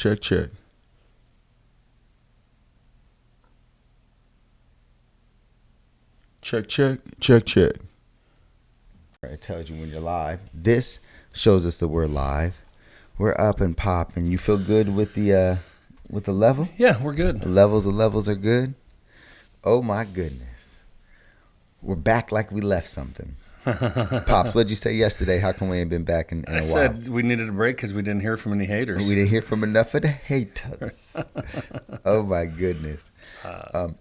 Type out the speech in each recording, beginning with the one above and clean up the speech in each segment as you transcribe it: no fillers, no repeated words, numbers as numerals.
Check, check. Check, check, check, check. It tells you when you're live. This shows us that we're live. We're up and popping. You feel good with the level? Yeah, we're good. The levels are good. Oh my goodness. We're back like we left something. Pops, what'd you say yesterday? How come we ain't been back in a while? I said we needed a break because we didn't hear from any haters. We didn't hear from enough of the haters. Oh my goodness.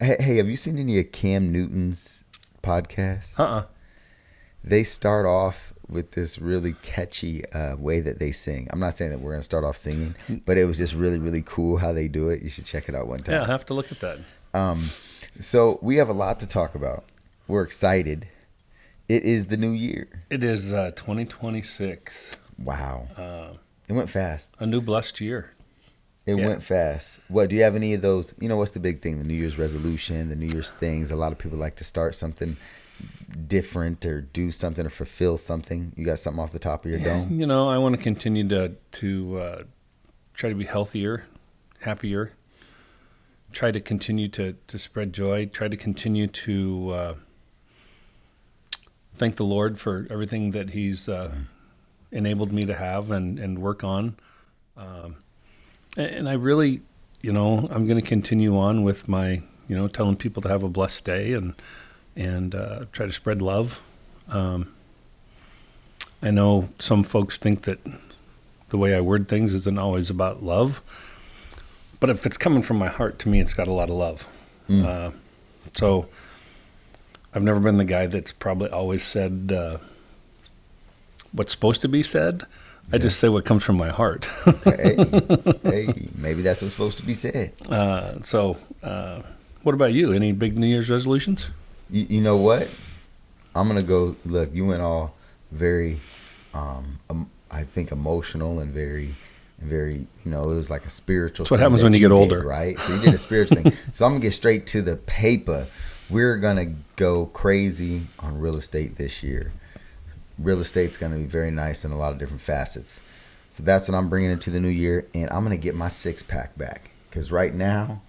Hey, have you seen any of Cam Newton's podcasts? They start off with this really catchy way that they sing. I'm not saying that we're going to start off singing, but it was just really, really cool how they do it. You should check it out one time. Yeah, I'll have to look at that. So we have a lot to talk about. We're excited. It is the new year. It is 2026. Wow. It went fast. A new blessed year. It went fast. What, do you have any of those? You know, what's the big thing? The New Year's resolution, the New Year's things. A lot of people like to start something different or do something or fulfill something. You got something off the top of your dome? You know, I want to continue to try to be healthier, happier. Try to continue to spread joy. Try to continue to thank the Lord for everything that He's enabled me to have and work on. And I really, I'm going to continue on with my, telling people to have a blessed day and try to spread love. I know some folks think that the way I word things isn't always about love, but if it's coming from my heart, to me, it's got a lot of love. So I've never been the guy that's probably always said what's supposed to be said. I just say what comes from my heart. Hey, maybe that's what's supposed to be said. So what about you? Any big New Year's resolutions? You know what? I'm going to go, look, you went all very, I think, emotional and very, it was like a spiritual That's what happens when you get older. Right? So you did a spiritual thing. So I'm going to get straight to the paper. We're going to go crazy on real estate this year. Real estate's going to be very nice in a lot of different facets. So that's what I'm bringing into the new year. And I'm going to get my six-pack back. Because right now,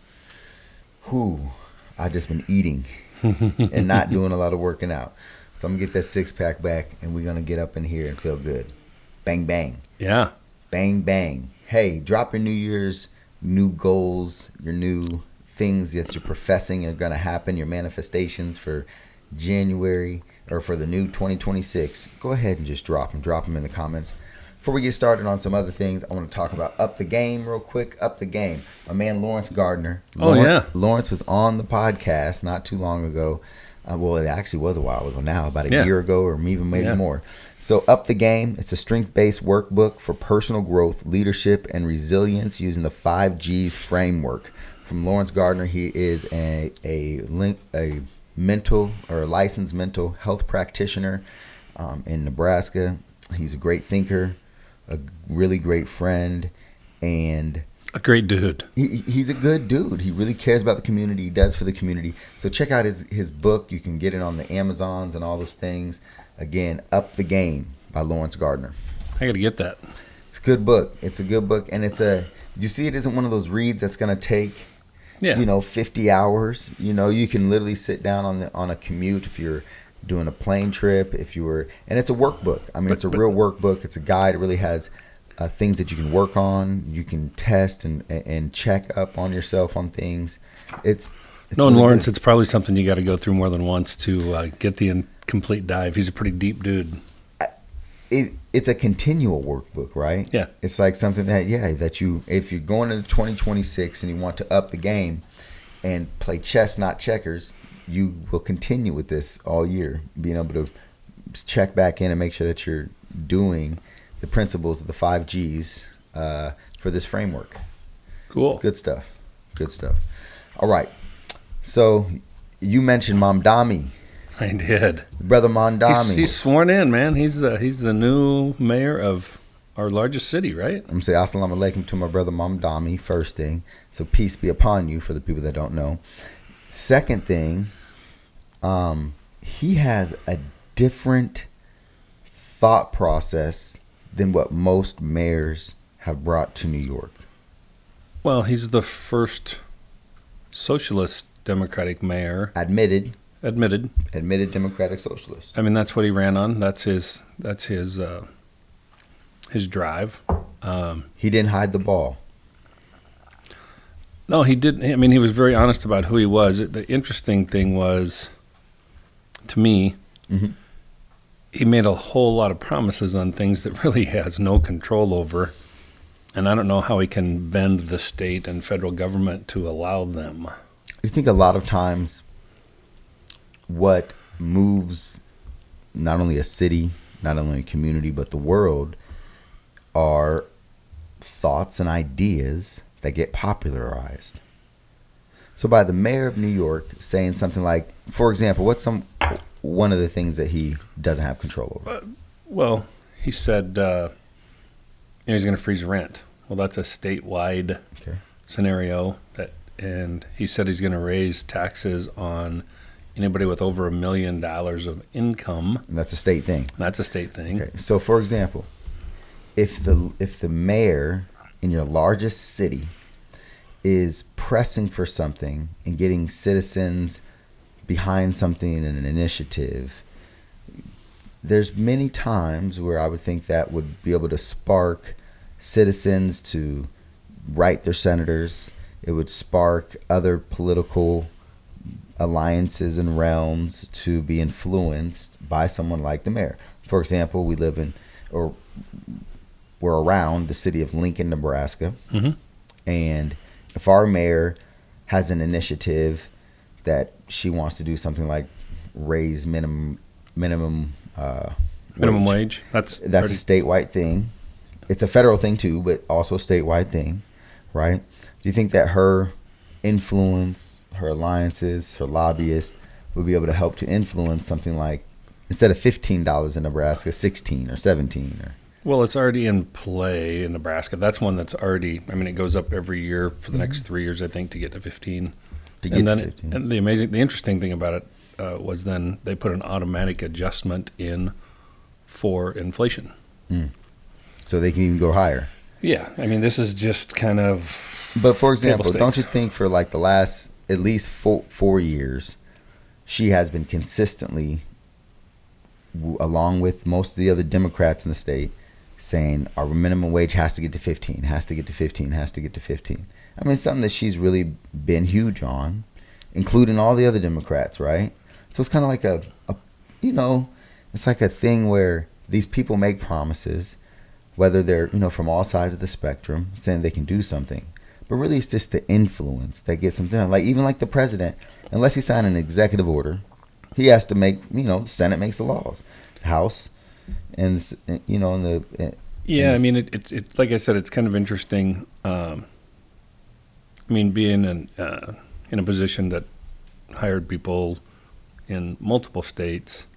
I've just been eating and not doing a lot of working out. So I'm going to get that six-pack back, and we're going to get up in here and feel good. Bang, bang. Yeah. Bang, bang. Hey, drop your New Year's new goals, your new things that you're professing are going to happen, your manifestations for January or for the new 2026. Go ahead and just drop them in the comments. Before we get started on some other things, I want to talk about Up the Game real quick. Up the Game. My man Lawrence Gardner. Lawrence was on the podcast not too long ago. Well, it actually was a while ago now, about a year ago or even maybe more. So Up the Game, it's a strength-based workbook for personal growth, leadership, and resilience using the 5 Gs framework. From Lawrence Gardner, he is a mental or a licensed mental health practitioner in Nebraska. He's a great thinker, a really great friend, and a great dude. He's a good dude. He really cares about the community. He does for the community. So check out his book. You can get it on the Amazons and all those things. Again, Up the Game by Lawrence Gardner. I got to get that. It's a good book. It's a good book, and you see, it isn't one of those reads that's going to take 50 hours. You can literally sit down on a commute if you're doing a plane trip, and it's a workbook. I mean, it's a real workbook. It's a guide. It really has things that you can work on. You can test and check up on yourself on things. It's knowing really Lawrence, it's probably something you got to go through more than once to get the complete dive. He's a pretty deep dude. It's a continual workbook, right? Yeah. It's like something that if you're going into 2026 and you want to up the game and play chess, not checkers, you will continue with this all year, being able to check back in and make sure that you're doing the principles of the 5 Gs for this framework. Cool. It's good stuff. Good stuff. All right. So you mentioned Mamdani. I did. Brother Mamdani. He's sworn in, man. He's the new mayor of our largest city, right? I'm going to say assalamu alaikum to my brother Mamdani, first thing. So peace be upon you for the people that don't know. Second thing, he has a different thought process than what most mayors have brought to New York. Well, he's the first socialist Democratic mayor. Admitted Admitted. Democratic Socialist. I mean, that's what he ran on. That's his drive. He didn't hide the ball. No, he didn't. I mean, he was very honest about who he was. The interesting thing was, to me, Mm-hmm. he made a whole lot of promises on things that really has no control over. And I don't know how he can bend the state and federal government to allow them. You think a lot of times what moves not only a city, not only a community, but the world are thoughts and ideas that get popularized. So by the mayor of New York saying something like, for example, what's one of the things that he doesn't have control over? Well, he said he's going to freeze rent. Well, that's a statewide scenario. And he said he's going to raise taxes on anybody with over $1 million of income. And that's a state thing. That's a state thing. Okay. So, for example, if the mayor in your largest city is pressing for something and getting citizens behind something in an initiative, there's many times where I would think that would be able to spark citizens to write their senators. It would spark other political alliances and realms to be influenced by someone like the mayor. For example, we live in, or we're around the city of Lincoln, Nebraska. Mm-hmm. And if our mayor has an initiative that she wants to do something like raise minimum wage. That's a statewide thing. It's a federal thing too, but also a statewide thing, right? Do you think that her influence, her alliances, her lobbyists would be able to help to influence something like, instead of $15 in Nebraska, $16 or $17? Or Well, it's already in play in Nebraska. That's one that's already, I mean, it goes up every year for the next 3 years, I think, to get to 15. And the interesting thing about it was then they put an automatic adjustment in for inflation. So they can even go higher. Yeah, I mean, this is just kind of. But for example, table don't you stakes. think for like the last at least 4 years, she has been consistently, along with most of the other Democrats in the state, saying our minimum wage has to get to 15, has to get to 15, has to get to 15. I mean, it's something that she's really been huge on, including all the other Democrats, right? So it's kind of like it's like a thing where these people make promises, whether they're, from all sides of the spectrum, saying they can do something. But really it's just the influence that gets them done. Like, even like the president, unless he signed an executive order, he has to make, the Senate makes the laws. House, and, Yeah, I mean, it's like I said, it's kind of interesting. I mean, being in a position that hired people in multiple states,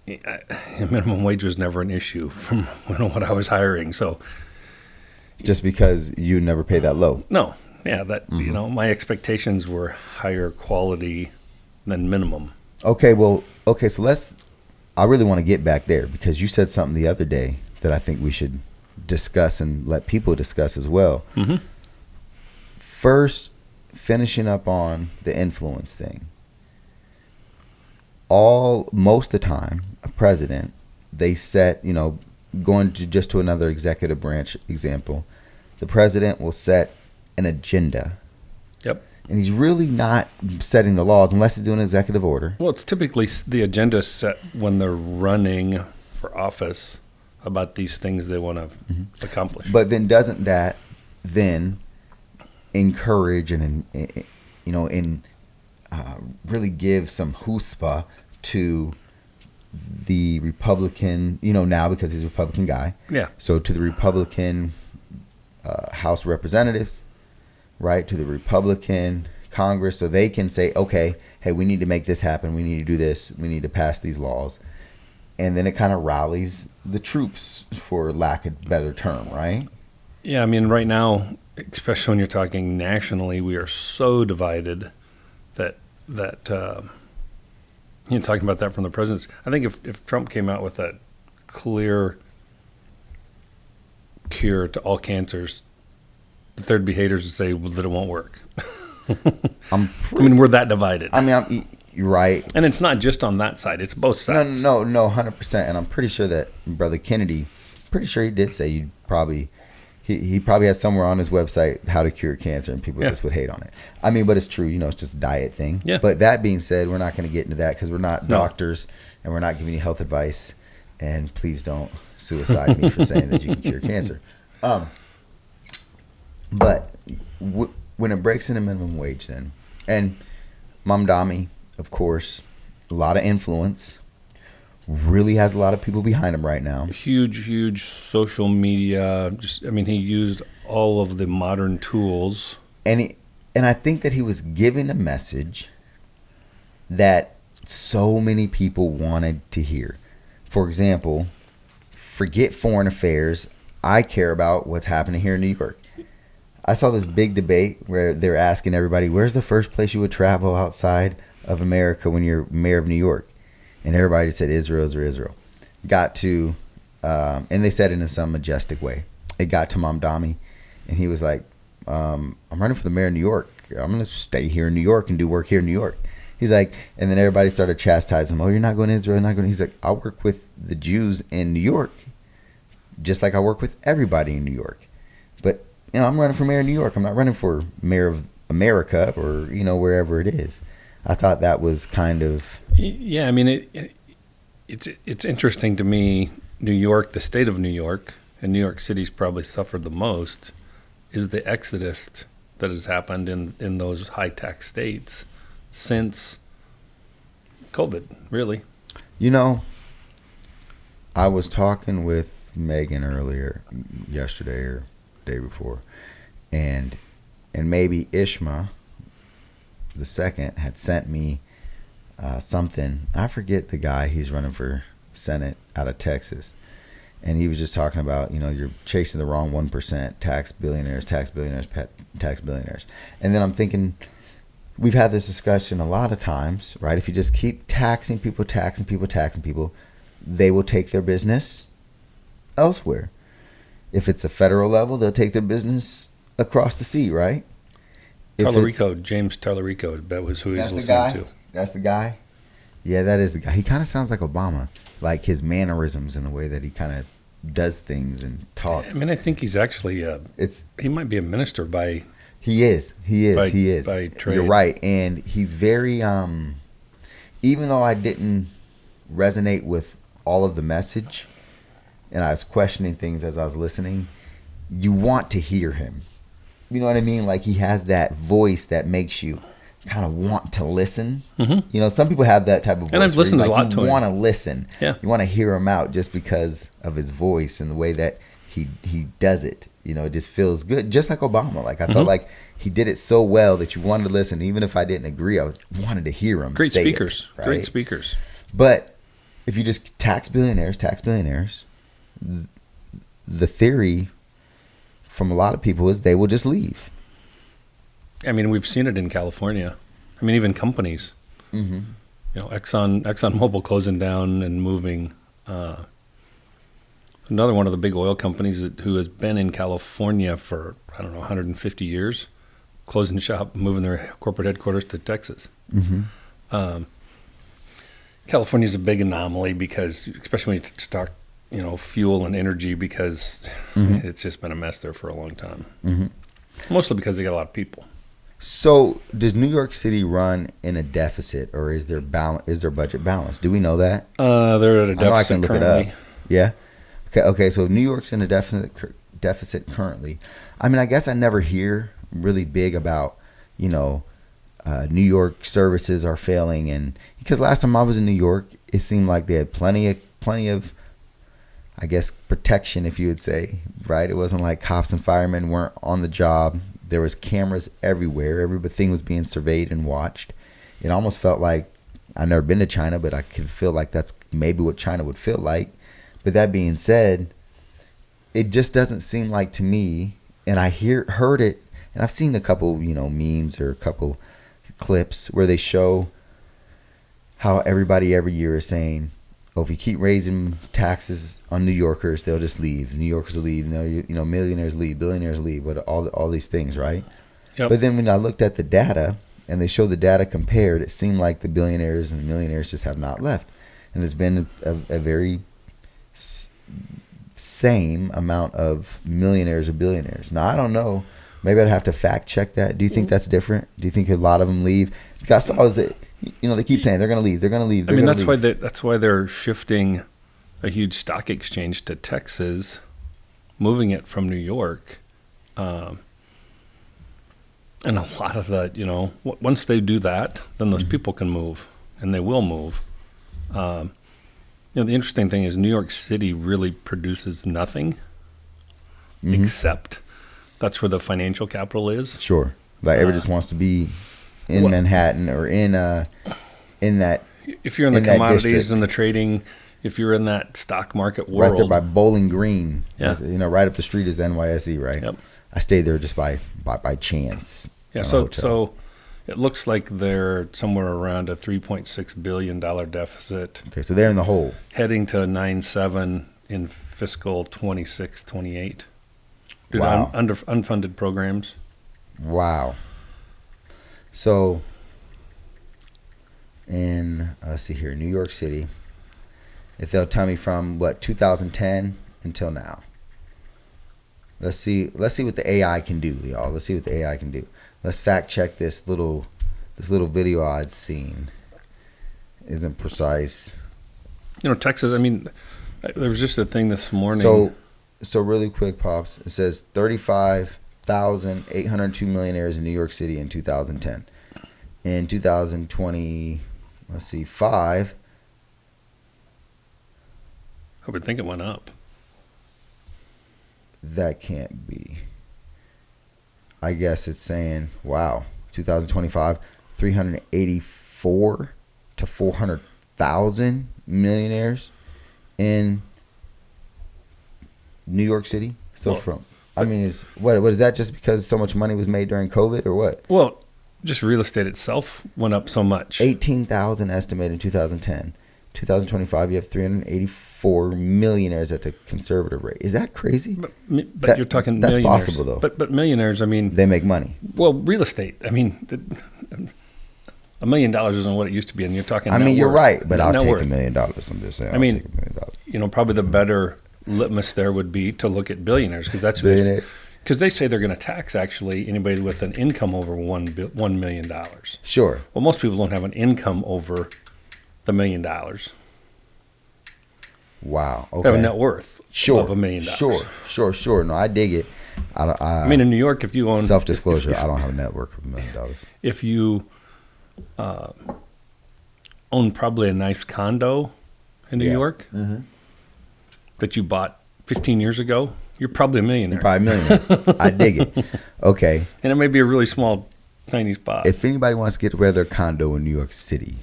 minimum wage was never an issue from what I was hiring. So, just because you never pay that low. No, yeah, that my expectations were higher quality than minimum. Okay, so I really want to get back there, because you said something the other day that I think we should discuss and let people discuss as well. Mm-hmm. First, finishing up on the influence thing. Most of the time, a president, they set, going to another executive branch example, the president will set an agenda. Yep. And he's really not setting the laws unless he's doing an executive order. Well, it's typically the agenda set when they're running for office about these things they want to accomplish. But then doesn't that then encourage and really give some chutzpah to the Republican, now because he's a Republican guy. Yeah. So to the Republican House of Representatives, right, to the Republican Congress, so they can say, okay, hey, we need to make this happen. We need to do this. We need to pass these laws. And then it kind of rallies the troops, for lack of a better term, right? Yeah, I mean, right now, especially when you're talking nationally, we are so divided that talking about that from the presidents. I think if Trump came out with a clear cure to all cancers that there'd be haters to say that it won't work. I mean, we're that divided. I mean, you're right. And it's not just on that side. It's both sides. No, 100%. And I'm pretty sure that Brother Kennedy, pretty sure he did say you'd probably, he probably has somewhere on his website how to cure cancer, and people just would hate on it. I mean, but it's true. It's just a diet thing. Yeah. But that being said, we're not going to get into that because we're not doctors and we're not giving you health advice. And please don't suicide me for saying that you can cure cancer. But when it breaks into minimum wage, then, and Mamdani, of course, a lot of influence, really has a lot of people behind him right now. Huge social media. He used all of the modern tools. And I think that he was giving a message that so many people wanted to hear. For example, forget foreign affairs. I care about what's happening here in New York. I saw this big debate where they're asking everybody, where's the first place you would travel outside of America when you're mayor of New York? And everybody said Israel. Got to, and they said it in some majestic way. It got to Mamdani, and he was like, I'm running for the mayor of New York. I'm going to stay here in New York and do work here in New York. He's like, and then everybody started chastising him. Oh, you're not going to Israel. You're not going. He's like, I work with the Jews in New York, just like I work with everybody in New York. But I'm running for mayor of New York. I'm not running for mayor of America or wherever it is. I thought that was kind of it's interesting to me. New York, the state of New York, and New York City's probably suffered the most, is the exodus that has happened in those high tax states since COVID, really. I was talking with Megan yesterday or day before, and maybe Ishma the second had sent me something. I forget the guy. He's running for Senate out of Texas, and he was just talking about you're chasing the wrong 1%, tax billionaires. And then I'm thinking, we've had this discussion a lot of times, right? If you just keep taxing people, they will take their business elsewhere. If it's a federal level, they'll take their business across the sea, right? James Tallarico, that was who he's listening to. That's the guy? Yeah, that is the guy. He kind of sounds like Obama, like his mannerisms and the way that he kind of does things and talks. I think he's actually, he might be a minister by... He is. By trade. You're right. And he's very, even though I didn't resonate with all of the message, and I was questioning things as I was listening, you want to hear him. You know what I mean? Like, he has that voice that makes you kind of want to listen. Mm-hmm. Some people have that type of voice. And I've listened a lot to him. You want to listen. Yeah. You want to hear him out just because of his voice and the way that he does it. It just feels good. Just like Obama. Like, I felt like he did it so well that you wanted to listen. Even if I didn't agree, I wanted to hear him Great say speakers. It, right? Great speakers. But if you just tax billionaires, the theory from a lot of people is they will just leave. We've seen it in California. Even companies. Mm-hmm. ExxonMobil closing down and moving. Another one of the big oil companies who has been in California for, 150 years, closing shop, moving their corporate headquarters to Texas. Mm-hmm. California's a big anomaly because, especially when you talk, fuel and energy, because it's just been a mess there for a long time. Mm-hmm. Mostly because they got a lot of people. So, does New York City run in a deficit, or is their budget balanced? Do we know that? They're at a deficit. I can look currently. It up. Yeah. Okay. So New York's in a deficit currently. I guess I never hear really big about New York services are failing, and because last time I was in New York, it seemed like they had plenty of, I guess, protection, if you would say, right? It wasn't like cops and firemen weren't on the job. There was cameras everywhere. Everything was being surveyed and watched. It almost felt like, I've never been to China, but I could feel like that's maybe what China would feel like. But that being said, it just doesn't seem like to me, and I heard it, and I've seen a couple, memes or a couple clips where they show how everybody every year is saying, oh, if you keep raising taxes on New Yorkers, they'll just leave. New Yorkers will leave. Millionaires leave, billionaires leave. But all these things, right? Yep. But then when I looked at the data and they showed the data compared, it seemed like the billionaires and the millionaires just have not left. And there's been a very same amount of millionaires or billionaires. Now, I don't know. Maybe I'd have to fact check that. Do you think that's different? Do you think a lot of them leave? Because they keep saying they're going to leave. They're going to leave. I mean, that's why they're shifting a huge stock exchange to Texas, moving it from New York. And a lot of that, once they do that, then those people can move, and they will move. The interesting thing is New York City really produces nothing except that's where the financial capital is. Sure. Like everybody just wants to be in Manhattan or in that. If you're in the commodities district. and the trading, if you're in that stock market world. Right there by Bowling Green. Yeah. Right up the street is NYSE, right? Yep. I stayed there just by chance. Yeah, so it looks like they're somewhere around a $3.6 billion deficit. Okay, so they're in the hole. Heading to 9.7 in fiscal 26, 28. Due Wow. to under unfunded programs. Wow. So, let's see here, New York City, if they'll tell me from 2010 until now. Let's see what the AI can do, y'all. Let's see what the AI can do. Let's fact check this little video I'd seen. Isn't precise. Texas, I mean, there was just a thing this morning. So really quick, Pops. It says 35,802 millionaires in New York City in 2010. In 2020, let's see, 5. I would think it went up. That can't be. I guess it's saying, wow, 2025, 384 to 400,000 millionaires in New York City. So what is that just because so much money was made during COVID or what? Well, just real estate itself went up so much. 18,000 estimated in 2010. 2025, you have 384 millionaires at the conservative rate. Is that crazy? But you're talking that's millionaires. possible, though. But millionaires, I mean... They make money. Well, real estate, I mean... $1 million isn't what it used to be, and you're talking net you're worth. right, but I'll take worth. $1 million. I'm just saying. I mean, I'll take $1 million. Probably the better litmus there would be to look at billionaires, because that's because they say they're going to tax actually anybody with an income over $1 million. Sure. Well, most people don't have an income over the $1 million. Wow. Okay. They have a net worth of $1 million. Sure. No, I dig it. I mean, in New York, if you own self-disclosure, I don't have a net worth of $1 million. If you own probably a nice condo in New York that you bought 15 years ago, you're probably a millionaire. You're probably a millionaire. I dig it. Okay. And it may be a really small, tiny spot. If anybody wants to get rid of their condo in New York City,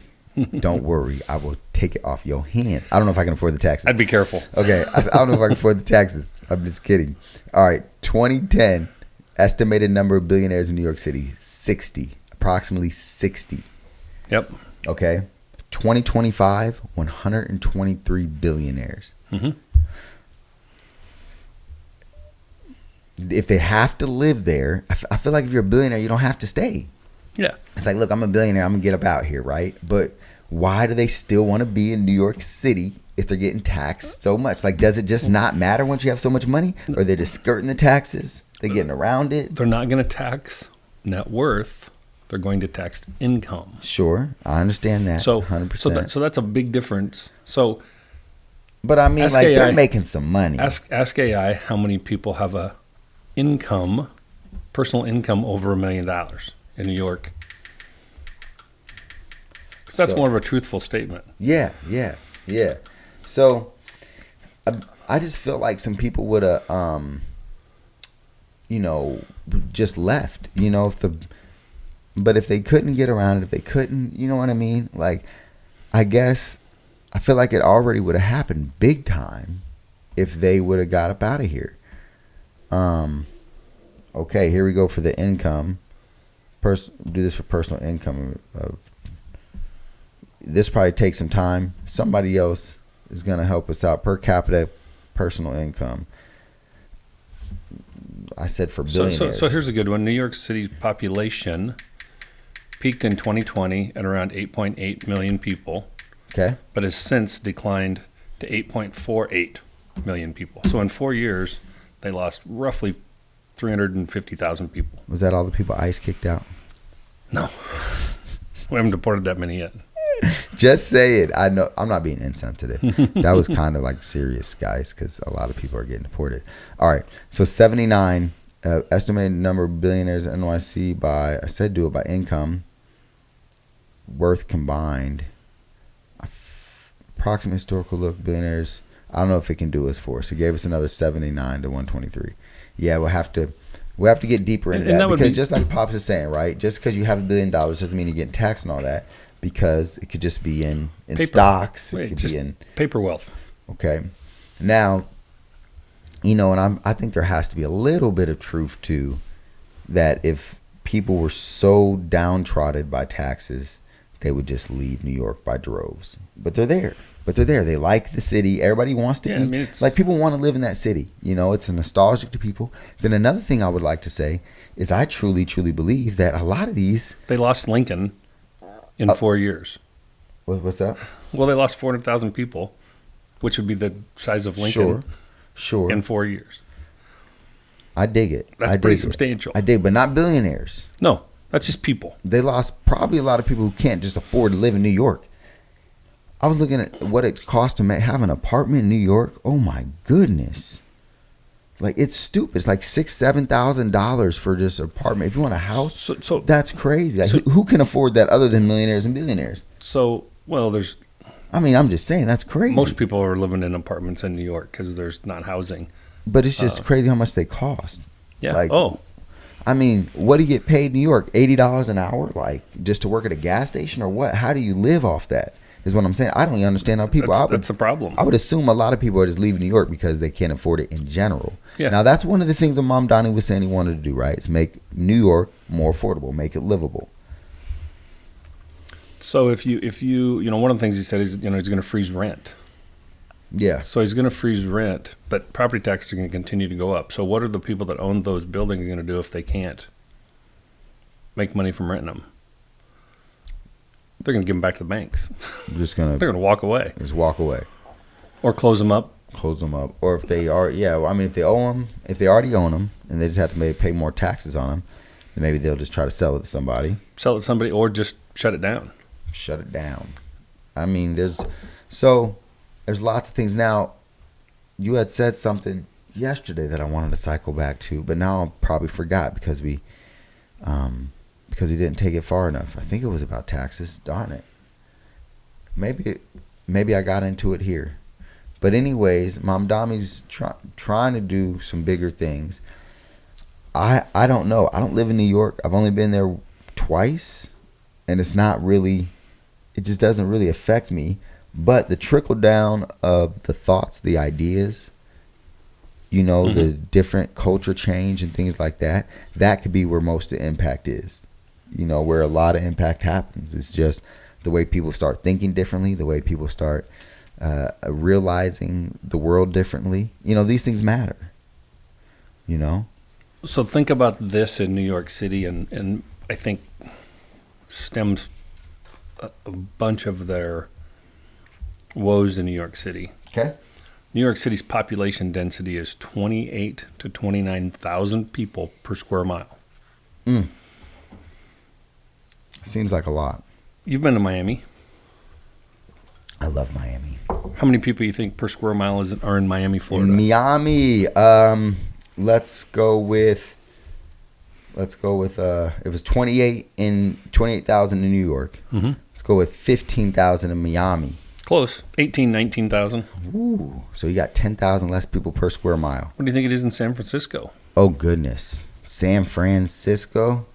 don't worry. I will take it off your hands. I don't know if I can afford the taxes. I'd be careful. Okay. I don't know if I can afford the taxes. I'm just kidding. All right. 2010, estimated number of billionaires in New York City, 60. Approximately 60. Yep. Okay. 2025, 123 billionaires. Mm-hmm. If they have to live there, I feel like if you're a billionaire, you don't have to stay. Yeah. It's like, look, I'm a billionaire. I'm going to get up out here, right? But why do they still want to be in New York City if they're getting taxed so much? Like, does it just not matter once you have so much money? Or they're just skirting the taxes? They're getting around it? They're not going to tax net worth. They're going to tax income. Sure. I understand that. So 100%. So that's a big difference. So, but I mean, ask like, AI, they're making some money. Ask AI how many people have a personal income over $1 million in New York. Because that's more of a truthful statement. Yeah. So, I just feel like some people would have, just left. But if they couldn't get around it, if they couldn't, you know what I mean? Like, I guess I feel like it already would have happened big time if they would have got up out of here. Okay, here we go for the income. Do this for personal income. This probably takes some time. Somebody else is going to help us out. Per capita personal income. I said for billionaires. So here's a good one. New York City's population peaked in 2020 at around 8.8 million people. Okay. But has since declined to 8.48 million people. So in 4 years, they lost roughly 350,000 people. Was that all the people ICE kicked out? No. We haven't deported that many yet. Just say it. I know I'm not being insensitive. That was kind of like serious, guys, because a lot of people are getting deported. All right. So 79 estimated number of billionaires in NYC by, I said do it by income, worth combined. Approximate historical look, billionaires. I don't know if it can do us for us. It gave us another 79 to 123. Yeah, we'll have to get deeper into that because just like Pops is saying, right? Just because you have $1 billion doesn't mean you're getting taxed and all that, because it could just be in stocks. It could be in paper wealth. Okay. Now, and I think there has to be a little bit of truth too, that if people were so downtrodden by taxes, they would just leave New York by droves. But they're there. They like the city. Everybody wants to be. Like, people want to live in that city. It's nostalgic to people. Then another thing I would like to say is I truly, truly believe that a lot of these... They lost Lincoln in 4 years. What's that? Well, they lost 400,000 people, which would be the size of Lincoln. Sure. In 4 years. I dig it. That's pretty substantial. I dig, but not billionaires. No, that's just people. They lost probably a lot of people who can't just afford to live in New York. I was looking at what it costs to have an apartment in New York. Oh my goodness! Like, it's stupid. It's like $6,000-$7,000 for just an apartment. If you want a house, so that's crazy. Like, who can afford that other than millionaires and billionaires? There's. I mean, I'm just saying that's crazy. Most people are living in apartments in New York because there's not housing. But it's just crazy how much they cost. Yeah. I mean, what do you get paid in New York? $80 an hour, like, just to work at a gas station, or what? How do you live off that? Is what I'm saying. I don't even understand how people. That's a problem. I would assume a lot of people are just leaving New York because they can't afford it in general. Yeah. Now, that's one of the things that Mom Donnie was saying he wanted to do, right? Is make New York more affordable, make it livable. So if you one of the things he said is he's going to freeze rent. Yeah. So he's going to freeze rent, but property taxes are going to continue to go up. So what are the people that own those buildings going to do if they can't make money from renting them? They're going to give them back to the banks. They're going to walk away. Just walk away. Or close them up. Or if they are, if they own them, if they already own them and they just have to maybe pay more taxes on them, then maybe they'll just try to sell it to somebody. Or just shut it down. I mean, there's lots of things. Now, you had said something yesterday that I wanted to cycle back to, but now I probably forgot because we didn't take it far enough. I think it was about taxes. Darn it. Maybe I got into it here. But anyways, Mom Dami's trying to do some bigger things. I don't know. I don't live in New York. I've only been there twice, and it's not really, it just doesn't really affect me. But the trickle down of the thoughts, the ideas, the different culture change and things like that, that could be where most of the impact is. Where a lot of impact happens. It's just the way people start thinking differently, the way people start realizing the world differently. These things matter. So think about this in New York City, and I think stems a bunch of their woes in New York City. Okay. New York City's population density is 28 to 29,000 people per square mile. Seems like a lot. You've been to Miami. I love Miami. How many people you think per square mile are in Miami, Florida? In Miami, let's go with it was 28,000 in New York. Mm-hmm. Let's go with 15,000 in Miami. Close. 19,000. Ooh, so you got 10,000 less people per square mile. What do you think it is in San Francisco? Oh goodness. San Francisco.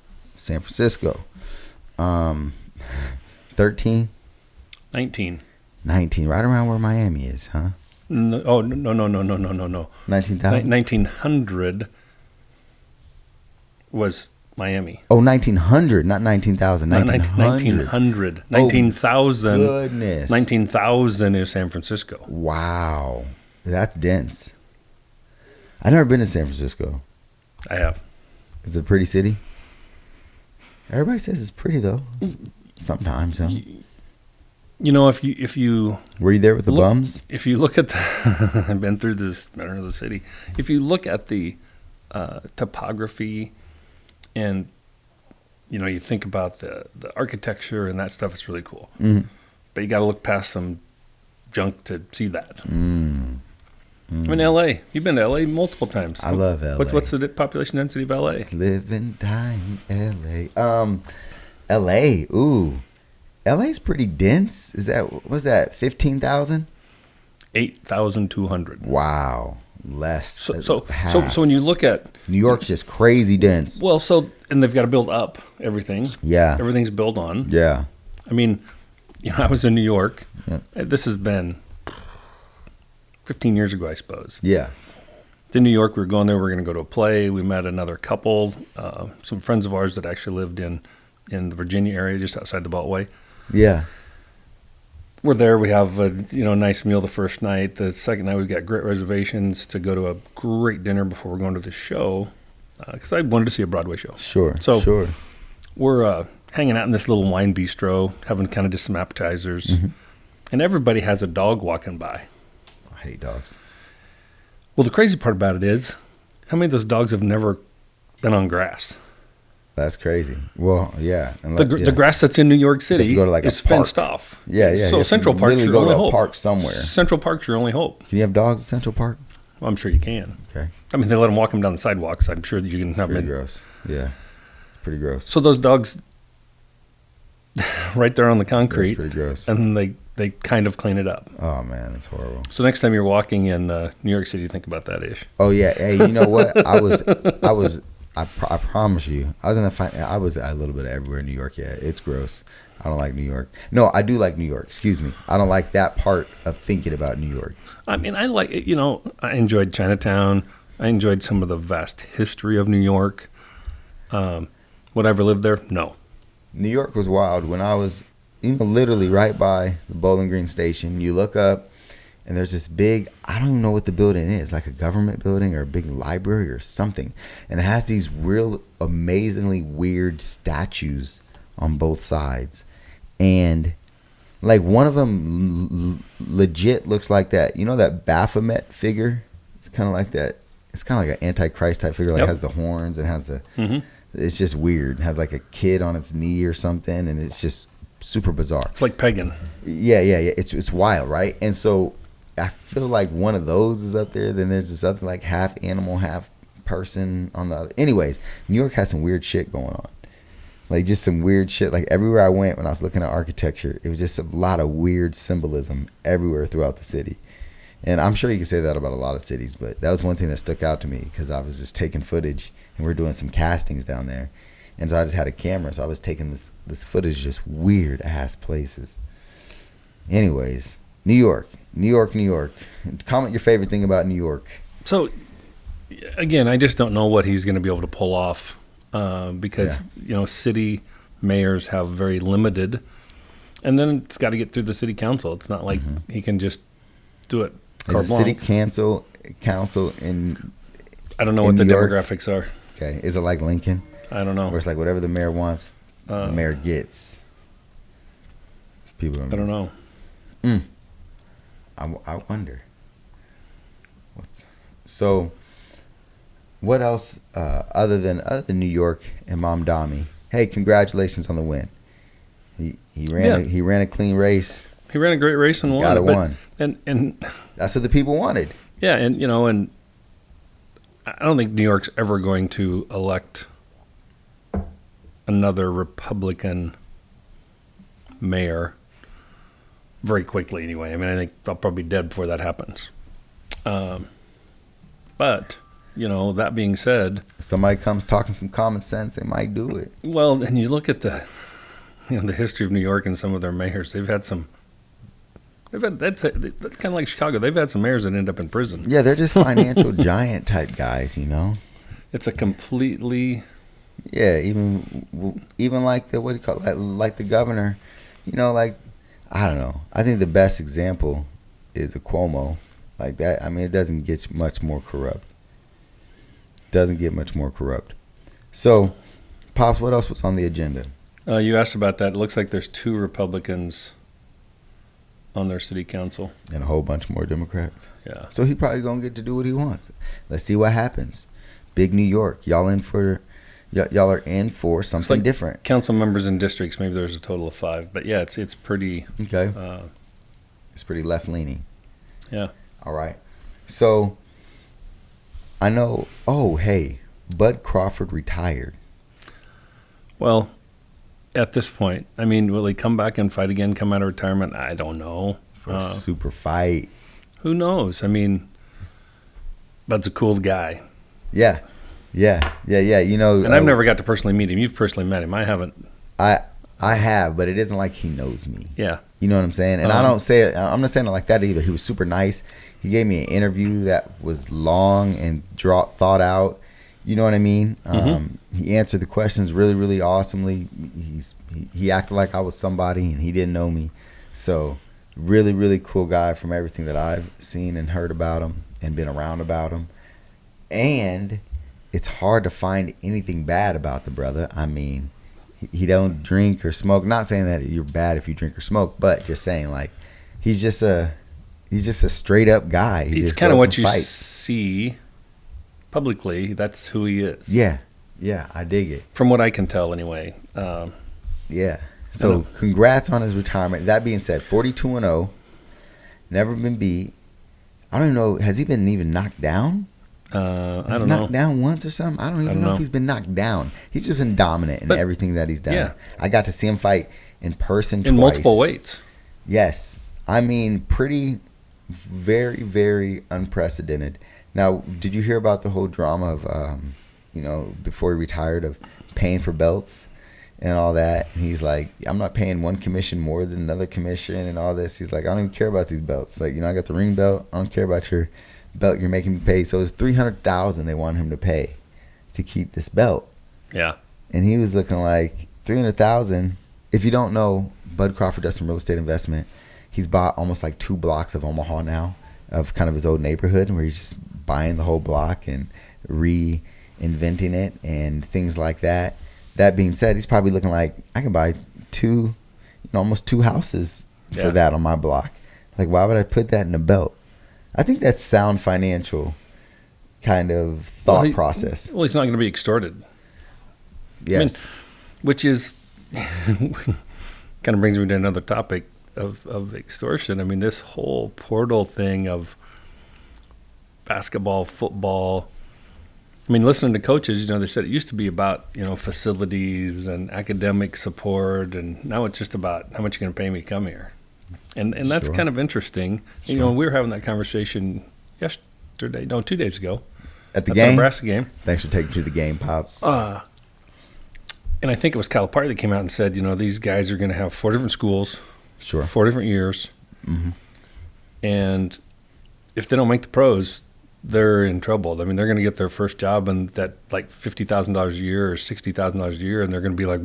13? 19. 19, right around where Miami is, huh? No. 19,000? 1900 was Miami. Oh, 1900, not 19,000. Not 1900. 19,000. Oh, goodness. 19,000 is San Francisco. Wow. That's dense. I've never been to San Francisco. I have. Is it a pretty city? Everybody says it's pretty, though. Sometimes, huh? You know, if you Were you there with the bums? If you look at the, I've been through this, I don't know, the city. If you look at the topography and, you know, you think about the architecture and that stuff, it's really cool. Mm. But you got to look past some junk to see that. Mm. I'm in L.A. You've been to L.A. multiple times. I love L.A. What's the population density of L.A.? Live and die in L.A. L.A. Ooh. L.A.'s pretty dense. Was that 15,000? 8,200. Wow. Less. So when you look at New York's just crazy dense. Well, and they've got to build up everything. Yeah. Everything's built on. Yeah. I mean, you know, I was in New York. Yeah. This has been 15 years ago, I suppose. Yeah. In New York, we were going there. We were going to go to a play. We met another couple, some friends of ours that actually lived in the Virginia area, just outside the Beltway. Yeah. We're there. We have a nice meal the first night. The second night, we've got great reservations to go to a great dinner before we're going to the show, because I wanted to see a Broadway show. Sure. We're hanging out in this little wine bistro, having kind of just some appetizers, and everybody has a dog walking by. I hate dogs. Well, the crazy part about it is, how many of those dogs have never been on grass? That's crazy. Well, yeah. The grass that's in New York City is fenced off. Yeah. So Central Park's your only hope. Park somewhere. Central Park's your only hope. Can you have dogs at Central Park? Well, I'm sure you can. Okay. I mean, they let them walk them down the sidewalks. I'm sure that you can have them. Pretty gross. Yeah. It's pretty gross. So those dogs, right there on the concrete. That's pretty gross. And they kind of clean it up. Oh man, it's horrible. So next time you're walking in New York City, think about that ish. Oh yeah. Hey, you know what? I promise you, I was a little bit everywhere in New York. Yeah, it's gross. I don't like New York. No, I do like New York. Excuse me. I don't like that part of thinking about New York. I mean, I like it. You know, I enjoyed Chinatown. I enjoyed some of the vast history of New York. Would I ever live there? No. New York was wild when I was, literally right by the Bowling Green station. You look up, and there's this big, I don't even know what the building is, like a government building or a big library or something. And it has these real amazingly weird statues on both sides. And like one of them legit looks like that, that Baphomet figure? It's kind of like that. It's kind of like an Antichrist type figure, like has the horns and has the, it's just weird. It has like a kid on its knee or something. And it's just super bizarre. It's like pagan. Yeah. It's wild, right? And so I feel like one of those is up there. Then there's this other like half animal, half person on the other. Anyways, New York has some weird shit going on. Like just some weird shit. Like everywhere I went when I was looking at architecture, it was just a lot of weird symbolism everywhere throughout the city. And I'm sure you can say that about a lot of cities, but that was one thing that stuck out to me because I was just taking footage and we were doing some castings down there. And so I just had a camera, so I was taking this footage, just weird ass places. Anyways, New York. Comment your favorite thing about New York. So, again, I just don't know what he's going to be able to pull off because, city mayors have very limited, and then it's got to get through the city council. It's not like he can just do it carte blanche. City council in I don't know what the demographics are. Okay. Is it like Lincoln? I don't know. Where it's like whatever the mayor wants, the mayor gets. People I don't know. I wonder. So, what else other than New York and Mom Dami? Hey, congratulations on the win. He ran a clean race. He ran a great race and won. Got it won. And that's what the people wanted. Yeah, and I don't think New York's ever going to elect another Republican mayor very quickly anyway. I mean, I think I'll probably be dead before that happens. But, that being said, if somebody comes talking some common sense, they might do it. Well, and you look at the history of New York and some of their mayors, that's kind of like Chicago. They've had some mayors that end up in prison. Yeah, they're just financial giant type guys, It's a completely Yeah, even like the, what do you call it, like the governor, like, I don't know. I think the best example is a Cuomo, like that. I mean, it doesn't get much more corrupt. Doesn't get much more corrupt. So, Pops, what else was on the agenda? You asked about that. It looks like there's 2 Republicans on their city council. And a whole bunch more Democrats. Yeah. So he probably going to get to do what he wants. Let's see what happens. Big New York. Y'all are in for something like different. Council members in districts, maybe there's a total of 5. But yeah, it's pretty... Okay. It's pretty left-leaning. Yeah. All right. So, I know... Oh, hey. Bud Crawford retired. Well, at this point, I mean, will he come back and fight again, come out of retirement? I don't know. For a super fight. Who knows? I mean, Bud's a cool guy. Yeah. And I've never got to personally meet him. You've personally met him. I haven't. I have, but it isn't like he knows me. Yeah. You know what I'm saying? And I'm not saying it like that either. He was super nice. He gave me an interview that was long and thought out. You know what I mean? He answered the questions really, really awesomely. He acted like I was somebody and he didn't know me. So really, really cool guy from everything that I've seen and heard about him and been around about him. And it's hard to find anything bad about the brother. I mean, he don't drink or smoke. Not saying that you're bad if you drink or smoke, but just saying, like, he's just a straight up guy. He's kind of what you see publicly. That's who he is. Yeah, I dig it. From what I can tell, anyway. Yeah. So congrats on his retirement. That being said, 42-0, never been beat. I don't even know. Has he been even knocked down? I don't know. Knocked down once or something? I don't even know if he's been knocked down. He's just been dominant in everything that he's done. Yeah. I got to see him fight in person in twice. multiple weights. Yes. I mean, very, very unprecedented. Now, did you hear about the whole drama of, before he retired, of paying for belts and all that? And he's like, I'm not paying one commission more than another commission and all this. He's like, I don't even care about these belts. Like, I got the ring belt. I don't care about your belt you're making me pay. So it's $300,000 they want him to pay to keep this belt. Yeah. And he was looking like $300,000. If you don't know, Bud Crawford does some real estate investment. He's bought almost like 2 blocks of Omaha now, of kind of his old neighborhood, where he's just buying the whole block and reinventing it and things like that. That being said, he's probably looking like, I can buy almost 2 houses for that on my block. Like, why would I put that in a belt? I think that's sound financial kind of thought process. Well, he's not going to be extorted. Yes. I mean, which is kind of brings me to another topic of extortion. I mean, this whole portal thing of basketball, football. I mean, listening to coaches, they said it used to be about, facilities and academic support, and now it's just about how much you're going to pay me to come here. And that's kind of interesting. Sure. We were having that conversation 2 days ago. At the game? Nebraska game. Thanks for taking me to the game, Pops. And I think it was Calipari that came out and said, these guys are going to have 4 different schools, 4 different years. Mm-hmm. And if they don't make the pros, they're in trouble. I mean, they're going to get their first job and that like $50,000 a year or $60,000 a year, and they're going to be like,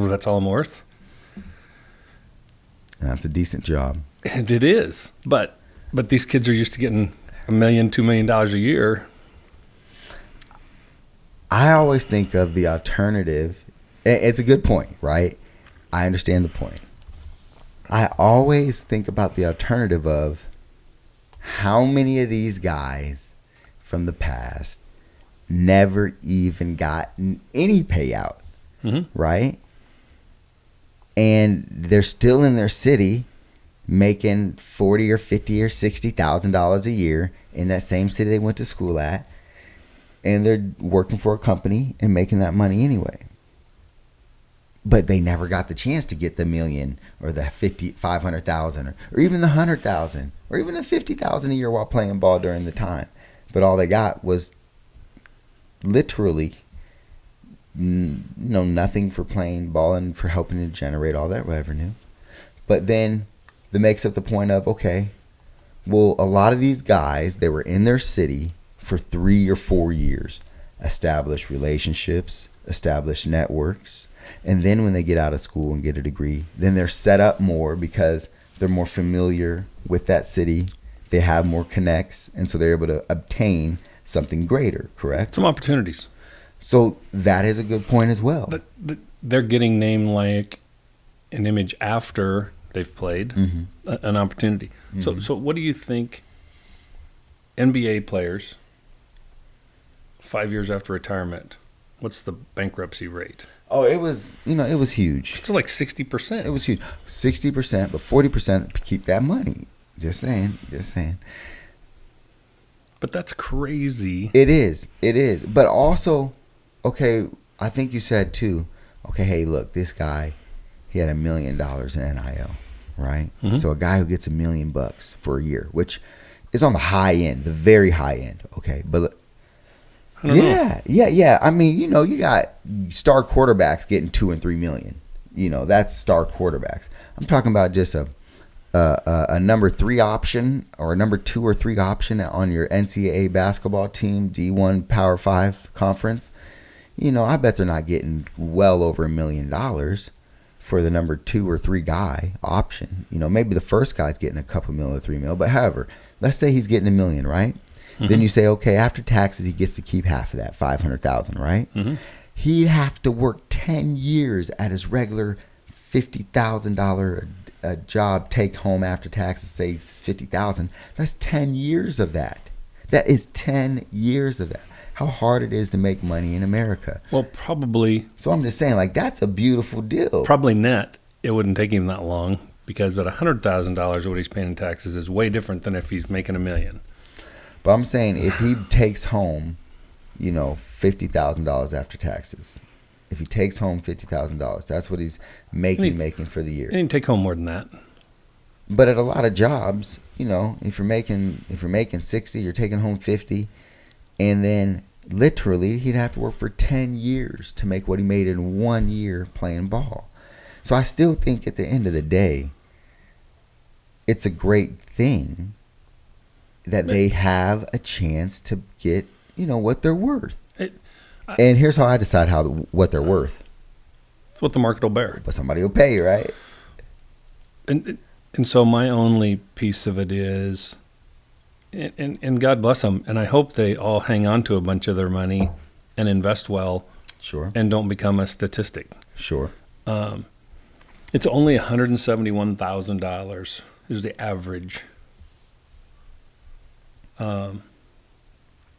that's all I'm worth. That's a decent job. It is, but these kids are used to getting $1 million, $2 million a year. I always think of the alternative. It's a good point, right? I understand the point. I always think about the alternative of how many of these guys from the past never even got any payout, right? And they're still in their city making $40,000 or $50,000 or $60,000 a year in that same city they went to school at, and they're working for a company and making that money anyway. But they never got the chance to get the $1 million or the $500,000 or even the $100,000 or even the $50,000 a year while playing ball during the time. But all they got was literally nothing for playing ball and for helping to generate all that revenue. But then that makes up the point of, okay, well, a lot of these guys, they were in their city for 3 or 4 years. establish relationships, establish networks. And then when they get out of school and get a degree, then they're set up more because they're more familiar with that city. They have more connects, and so they're able to obtain something greater, correct? Some opportunities. So that is a good point as well. But they're getting name like an image after they've played an opportunity. So what do you think NBA players 5 years after retirement, what's the bankruptcy rate? Oh, it was huge. It's like 60%. It was huge. 60%, but 40% keep that money. Just saying. But that's crazy. It is. But also, okay, I think you said too, okay, hey, look, this guy, he had $1 million in NIL, right? So a guy who gets $1 million for a year, which is on the high end, the very high end, okay? But I don't know. Yeah. I mean, you got star quarterbacks getting $2 and $3 million. That's star quarterbacks. I'm talking about just a number 3 option or a number 2 or 3 option on your NCAA basketball team, D1 Power 5 conference. I bet they're not getting well over $1 million for the number 2 or 3 guy option. Maybe the first guy's getting a couple mil or 3 mil, but however, let's say he's getting $1 million, right? Then you say, okay, after taxes, he gets to keep half of that, $500,000, right? He'd have to work 10 years at his regular $50,000 a job, take home after taxes, say $50,000. That's 10 years of that. That is 10 years of that. How hard it is to make money in America. Well, probably. So I'm just saying, like, that's a beautiful deal. Probably net, it wouldn't take him that long because that $100,000 what he's paying in taxes is way different than if he's making $1 million. But I'm saying if he takes home, $50,000 after taxes. If he takes home $50,000, that's what he's making for the year. He didn't take home more than that. But at a lot of jobs, if you're making 60, you're taking home 50, and then literally he'd have to work for 10 years to make what he made in 1 year playing ball. So I still think at the end of the day, it's a great thing that they have a chance to get, what they're worth. And here's how I decide what they're worth. It's what the market will bear. But somebody will pay you, right? And so my only piece of it is, and God bless them, and I hope they all hang on to a bunch of their money and invest well. Sure. And don't become a statistic. Sure. It's only $171,000 is the average.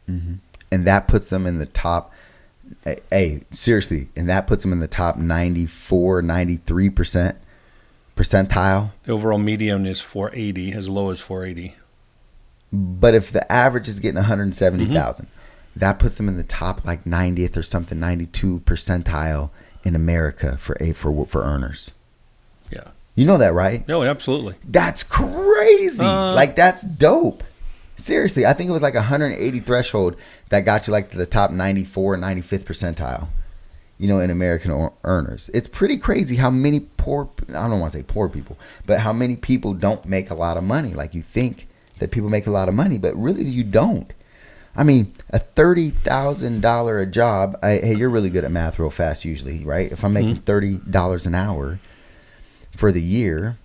And that puts them in the top. Hey, seriously, and that puts them in the top 94, 93% percentile. The overall median is 480, as low as 480. But if the average is getting 170,000, that puts them in the top like 90th or something, 92 percentile in America for earners. Yeah. You know that, right? Oh, absolutely. That's crazy. That's dope. Seriously, I think it was like 180 threshold that got you like to the top 94, 95th percentile, in American earners. It's pretty crazy how many I don't want to say poor people, but how many people don't make a lot of money. Like you think that people make a lot of money, but really you don't. I mean, a $30,000 a job, hey, you're really good at math real fast usually, right? If I'm making $30 an hour for the year,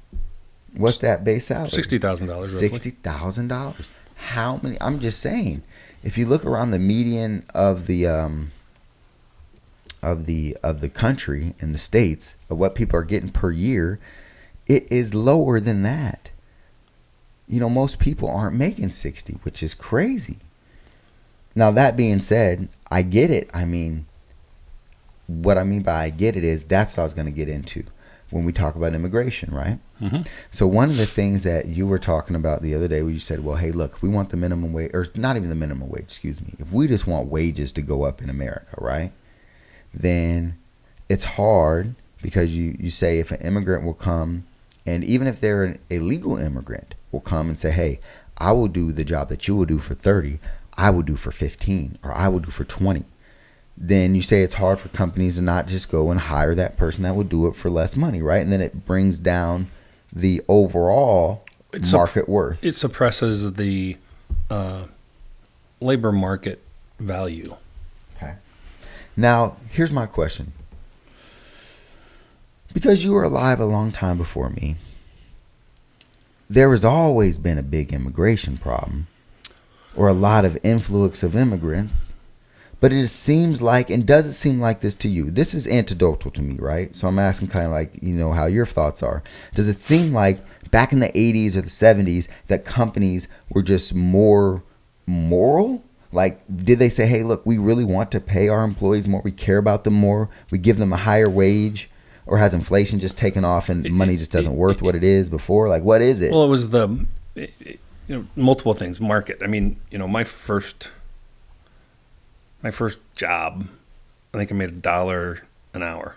what's that base salary? $60,000 roughly. $60,000. How many? I'm just saying, if you look around the median of the country in the states of what people are getting per year, it is lower than that. Most people aren't making 60, which is crazy. Now that being said, I get it. I mean, what I mean by I get it is that's what I was going to get into when we talk about immigration, right? So one of the things that you were talking about the other day where you said, well, hey, look, if we want the minimum wage, or not even the minimum wage, excuse me, if we just want wages to go up in America, right, then it's hard because you say if an immigrant will come, and even if they're an illegal immigrant, will come and say, hey, I will do the job that you will do for 30, I will do for 15, or I will do for 20. Then you say it's hard for companies to not just go and hire that person that will do it for less money, right? And then it brings down the overall market worth. It suppresses the labor market value. Okay. Now, here's my question. Because you were alive a long time before me, there has always been a big immigration problem or a lot of influx of immigrants. But it seems like, and does it seem like this to you? This is anecdotal to me, right? So I'm asking kind of like, how your thoughts are. Does it seem like back in the 80s or the 70s that companies were just more moral? Like, did they say, hey, look, we really want to pay our employees more. We care about them more. We give them a higher wage. Or has inflation just taken off and money just doesn't worth what it is before? Like, what is it? Well, it was multiple things. Market. I mean, my first job, I think I made $1 an hour.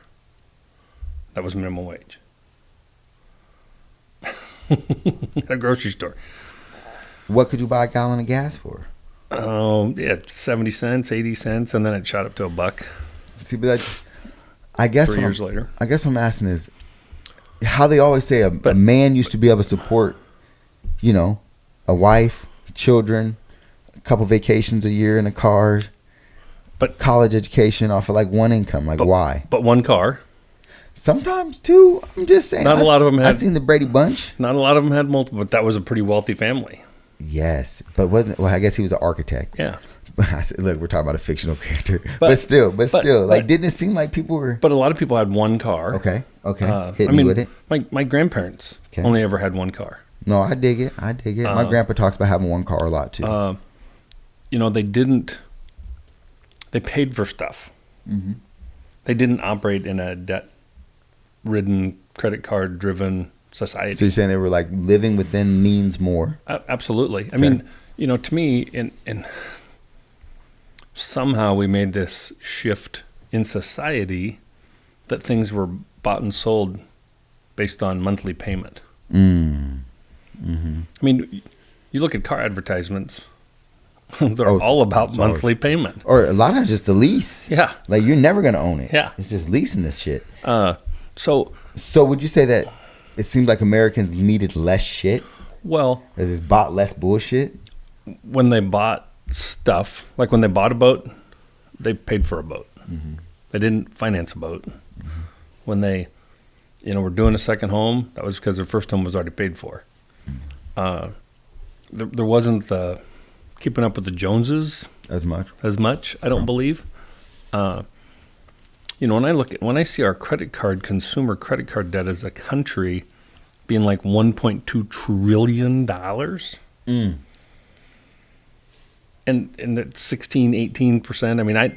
That was minimum wage. At a grocery store. What could you buy a gallon of gas for? Oh, yeah, 70 cents, 80 cents, and then it shot up to $1. See, but I guess 3 years later. I guess what I'm asking is how they always say a man used to be able to support, a wife, children, a couple vacations a year in a car, but college education off of like one income. Like, why? But one car. Sometimes two. I'm just saying. Not a lot of them had. I've seen the Brady Bunch. Not a lot of them had multiple, but that was a pretty wealthy family. Yes, but wasn't. Well, I guess he was an architect. Yeah. I said, look, we're talking about a fictional character, but still, like, didn't it seem like people were? But a lot of people had one car. Okay. Hit me with it. My grandparents only ever had one car. No, I dig it. My grandpa talks about having one car a lot too. They didn't. They paid for stuff. Mm-hmm. They didn't operate in a debt-ridden, credit card-driven society. So you're saying they were like living within means more? Absolutely. Okay. I mean, to me, in somehow we made this shift in society that things were bought and sold based on monthly payment. Mm-hmm. I mean, you look at car advertisements. They're all about monthly payment. Or a lot of times just the lease. Yeah. Like, you're never going to own it. Yeah. It's just leasing this shit. So would you say that it seems like Americans needed less shit? Well. Or just bought less bullshit? When they bought stuff, like when they bought a boat, they paid for a boat. Mm-hmm. They didn't finance a boat. Mm-hmm. When they, were doing a second home, that was because their first home was already paid for. Mm-hmm. There wasn't the keeping up with the Joneses as much. I don't believe. When I see our consumer credit card debt as a country being like $1.2 trillion. And that's 16, 18%. I mean, I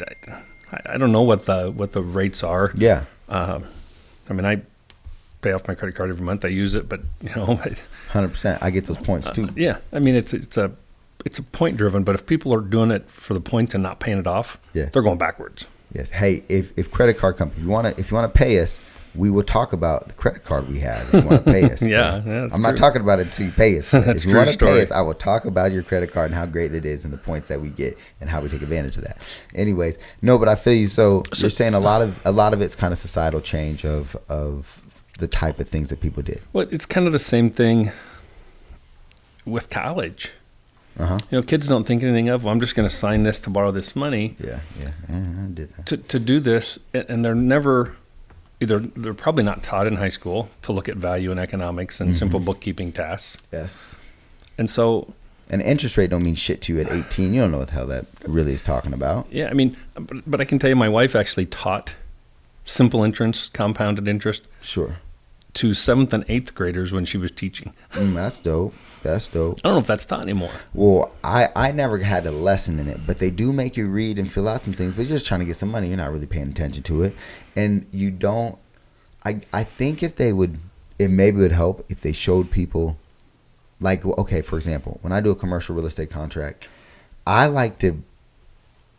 don't know what the rates are. Yeah. I mean, I pay off my credit card every month. I use it, but 100%. I get those points too. Yeah. I mean, it's a point driven, but if people are doing it for the points and not paying it off, they're going backwards. Yes. Hey, if credit card company, if you want to pay us, we will talk about the credit card we have if you want to pay us. Yeah, I'm not talking about it until you pay us. If you want to pay us, I will talk about your credit card and how great it is and the points that we get and how we take advantage of that. Anyways, no, but I feel you. So you're saying a lot of it's kind of societal change of the type of things that people did. Well, it's kind of the same thing with college. Uh-huh. Kids don't think anything of, well, I'm just going to sign this to borrow this money. Yeah. I did that. To do this, and they're never... Either they're probably not taught in high school to look at value in economics and simple bookkeeping tasks. Yes. And so... And interest rate don't mean shit to you at 18. You don't know what the hell that really is talking about. Yeah, I mean, but I can tell you my wife actually taught simple interest, compounded interest. Sure. To 7th and 8th graders when she was teaching. That's dope. I don't know if that's taught anymore. Well, I never had a lesson in it, but they do make you read and fill out some things, but you're just trying to get some money. You're not really paying attention to it. And you don't, I think it maybe would help if they showed people, like, okay, for example, when I do a commercial real estate contract, I like to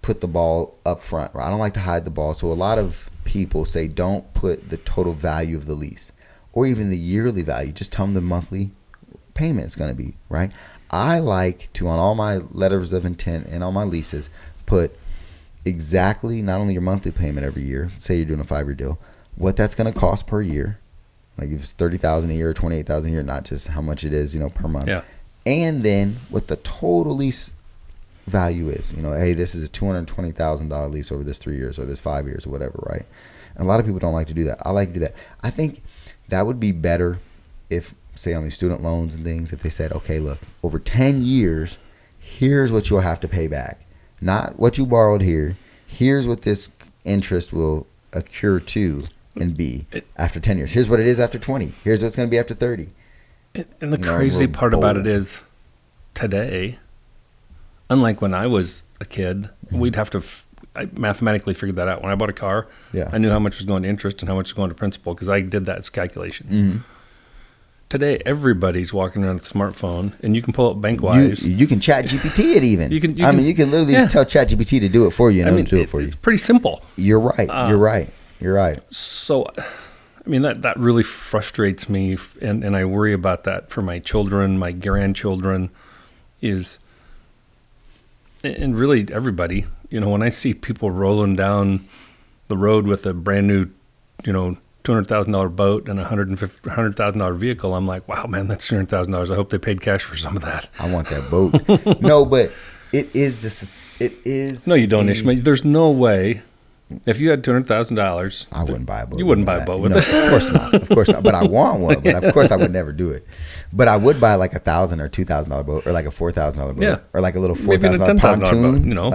put the ball up front, right? I don't like to hide the ball. So a lot of people say don't put the total value of the lease or even the yearly value. Just tell them the monthly payment is going to be, right? I like to, on all my letters of intent and on my leases, put exactly not only your monthly payment every year, say you're doing a 5-year deal, what that's going to cost per year, like if it's $30,000 a year or $28,000 a year, not just how much it is, per month. Yeah. And then what the total lease value is. Hey, this is a $220,000 lease over this 3 years or this 5 years or whatever, right? And a lot of people don't like to do that. I like to do that. I think that would be better if, say, on these student loans and things, if they said, okay, look, over 10 years, here's what you'll have to pay back. Not what you borrowed here. Here's what this interest will accrue to and be after 10 years. Here's what it is after 20. Here's what it's going to be after 30. And the crazy part about it is today, unlike when I was a kid, we'd have to I mathematically figured that out. When I bought a car, I knew how much was going to interest and how much was going to principal because I did that as calculations. Mm-hmm. Today, everybody's walking around with a smartphone, and you can pull up BankWise. You can chat GPT it even. You can literally just tell chat GPT to do it for you and do it for you. It's pretty simple. You're right. You're right. So, that really frustrates me, and I worry about that for my children, my grandchildren, and really everybody. When I see people rolling down the road with a brand new, $200,000 boat and a $100,000 vehicle, I'm like, wow, man, that's $200,000. I hope they paid cash for some of that. I want that boat. No, but it is. No, you don't, Ishmael. There's no way. If you had $200,000, I wouldn't buy a boat. You wouldn't buy a boat with it. Of course not. Of course not. But I want one. But of course I would never do it. But I would buy like $1,000 or $2,000 boat, or like a $4,000 boat, or like a little $4,000 pontoon. Boat,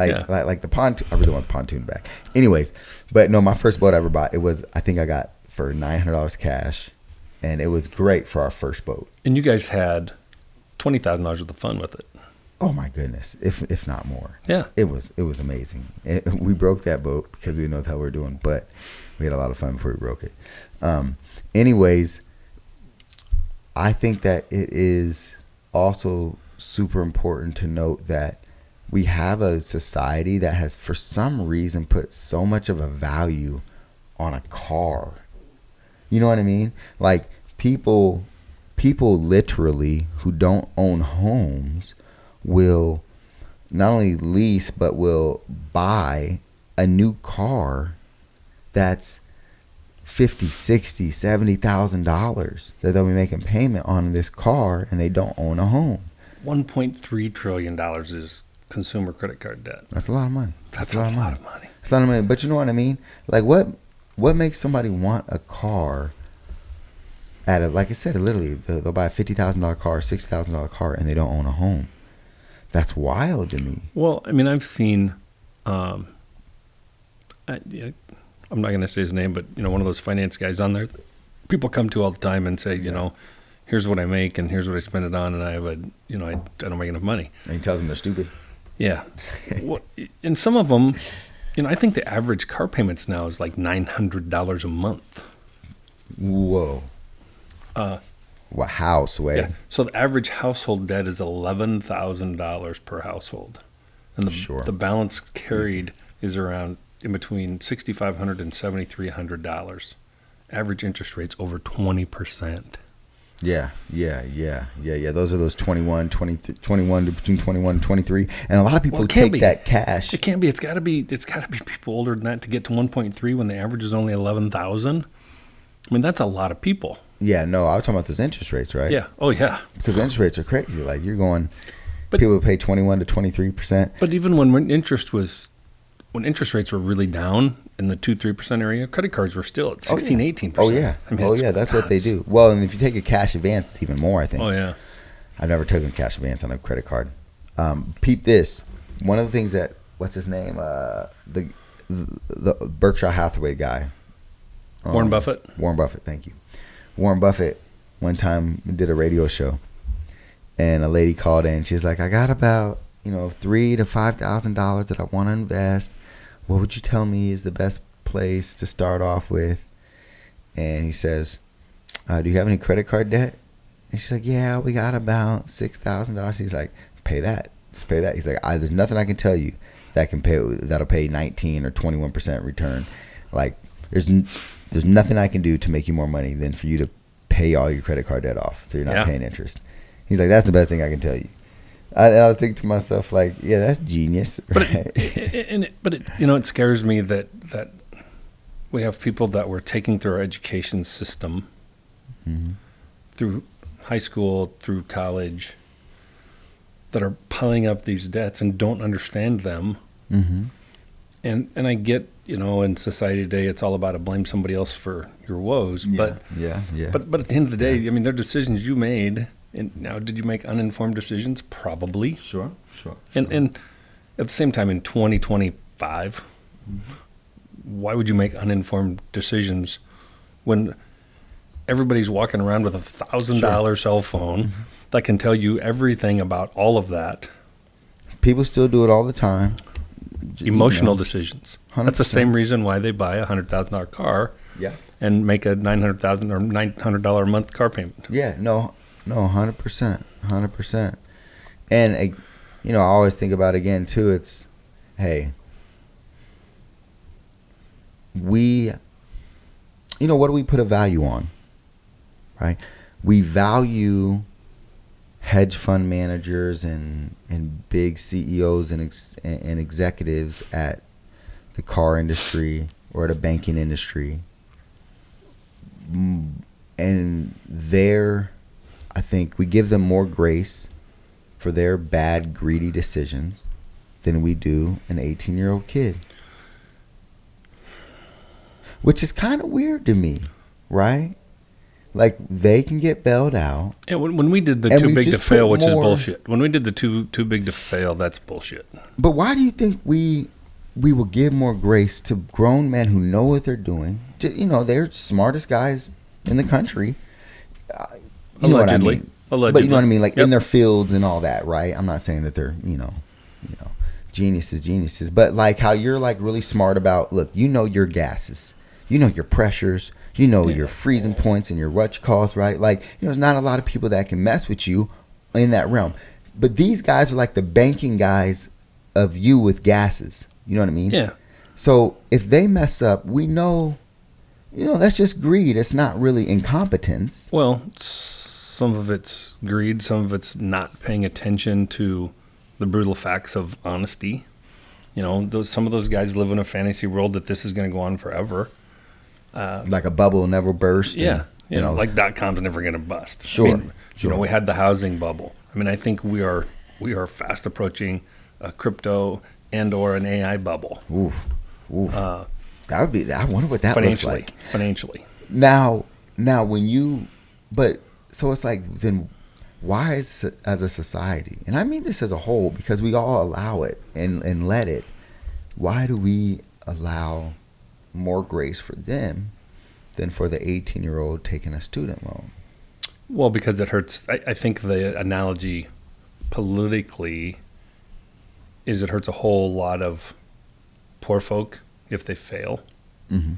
like the pontoon. I really want the pontoon back. Anyways, but no, my first boat I ever bought, I think I got for $900 cash, and it was great for our first boat. And you guys had $20,000 worth of fun with it. Oh my goodness, if not more. Yeah, it was amazing. We broke that boat because we didn't know what the hell we were doing, but we had a lot of fun before we broke it. Anyways, I think that it is also super important to note that we have a society that has, for some reason, put so much of a value on a car. You know what I mean? Like people literally who don't own homes will not only lease but will buy a new car that's $50,000, $60,000, $70,000 that they'll be making payment on this car, and they don't own a home. $1.3 trillion is consumer credit card debt. That's a lot of money. That's a lot of money. It's a lot of money. But you know what I mean? Like what makes somebody want a car like I said, literally they'll buy a $50,000 car, $60,000 car, and they don't own a home. That's wild to me. Well, I've seen, I'm not going to say his name, but one of those finance guys on there. People come to all the time and say, here's what I make and here's what I spend it on, and I have I don't make enough money. And he tells them they're stupid. Yeah. Well, and some of them, I think the average car payments now is like $900 a month. Whoa. What house way? Yeah. So the average household debt is $11,000 per household, and the balance carried is around in between $6,500 and $7,300. Average interest rates over 20%. Yeah. Those are those 21 between 21 and 23, and a lot of people take that cash. It can't be. It's got to be people older than that to get to 1.3 when the average is only 11,000. That's a lot of people. Yeah, no, I was talking about those interest rates, right? Yeah. Oh, yeah. Because interest rates are crazy. Like people would pay 21 to 23%. But even when interest rates were really down in the 2-3% area, credit cards were still at 16-18%. Oh yeah. That's what they do. Well, and if you take a cash advance, it's even more, I think. Oh yeah. I've never taken a cash advance on a credit card. Peep this. One of the things that what's his name? The Berkshire Hathaway guy. Warren Buffett. Warren Buffett, thank you. Warren Buffett one time did a radio show, and a lady called in. She's like, I got about $3,000 to $5,000 that I want to invest. What would you tell me is the best place to start off with? And he says, do you have any credit card debt? And she's like, yeah, we got about $6,000. He's like, pay that. Just pay that. He's like, there's nothing I can tell you that'll pay 19 or 21% return. Like there's nothing I can do to make you more money than for you to pay all your credit card debt off, so you're not paying interest. He's like, that's the best thing I can tell you. And I was thinking to myself, like, yeah, that's genius. Right? But it scares me that we have people that were taking through our education system, through high school, through college, that are piling up these debts and don't understand them. Mm-hmm. And I get, in society today, it's all about to blame somebody else for your woes. Yeah. But Yeah. But at the end of the day, I mean, they're decisions you made. And now, did you make uninformed decisions? Probably. Sure. And at the same time, in 2025, why would you make uninformed decisions when everybody's walking around with $1,000 cell phone that can tell you everything about all of that? People still do it all the time. Emotional decisions. 100%. That's the same reason why they buy a $100,000 car and make a $900,000 or $900 a month car payment. Yeah, no, 100%. And, I always think about again, too, it's, hey, what do we put a value on, right? We value hedge fund managers and big CEOs and executives at the car industry or the banking industry. And I think we give them more grace for their bad, greedy decisions than we do an 18-year-old kid. Which is kind of weird to me, right? Like, they can get bailed out. Yeah, when we did the too big to fail, which is bullshit. When we did the too big to fail, that's bullshit. But why do you think we will give more grace to grown men who know what they're doing? They're smartest guys in the country. You know what I mean? Allegedly. But you know what I mean? Like, in their fields and all that, right? I'm not saying that they're, geniuses. But, like, how you're, like, really smart about, look, your gases. Your pressures. Your freezing points and your what calls, right? Like, there's not a lot of people that can mess with you in that realm. But these guys are like the banking guys of you with gases. You know what I mean? Yeah. So if they mess up, we know, that's just greed. It's not really incompetence. Well, some of it's greed. Some of it's not paying attention to the brutal facts of honesty. Some of those guys live in a fantasy world that this is going to go on forever. Like a bubble will never burst. Yeah. Like .com's never going to bust. Sure. We had the housing bubble. I mean, I think we are fast approaching a crypto and or an AI bubble. Oof. That would be that. I wonder what that looks like. Financially. Now so it's like, then why as a society, and I mean this as a whole, because we all allow it and let it, why do we allow more grace for them than for the 18-year-old taking a student loan? Well, because it hurts. I think the analogy politically is it hurts a whole lot of poor folk if they fail. Mm-hmm.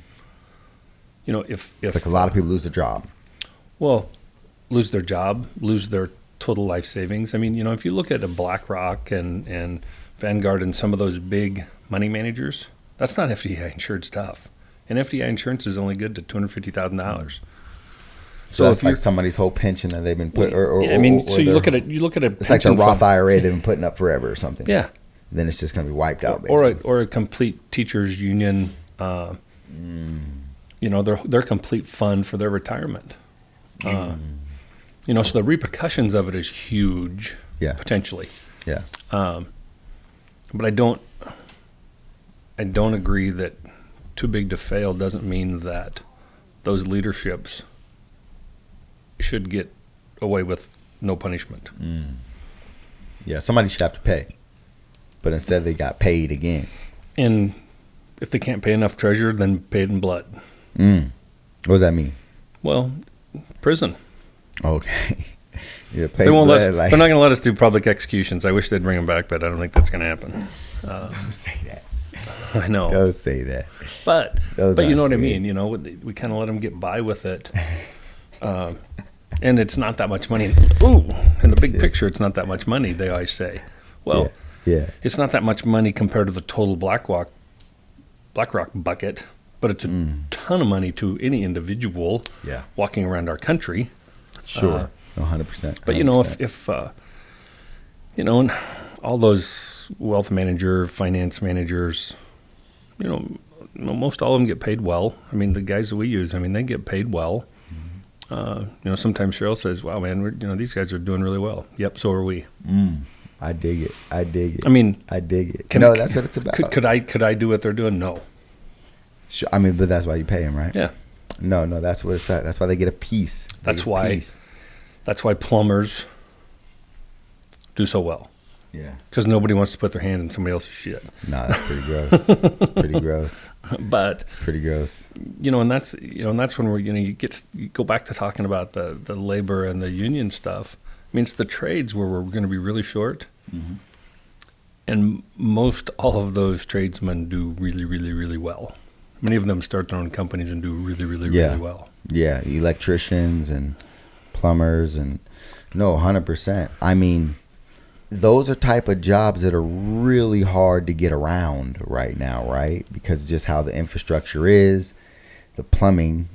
If like a lot of people lose their job. Well, lose their job, lose their total life savings. I mean, if you look at a BlackRock and Vanguard and some of those big money managers, that's not FDI insured stuff. And FDI insurance is only good to $250,000. So it's like somebody's whole pension that they've been put. You look at it. It's like the Roth IRA they've been putting up forever or something. Yeah. Then it's just going to be wiped out. Basically. Or a complete teachers union. Their complete fund for their retirement. So the repercussions of it is huge. Yeah. Potentially. Yeah. But I don't agree that too big to fail doesn't mean that those leaderships should get away with no punishment. Yeah, somebody should have to pay. But instead they got paid again. And if they can't pay enough treasure, then pay it in blood. What does that mean? Well, prison. Okay. Yeah, they're not going to let us do public executions. I wish they'd bring them back, but I don't think that's going to happen. Don't say that. I know. Don't say that. But you know what I mean. We kind of let them get by with it. And it's not that much money. In the big picture, it's not that much money, they always say. Well, yeah. It's not that much money compared to the total BlackRock bucket, but it's a ton of money to any individual walking around our country. Sure. 100%. But, if all those wealth manager, finance managers, most all of them get paid well. I mean, the guys that we use, they get paid well. Sometimes Cheryl says, wow, man, these guys are doing really well. Yep, so are we. I dig it. I dig it. I mean, I dig it. That's what it's about. Could I do what they're doing? No. Sure. I mean, but that's why you pay them, right? Yeah. No, that's what it's at. That's why they get a piece. That's why plumbers do so well. Yeah. Because nobody wants to put their hand in somebody else's shit. No, that's pretty gross. It's pretty gross. But it's pretty gross. And that's when we're you go back to talking about the labor and the union stuff. I mean, it's the trades where we're going to be really short. Mm-hmm. And most all of those tradesmen do really, really, really well. Many of them start their own companies and do really, really, really well. Yeah, electricians and plumbers 100%. I mean, those are type of jobs that are really hard to get around right now, right? Because just how the infrastructure is, the plumbing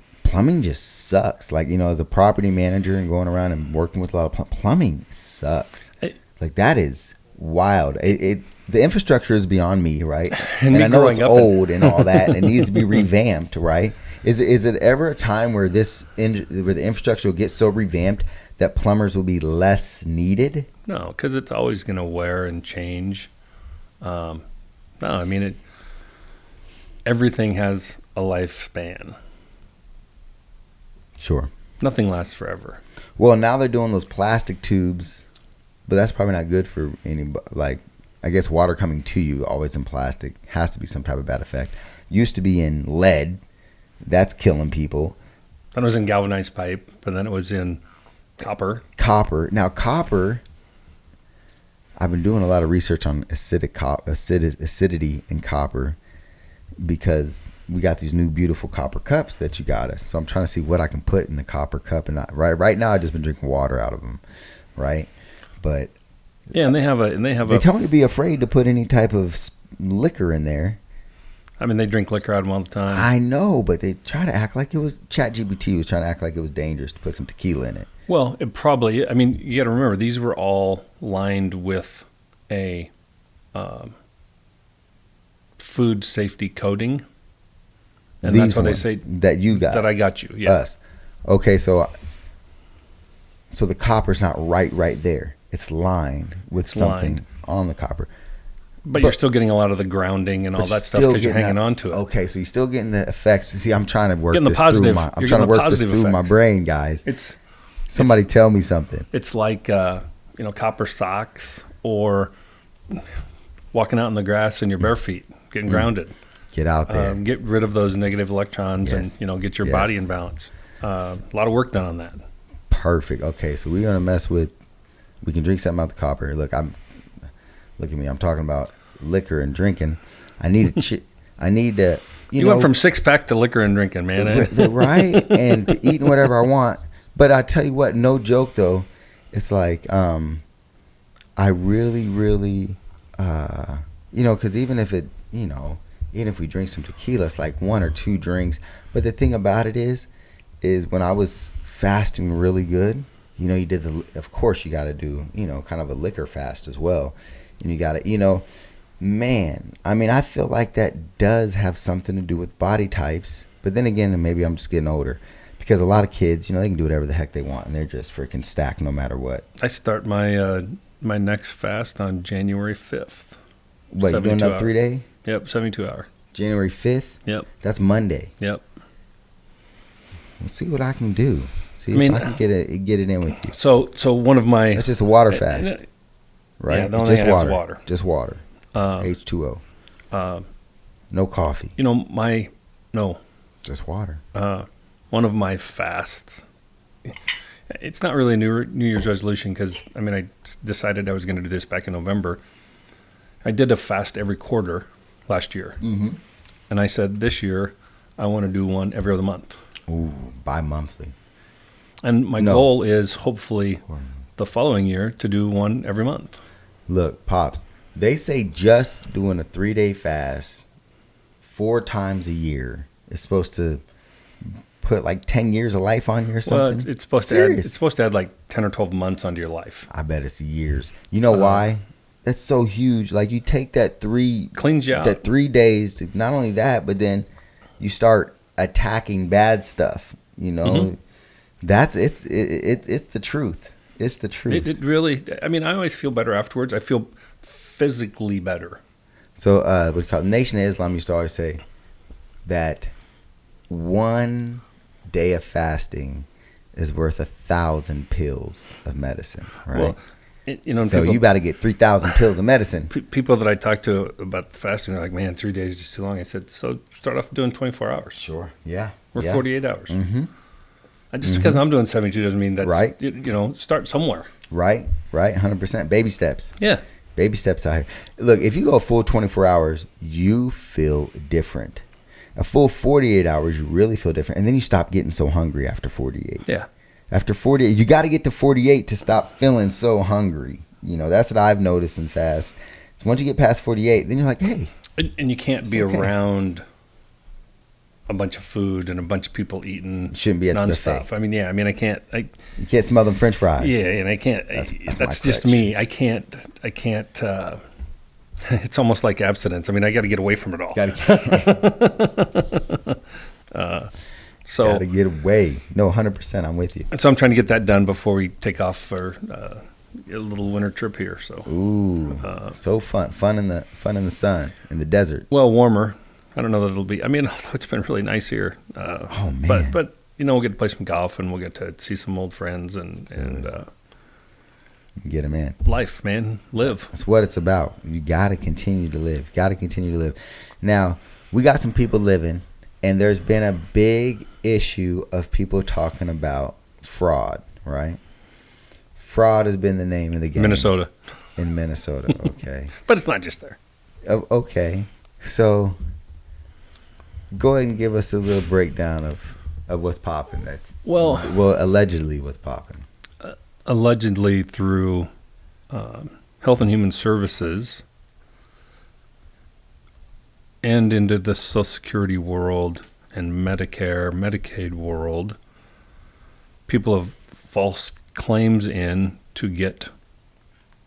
just sucks. Like, as a property manager and going around and working with a lot of plumbing sucks. Like, that is wild. The infrastructure is beyond me, right? And I know it's old and all that, and it needs to be revamped, right? Is it ever a time where where the infrastructure will get so revamped that plumbers will be less needed? No, because it's always going to wear and change. No, I mean everything has a lifespan. Sure. Nothing lasts forever. Well, now they're doing those plastic tubes, but that's probably not good for anybody. Like, I guess water coming to you always in plastic has to be some type of bad effect. Used to be in lead. That's killing people. Then it was in galvanized pipe, but then it was in copper. Now, copper, I've been doing a lot of research on acidity in copper because we got these new beautiful copper cups that you got us. So I'm trying to see what I can put in the copper cup. And right now I've just been drinking water out of them, right? But yeah, they tell me to be afraid to put any type of liquor in there. I mean, they drink liquor out of them all the time. I know, but they try to act like it was ChatGPT was trying to act like it was dangerous to put some tequila in it. Well, it probably. I mean, you got to remember these were all lined with a food safety coating, and These that's what they ones say that you got. That I got you. Yeah. Us. Okay, so the copper's not right there. It's lined with something on the copper. But you're still getting a lot of the grounding and all that stuff because you're hanging on to it. Okay, so you're still getting the effects. See, I'm trying to work this through my brain, guys. Somebody tell me something. It's like copper socks or walking out in the grass in your bare feet, getting grounded. Get out there. Get rid of those negative electrons and get your body in balance. A lot of work done on that. Perfect. Okay, so we're gonna mess with. We can drink something out the copper. Look at me. I'm talking about liquor and drinking. I need to. You went from 6-pack to liquor and drinking, man. Right, and to eating whatever I want. But I tell you what, no joke though, it's like I really, really, because even if we drink some tequila, it's like 1 or 2 drinks. But the thing about it is when I was fasting really good, of course you got to do, kind of a liquor fast as well. And you got to, man, I mean, I feel like that does have something to do with body types. But then again, maybe I'm just getting older. Because a lot of kids, they can do whatever the heck they want. And they're just freaking stacked no matter what. I start my my next fast on January 5th. What, you doing that 3-day? Yep, 72 hour. January 5th? Yep. That's Monday. Yep. Let's see what I can do. If I can get it in with you. So one of my... That's just a water fast. Right? Yeah, the only thing is water. Just water. H2O. No coffee. No. Just water. One of my fasts. It's not really a New Year's resolution because, I decided I was going to do this back in November. I did a fast every quarter last year. Mm-hmm. And I said this year I want to do one every other month. Ooh, bi-monthly. And my goal is hopefully the following year to do one every month. Look, Pops, they say just doing a 3-day fast 4 times a year is supposed to put like 10 years of life on you or something. Well, it's supposed to add like 10 or 12 months onto your life. I bet it's years. You know why? That's so huge. Like you take that cleans you out. That 3 days. Not only that, but then you start attacking bad stuff. Mm-hmm. That's it's the truth. It's the truth. It really, I mean, I always feel better afterwards. I feel physically better. So what we call Nation of Islam used to always say that one day of fasting is worth 1,000 pills of medicine, right? Well, so you got to get 3,000 pills of medicine. People that I talk to about fasting are like, man, 3 days is too long. I said, so start off doing 24 hours. Sure, yeah. Or 48 hours. Mm-hmm. Just because I'm doing 72 doesn't mean that's, right. Start somewhere. Right, 100%. Baby steps. Yeah. Baby steps out here. Look, if you go a full 24 hours, you feel different. A full 48 hours, you really feel different. And then you stop getting so hungry after 48. Yeah. After 48, you got to get to 48 to stop feeling so hungry. That's what I've noticed in fast. So once you get past 48, then you're like, hey. And you can't be around a bunch of food and a bunch of people eating shouldn't be at nonstop. the buffet. I can't. You can't smell them French fries. Yeah, and I can't. That's just crutch. Me. I can't. It's almost like abstinence. I mean, I got to get away from it all. Got to get away. No, 100%. I'm with you. And so I'm trying to get that done before we take off for a little winter trip here. So. Ooh, so fun in the sun in the desert. Well, warmer. I don't know that it'll be. I mean, although it's been really nice here. Oh man! But we'll get to play some golf and we'll get to see some old friends and get them in. Life, man, live. That's what it's about. You got to continue to live. Now we got some people living, and there's been a big issue of people talking about fraud. Right? Fraud has been the name of the game. Minnesota. In Minnesota, okay. But it's not just there. Okay, so. Go ahead and give us a little breakdown of what's popping. Well, allegedly what's popping. Allegedly through Health and Human Services and into the Social Security world and Medicare, Medicaid world, people have false claims in to get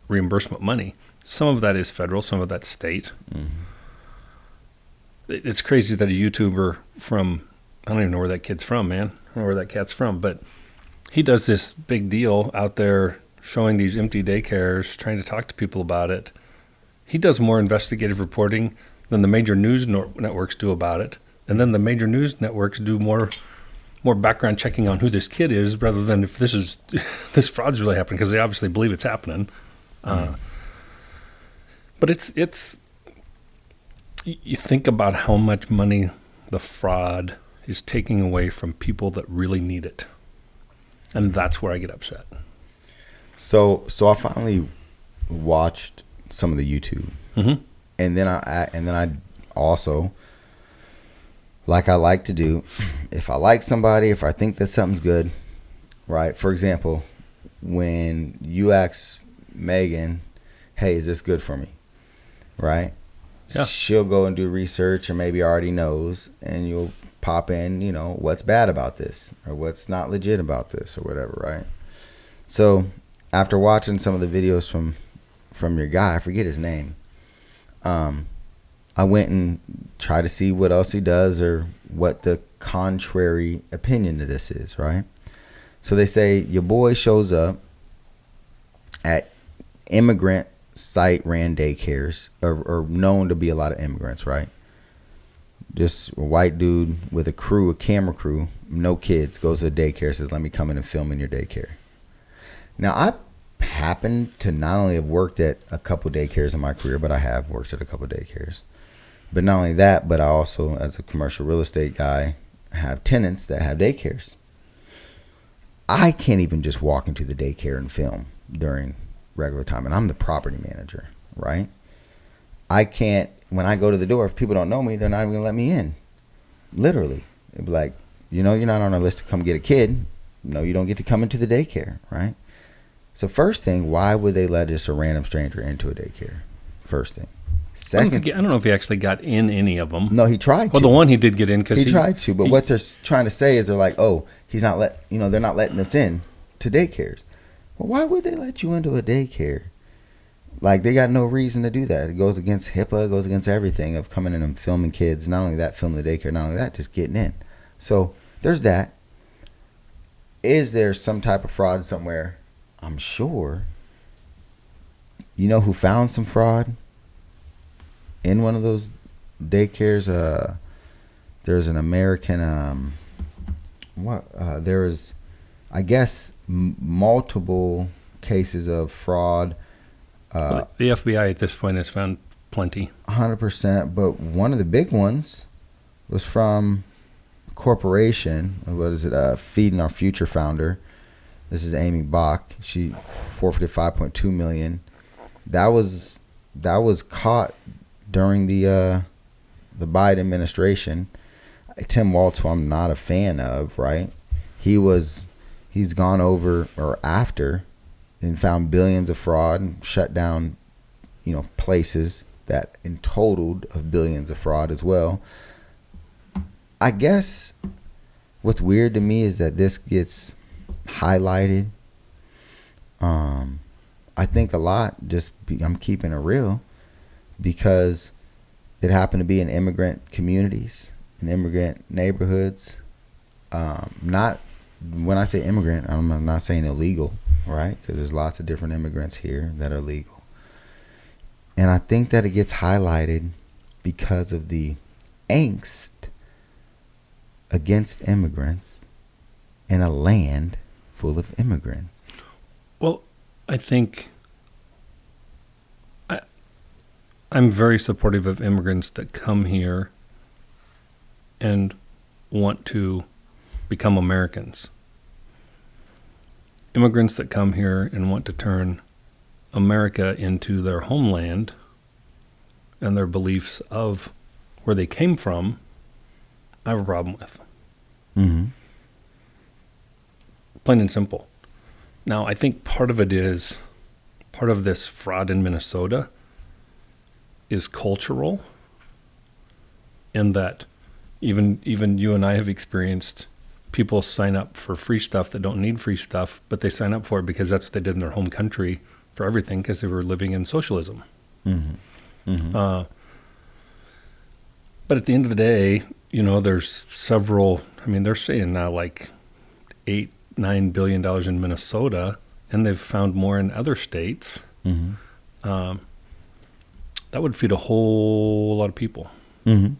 reimbursement money. Some of that is federal, some of that's state. Mm-hmm. It's crazy that a YouTuber from, I don't even know where that kid's from, man. I don't know where that cat's from, but he does this big deal out there showing these empty daycares, trying to talk to people about it. He does more investigative reporting than the major news networks do about it. And then the major news networks do more background checking on who this kid is rather than if this fraud's really happening, because they obviously believe it's happening. But it's you think about how much money the fraud is taking away from people that really need it. And that's where I get upset. So I finally watched some of the YouTube. Mm-hmm. And then I also, like I like to do, if I like somebody, if I think that something's good, right? For example, when you ask Megan, hey, is this good for me? Right? Yeah. She'll go and do research or maybe already knows, and you'll pop in, what's bad about this or what's not legit about this or whatever, right? So after watching some of the videos from your guy, I forget his name, I went and tried to see what else he does or what the contrary opinion to this is, right? So they say your boy shows up at immigrant site ran daycares or known to be a lot of immigrants, right? Just a white dude with a camera crew, no kids, goes to a daycare, says, let me come in and film in your daycare. Now, I happen to not only have worked at a couple daycares in my career, but I have worked at a couple daycares. But not only that, but I also, as a commercial real estate guy, have tenants that have daycares. I can't even just walk into the daycare and film during regular time, and I'm the property manager, right? I can't, when I go to the door, if people don't know me, they're not even gonna let me in. Literally. They'd be like, you're not on our list to come get a kid. No, you don't get to come into the daycare, right? So first thing, why would they let just a random stranger into a daycare? First thing. Second, I don't know if he actually got in any of them. No, he tried to. Well, the one he did get in because he tried to, but what they're trying to say is they're like, oh, he's not they're not letting us in to daycares. Well, why would they let you into a daycare? Like, they got no reason to do that. It goes against HIPAA, it goes against everything of coming in and filming kids. Not only that, filming the daycare, not only that, just getting in. So there's that. Is there some type of fraud somewhere? I'm sure. You know who found some fraud in one of those daycares? There's an American. There was, I guess, multiple cases of fraud. The FBI at this point has found plenty. 100%, but one of the big ones was from a corporation. What is it? Feeding Our Future founder. This is Amy Bach. She forfeited $5.2 million. That was caught during the Biden administration. Tim Walz, who I'm not a fan of, right? He's gone over or after and found billions of fraud and shut down, places that in totaled of billions of fraud as well. I guess what's weird to me is that this gets highlighted. I think a lot, I'm keeping it real, because it happened to be in immigrant communities, in immigrant neighborhoods. Not when I say immigrant, I'm not saying illegal, right? Because there's lots of different immigrants here that are legal. And I think that it gets highlighted because of the angst against immigrants in a land full of immigrants. Well, I think I'm very supportive of immigrants that come here and want to become Americans. Immigrants that come here and want to turn America into their homeland and their beliefs of where they came from, I have a problem with. Mm-hmm. Plain and simple. Now, I think part of this fraud in Minnesota is cultural, in that even you and I have experienced people sign up for free stuff that don't need free stuff, but they sign up for it because that's what they did in their home country for everything, because they were living in socialism. Mm-hmm. Mm-hmm. But at the end of the day, there's several, they're saying now like $8-9 billion in Minnesota, and they've found more in other states. Mm-hmm. That would feed a whole lot of people. Mm-hmm.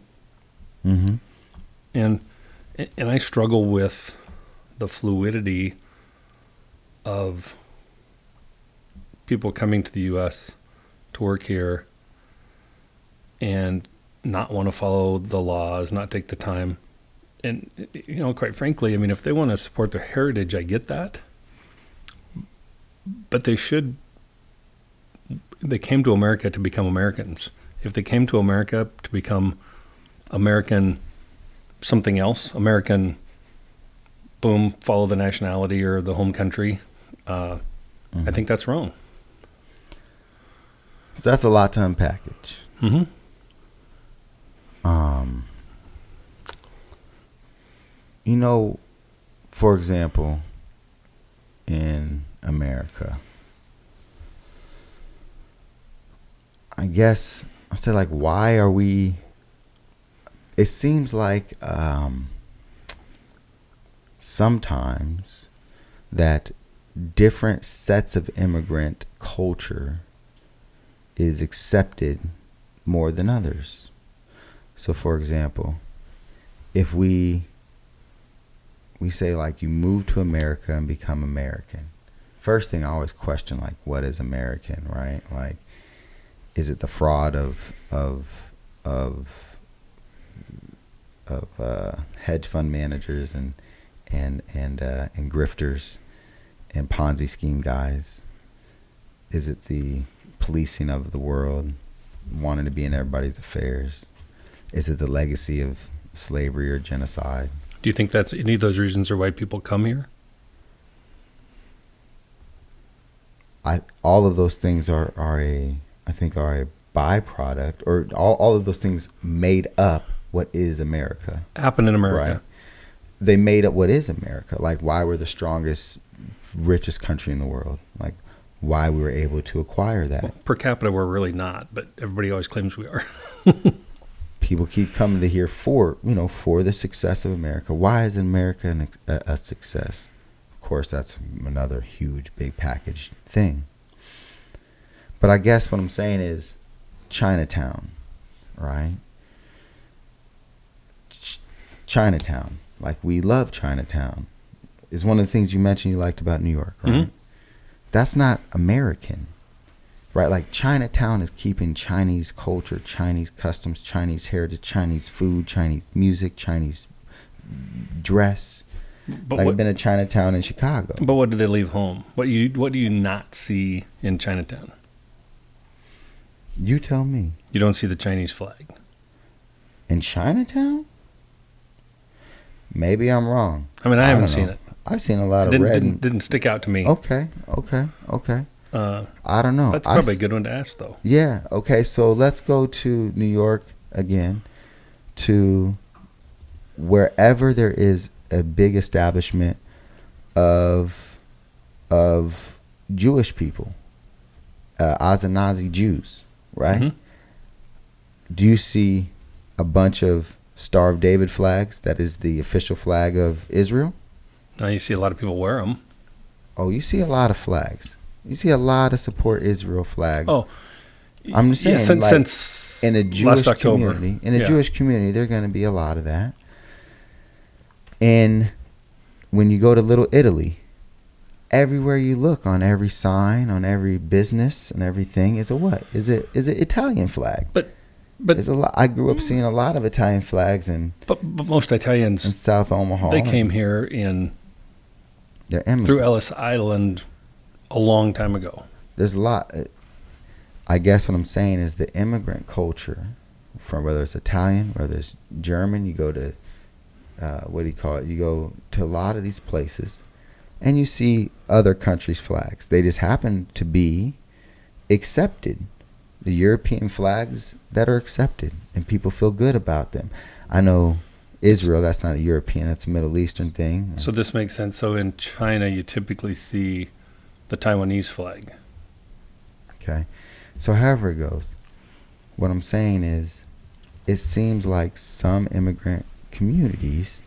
Mm-hmm. And I struggle with the fluidity of people coming to the U.S. to work here and not want to follow the laws, not take the time. And, quite frankly, if they want to support their heritage, I get that. But they came to America to become Americans. If they came to America to become American something else, American, boom, follow the nationality or the home country, I think that's wrong. So that's a lot to unpackage. Mm-hmm. For example, in America, I guess I say, like, why are we? It seems like sometimes that different sets of immigrant culture is accepted more than others. So, for example, if we say, like, you move to America and become American, first thing I always question, like, what is American, right? Like, is it the fraud of hedge fund managers and grifters and Ponzi scheme guys? Is it the policing of the world, wanting to be in everybody's affairs? Is it the legacy of slavery or genocide? Do you think that's any of those reasons are why people come here? All of those things are a byproduct, or all of those things made up what is America. Happened in America. Right? They made up what is America. Like, why we're the strongest, richest country in the world. Like, why we were able to acquire that. Well, per capita, we're really not, but everybody always claims we are. People keep coming to here for the success of America. Why is America a success? Of course, that's another huge, big packaged thing. But I guess what I'm saying is Chinatown, right? Chinatown. Like, we love Chinatown. Is one of the things you mentioned you liked about New York, right? Mm-hmm. That's not American, right? Like, Chinatown is keeping Chinese culture, Chinese customs, Chinese heritage, Chinese food, Chinese music, Chinese dress. But I've been to Chinatown in Chicago. But what do they leave home? What do you not see in Chinatown? You tell me. You don't see the Chinese flag. In Chinatown? Maybe I'm wrong. I mean, I haven't seen it. I've seen a lot of red. Didn't stick out to me. Okay. I don't know. That's probably a good one to ask, though. Yeah. Okay. So let's go to New York again, to wherever there is a big establishment of Jewish people, Ashkenazi Jews, right? Mm-hmm. Do you see a bunch of Star of David flags? That is the official flag of Israel. Now you see a lot of people wear them. Oh, you see a lot of flags. You see a lot of support Israel flags. Oh, I'm just saying, yeah, like, since in a Jewish last community, Jewish community, there's going to be a lot of that. And when you go to Little Italy, everywhere you look, on every sign, on every business and everything, is a what? Is it Italian flag? But there's a lot. I grew up seeing a lot of Italian flags but most Italians in South Omaha. They came here through Ellis Island a long time ago. There's a lot. I guess what I'm saying is the immigrant culture, from whether it's Italian, whether it's German, you go to what do you call it? You go to a lot of these places, and you see other countries' flags. They just happen to be accepted. The European flags that are accepted, and people feel good about them. I know Israel, that's not a European, that's a Middle Eastern thing. So this makes sense. So in China, you typically see the Taiwanese flag. Okay. So however it goes, what I'm saying is, it seems like some immigrant communities,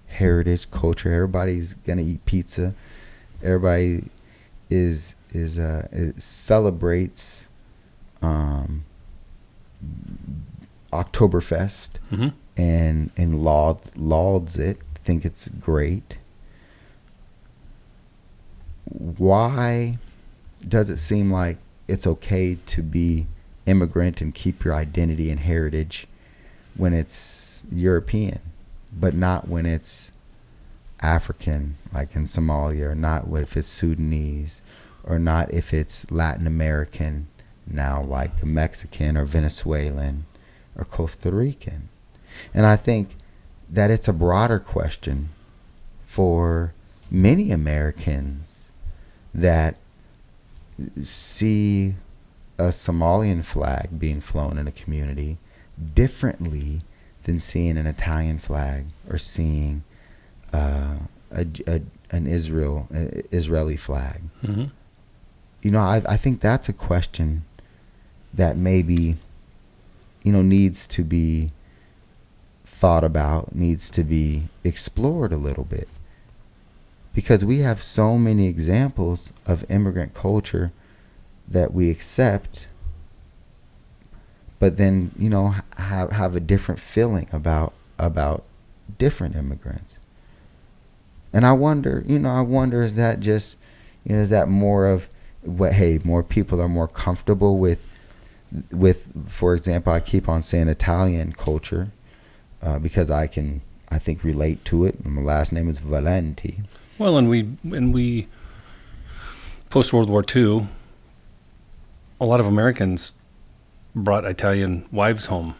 heritage, culture, everybody's gonna eat pizza. Everybody is celebrates Oktoberfest, Mm-hmm. and lauds it, think it's great. Why does it seem like it's okay to be immigrant and keep your identity and heritage when it's European, but not when it's African, like in Somalia, or not if it's Sudanese, or not if it's Latin American, now like a Mexican or Venezuelan or Costa Rican? And I think that it's a broader question for many Americans that see a Somalian flag being flown in a community differently than seeing an Italian flag or seeing an Israeli flag. Mm-hmm. You know, I think that's a question that maybe, needs to be thought about, needs to be explored a little bit. Because we have so many examples of immigrant culture that we accept, but then, have a different feeling about different immigrants. And I wonder, is that just, is that more of what, hey, more people are more comfortable with, for example, I keep on saying Italian culture, because I think relate to it. My last name is Valenti. Well, and we post World War II, a lot of Americans brought Italian wives home.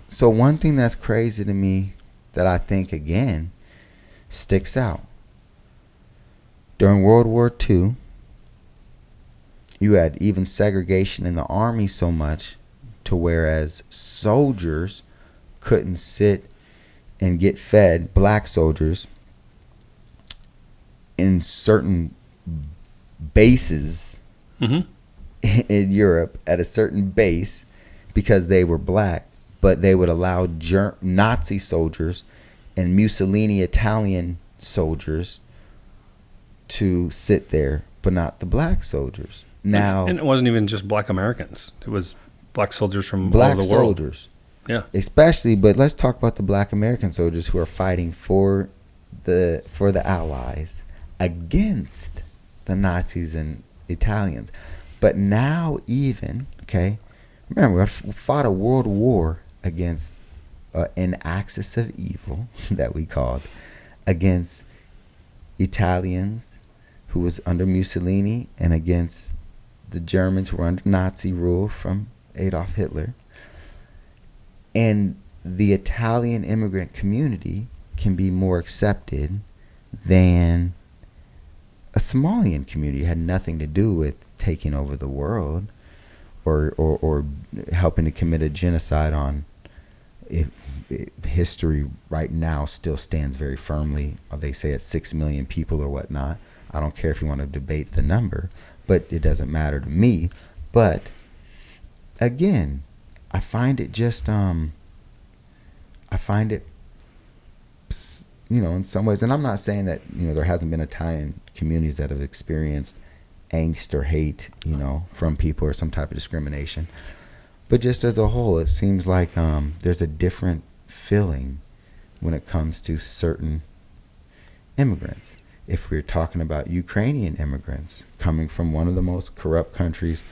So one thing that's crazy to me that I think, again, sticks out. During World War II, you had even segregation in the army so much to whereas soldiers couldn't sit and get fed, black soldiers, in certain bases Mm-hmm. in Europe at a certain base because they were black, but they would allow Nazi soldiers and Mussolini Italian soldiers to sit there, but not the black soldiers. Now, and it wasn't even just black Americans. It was black soldiers from all black over the world. soldiers, Yeah. especially. But let's talk about the black American soldiers who are fighting for the Allies against the Nazis and Italians. But now, even remember, we fought a world war against an axis of evil that we called against Italians, who was under Mussolini, and against the Germans, who were under Nazi rule from Adolf Hitler. And the Italian immigrant community can be more accepted than a Somalian community. It had nothing to do with taking over the world or helping to commit a genocide on. If history right now still stands very firmly, they say it's 6 million people or whatnot. I don't care if you want to debate the number, but it doesn't matter to me. But again, I find it just in some ways, and I'm not saying that there hasn't been Italian communities that have experienced angst or hate from people or some type of discrimination, but just as a whole, it seems like there's a different feeling when it comes to certain immigrants. If we're talking about Ukrainian immigrants coming from one of the most corrupt countries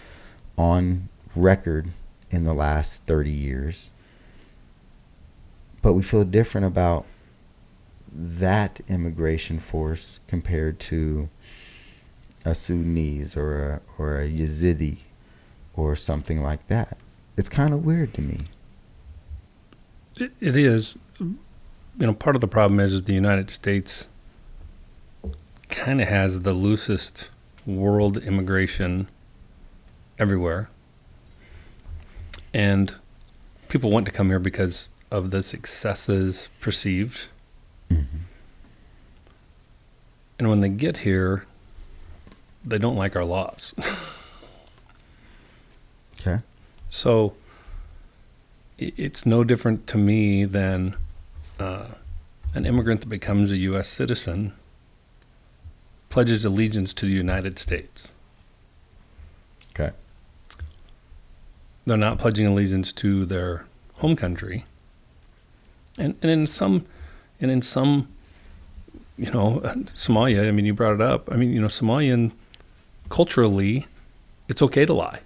on record in the last 30 years, but we feel different about that immigration force compared to a Sudanese or a Yazidi or something like that. It's kind of weird to me. It is. Part of the problem is the United States kind of has the loosest world immigration everywhere. And people want to come here because of the successes perceived. Mm-hmm. And when they get here, they don't like our laws. Okay. So it's no different to me than an immigrant that becomes a U.S. citizen pledges allegiance to the United States. Okay. They're not pledging allegiance to their home country. And in some Somalia, I mean, you brought it up. I mean, Somalian, culturally, it's okay to lie.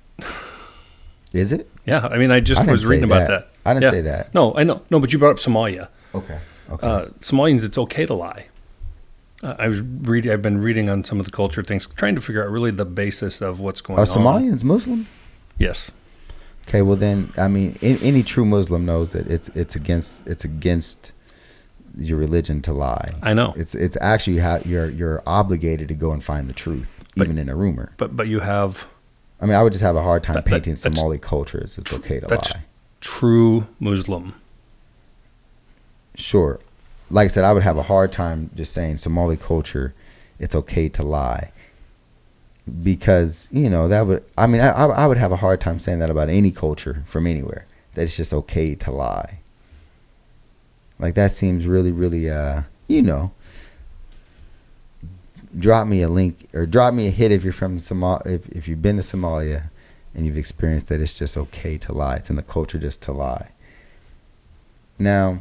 Is it? Yeah, I mean, I was reading about that. I didn't say that. No, I know. No, but you brought up Somalia. Okay. Somalians, it's okay to lie. I've been reading on some of the culture things, trying to figure out really the basis of what's going on. Are Somalians Muslim? Yes. Okay, well then, I mean, any true Muslim knows that it's against your religion to lie. I know. It's actually how you're obligated to go and find the truth, even in a rumor. But you have. I mean, I would just have a hard time painting Somali culture as it's okay to that's lie. True Muslim. Sure. Like I said, I would have a hard time just saying Somali culture, it's okay to lie. Because, that would, I mean, I would have a hard time saying that about any culture from anywhere, that it's just okay to lie. Like, that seems really, really, drop me a link or drop me a hit if you're from if you've been to Somalia and you've experienced that it's just okay to lie. It's in the culture just to lie. Now,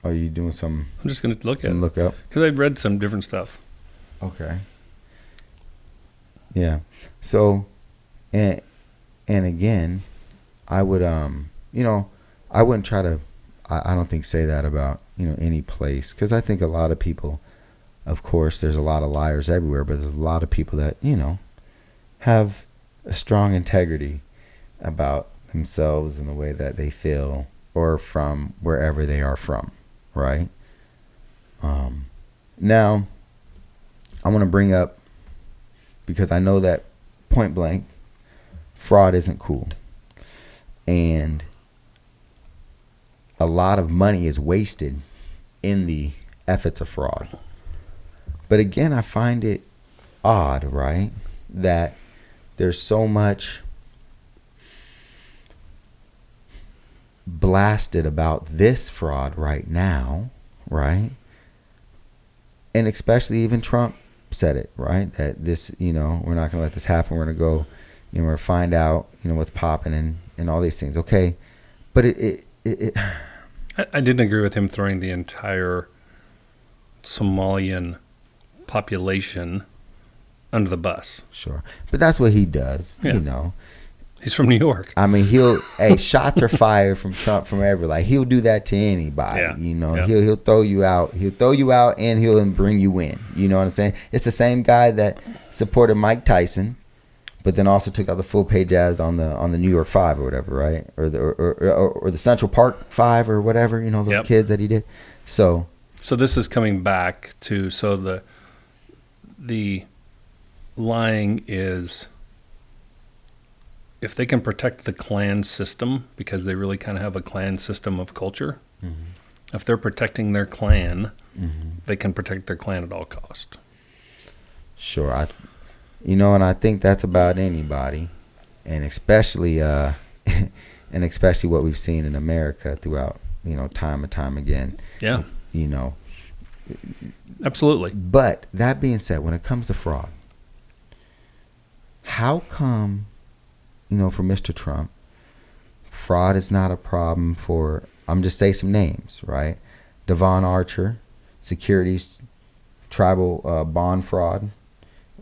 are you doing some? I'm just going to look up because I've read some different stuff. Okay. Yeah. So, and again, I would I wouldn't try to. I don't think say that about any place, because I think a lot of people. Of course, there's a lot of liars everywhere, but there's a lot of people that, have a strong integrity about themselves and the way that they feel, or from wherever they are from, right? Now, I want to bring up, because I know that point blank, fraud isn't cool. And a lot of money is wasted in the efforts of fraud. But again, I find it odd, right, that there's so much blasted about this fraud right now, right? and especially even Trump said it, right? That this, we're not going to let this happen. We're going to go, we're going to find out, what's popping and all these things. Okay. But I didn't agree with him throwing the entire Somalian population under the bus. Sure. But that's what he does, Yeah. He's from New York. I mean, shots are fired from Trump from everywhere. Like, he'll do that to anybody. Yeah. Yeah. He'll throw you out. He'll throw you out and he'll bring you in. You know what I'm saying? It's the same guy that supported Mike Tyson, but then also took out the full page ads on the New York 5 or whatever, right? Or the Central Park 5 or whatever. Those Yep. kids that he did. So this is coming back to the lying is, if they can protect the clan system, because they really kind of have a clan system of culture, if they're protecting their clan, they can protect their clan at all cost. Sure. And I think that's about anybody, and especially what we've seen in America throughout, time and time again. Yeah. Absolutely. But that being said, when it comes to fraud, how come, for Mr. Trump, fraud is not a problem for, I'm just say some names, right? Devon Archer, securities, tribal bond fraud,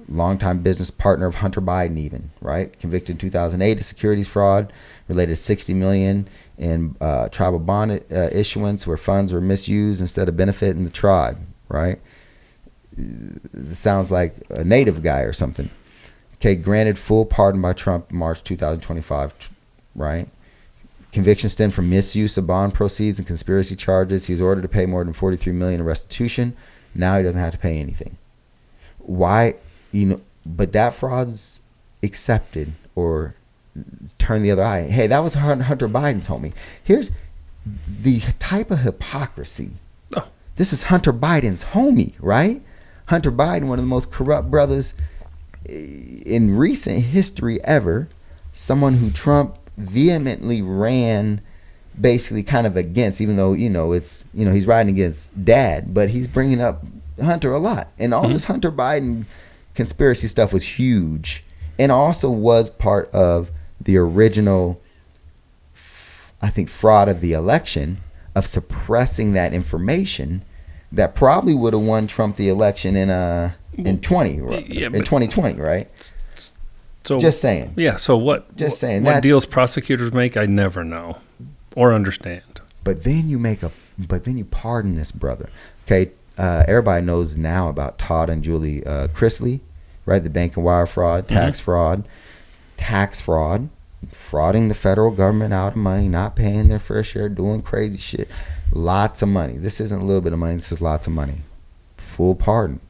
longtime business partner of Hunter Biden even, right? Convicted in 2008 of securities fraud related to $60 million in tribal bond issuance where funds were misused instead of benefiting the tribe, right? It sounds like a native guy or something. Okay, granted full pardon by Trump March 2025, right? Conviction stemmed from misuse of bond proceeds and conspiracy charges. He was ordered to pay more than $43 million in restitution. Now he doesn't have to pay anything. Why? But that fraud's accepted or turn the other eye. Hey, that was Hunter Biden's homie. Here's the type of hypocrisy. Oh. This is Hunter Biden's homie, right? Hunter Biden, one of the most corrupt brothers in recent history ever, someone who Trump vehemently ran basically kind of against, even though, he's riding against dad, but he's bringing up Hunter a lot. And all this Hunter Biden conspiracy stuff was huge and also was part of the original, I think, fraud of the election of suppressing that information that probably would have won Trump the election in 2020, right? So just saying. Yeah. So what? Just saying. What deals prosecutors make, I never know or understand. But then you pardon this brother. Okay. Everybody knows now about Todd and Julie Chrisley, right? The bank and wire fraud, tax fraud, frauding the federal government out of money, not paying their fair share, doing crazy shit. Lots of money. This isn't a little bit of money. This is lots of money. Full pardon.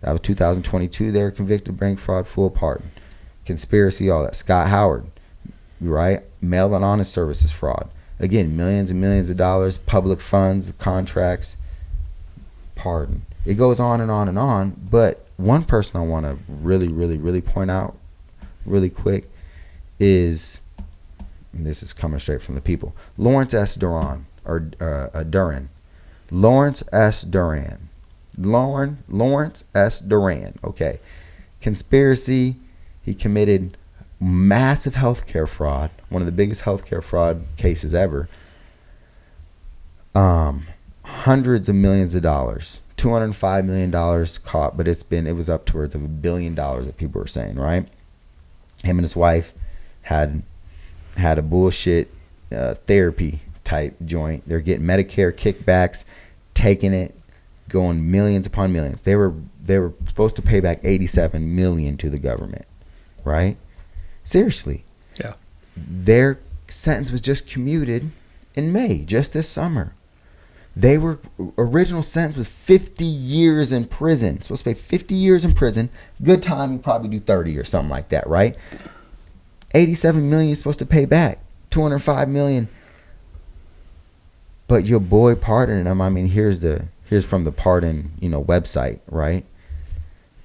That was 2022. They were convicted of bank fraud, full pardon. Conspiracy, all that. Scott Howard, right? Mail and honest services fraud. Again, millions and millions of dollars, public funds, contracts, pardon. It goes on and on and on. But one person I want to really, really, really point out really quick is, and this is coming straight from the people, Lawrence S. Duran. Lawrence S. Duran. Lawrence S. Duran. Okay. Conspiracy. He committed massive healthcare fraud. One of the biggest healthcare fraud cases ever. Hundreds of millions of dollars. $205 million caught, but it was up towards of $1 billion that people were saying, right? Him and his wife had a bullshit therapy type joint. They're getting Medicare kickbacks, taking it, going millions upon millions. They were supposed to pay back $87 million to the government, right? Seriously. Yeah. Their sentence was just commuted in May, just this summer. Original sentence was 50 years in prison. Supposed to pay 50 years in prison. Good time, you probably do 30 or something like that, right? $87 million you're supposed to pay back. $205 million. But your boy pardoned him. I mean, here's from the pardon, website, right?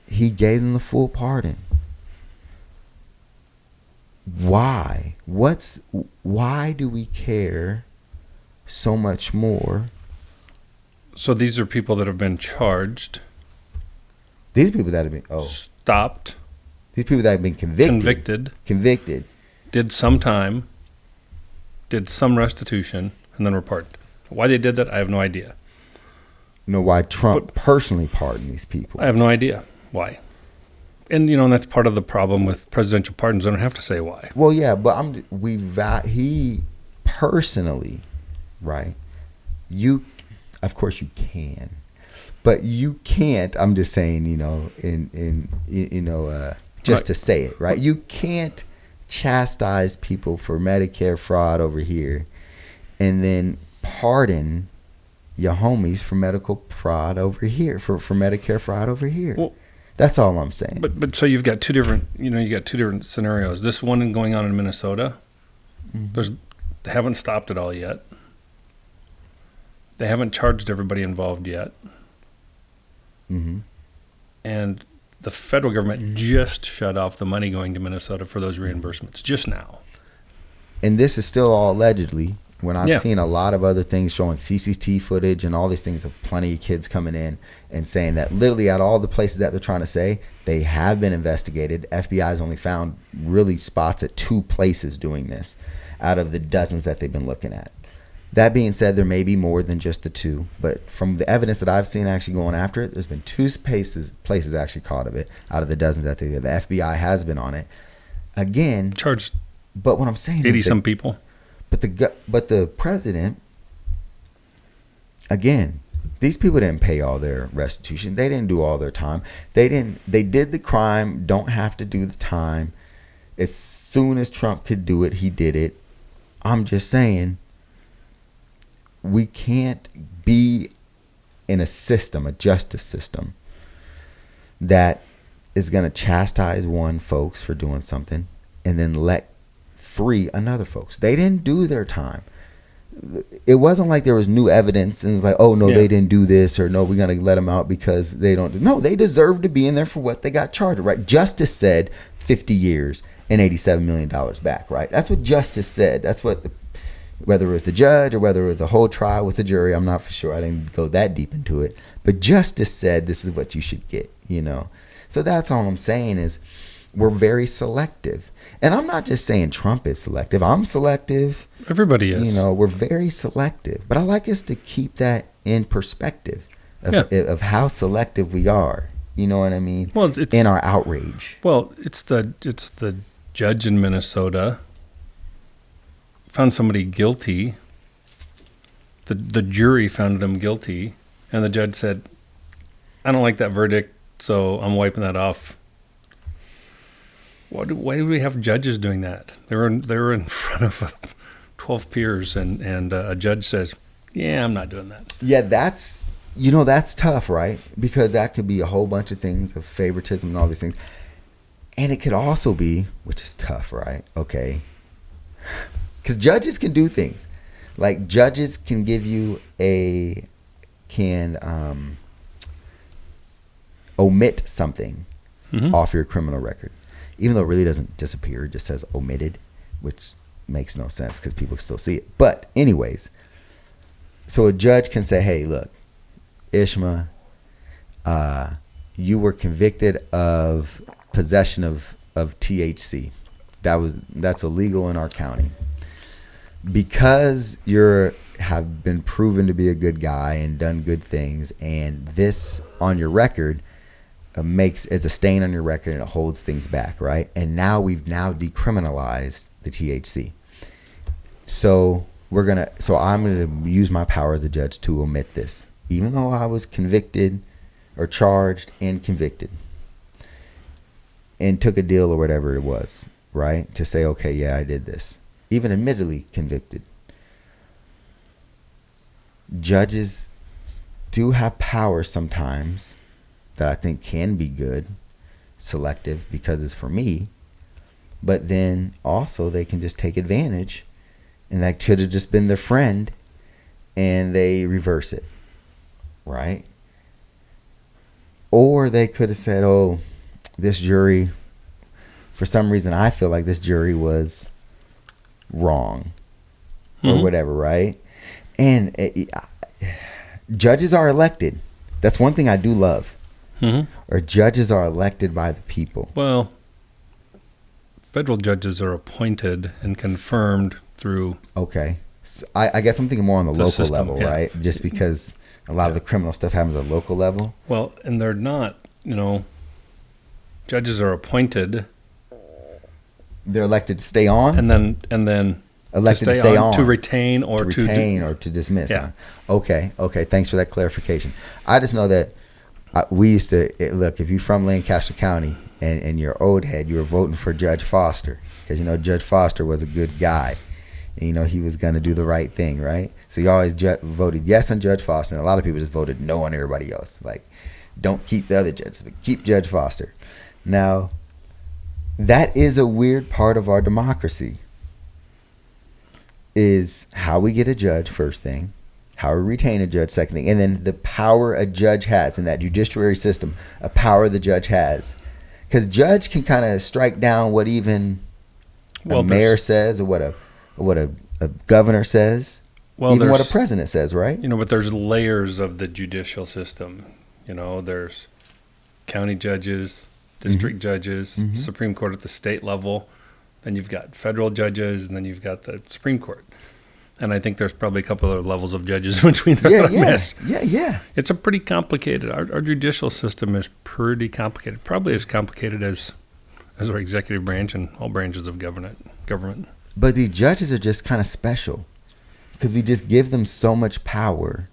He gave them the full pardon. Why? Why do we care so much more? So these are people that have been charged These people that have been stopped, these people that have been convicted, did some time, did some restitution, and then were pardoned. Why they did that, I have no idea. Know why Trump personally pardoned these people? I have no idea why. And and that's part of the problem with presidential pardons. I don't have to say why. Well, yeah, but he personally, right? Of course you can, but you can't. I'm just saying, just to say it, right? You can't chastise people for Medicare fraud over here, and then pardon your homies for medical fraud over here, for Medicare fraud over here. Well, that's all I'm saying. But so you've got two different scenarios. This one going on in Minnesota, they haven't stopped it all yet. They haven't charged everybody involved yet. Mm-hmm. And the federal government just shut off the money going to Minnesota for those reimbursements just now. And this is still all allegedly. When I've seen a lot of other things showing CCTV footage and all these things of plenty of kids coming in and saying that literally at all the places that they're trying to say, they have been investigated. FBI's only found really spots at 2 places doing this out of the dozens that they've been looking at. That being said, there may be more than just the 2, but from the evidence that I've seen actually going after it, there's been 2 places actually caught of it out of the dozens that the FBI has been on it. Again, charged. But what I'm saying 80 is some people. But the president, again, these people didn't pay all their restitution. They didn't do all their time. They did the crime, don't have to do the time. As soon as Trump could do it, he did it. I'm just saying, we can't be in a justice system, that is going to chastise one folks for doing something and then let free another folks. They didn't do their time. It wasn't like there was new evidence and it's like, oh no, they didn't do this, or no, we're gonna let them out because they don't. No, they deserve to be in there for what they got charged. Right? Justice said 50 years and $87 million back. Right? That's what justice said. That's what, whether it was the judge or whether it was a whole trial with the jury, I'm not for sure. I didn't go that deep into it. But justice said this is what you should get. So that's all I'm saying is we're very selective. And I'm not just saying Trump is selective. I'm selective. Everybody is. We're very selective. But I like us to keep that in perspective of how selective we are. You know what I mean? Well, it's in our outrage. Well, it's the judge in Minnesota found somebody guilty. The jury found them guilty, and the judge said, "I don't like that verdict, so I'm wiping that off." Why do we have judges doing that? They were in front of 12 peers, and a judge says, "Yeah, I'm not doing that." Yeah, that's tough, right? Because that could be a whole bunch of things of favoritism and all these things, and it could also be, which is tough, right? Okay, because judges can do things, like judges can give you omit something off your criminal record. Even though it really doesn't disappear, it just says omitted, which makes no sense because people still see it. But anyways, so a judge can say, hey, look, Ishma, you were convicted of possession of THC. That's illegal in our county. Because have been proven to be a good guy and done good things, and this on your record it's a stain on your record and it holds things back, right? And now we've decriminalized the THC. So I'm gonna use my power as a judge to omit this, even though I was convicted or charged and convicted and took a deal or whatever it was, right? To say, okay, yeah, I did this, even admittedly convicted. Judges do have power sometimes that I think can be good, selective, because it's for me. But then also they can just take advantage, and that should have just been their friend, and they reverse it, right? Or they could have said, oh, this jury, for some reason I feel like this jury was wrong, or whatever, right? And judges are elected. That's one thing I do love. or judges are elected by the people? Well, federal judges are appointed and confirmed through. Okay. So I guess I'm thinking more on the local system, level, yeah. right? Just because a lot of the criminal stuff happens at local level. Well, and they're not, judges are appointed. They're elected to stay on? And then Elected to stay on. To retain or to dismiss. Yeah. Huh? Okay. Thanks for that clarification. I just know that we used to, look, if you're from Lancaster County and you're old head, you were voting for Judge Foster because, Judge Foster was a good guy. And, he was going to do the right thing, right? So you always voted yes on Judge Foster. And a lot of people just voted no on everybody else. Like, don't keep the other judges, but keep Judge Foster. Now, that is a weird part of our democracy, is how we get a judge, first thing, how we retain a judge, second thing, and then the power a judge has in that judiciary system, a power the judge has. Because judge can kind of strike down what even a mayor says or what a governor says, even what a president says, right? But there's layers of the judicial system. There's county judges, district judges, Supreme Court at the state level. Then you've got federal judges, and then you've got the Supreme Court. And I think there's probably a couple other levels of judges in between there. Yeah. It's a pretty complicated. Our judicial system is pretty complicated. Probably as complicated as our executive branch and all branches of government. But these judges are just kind of special because we just give them so much power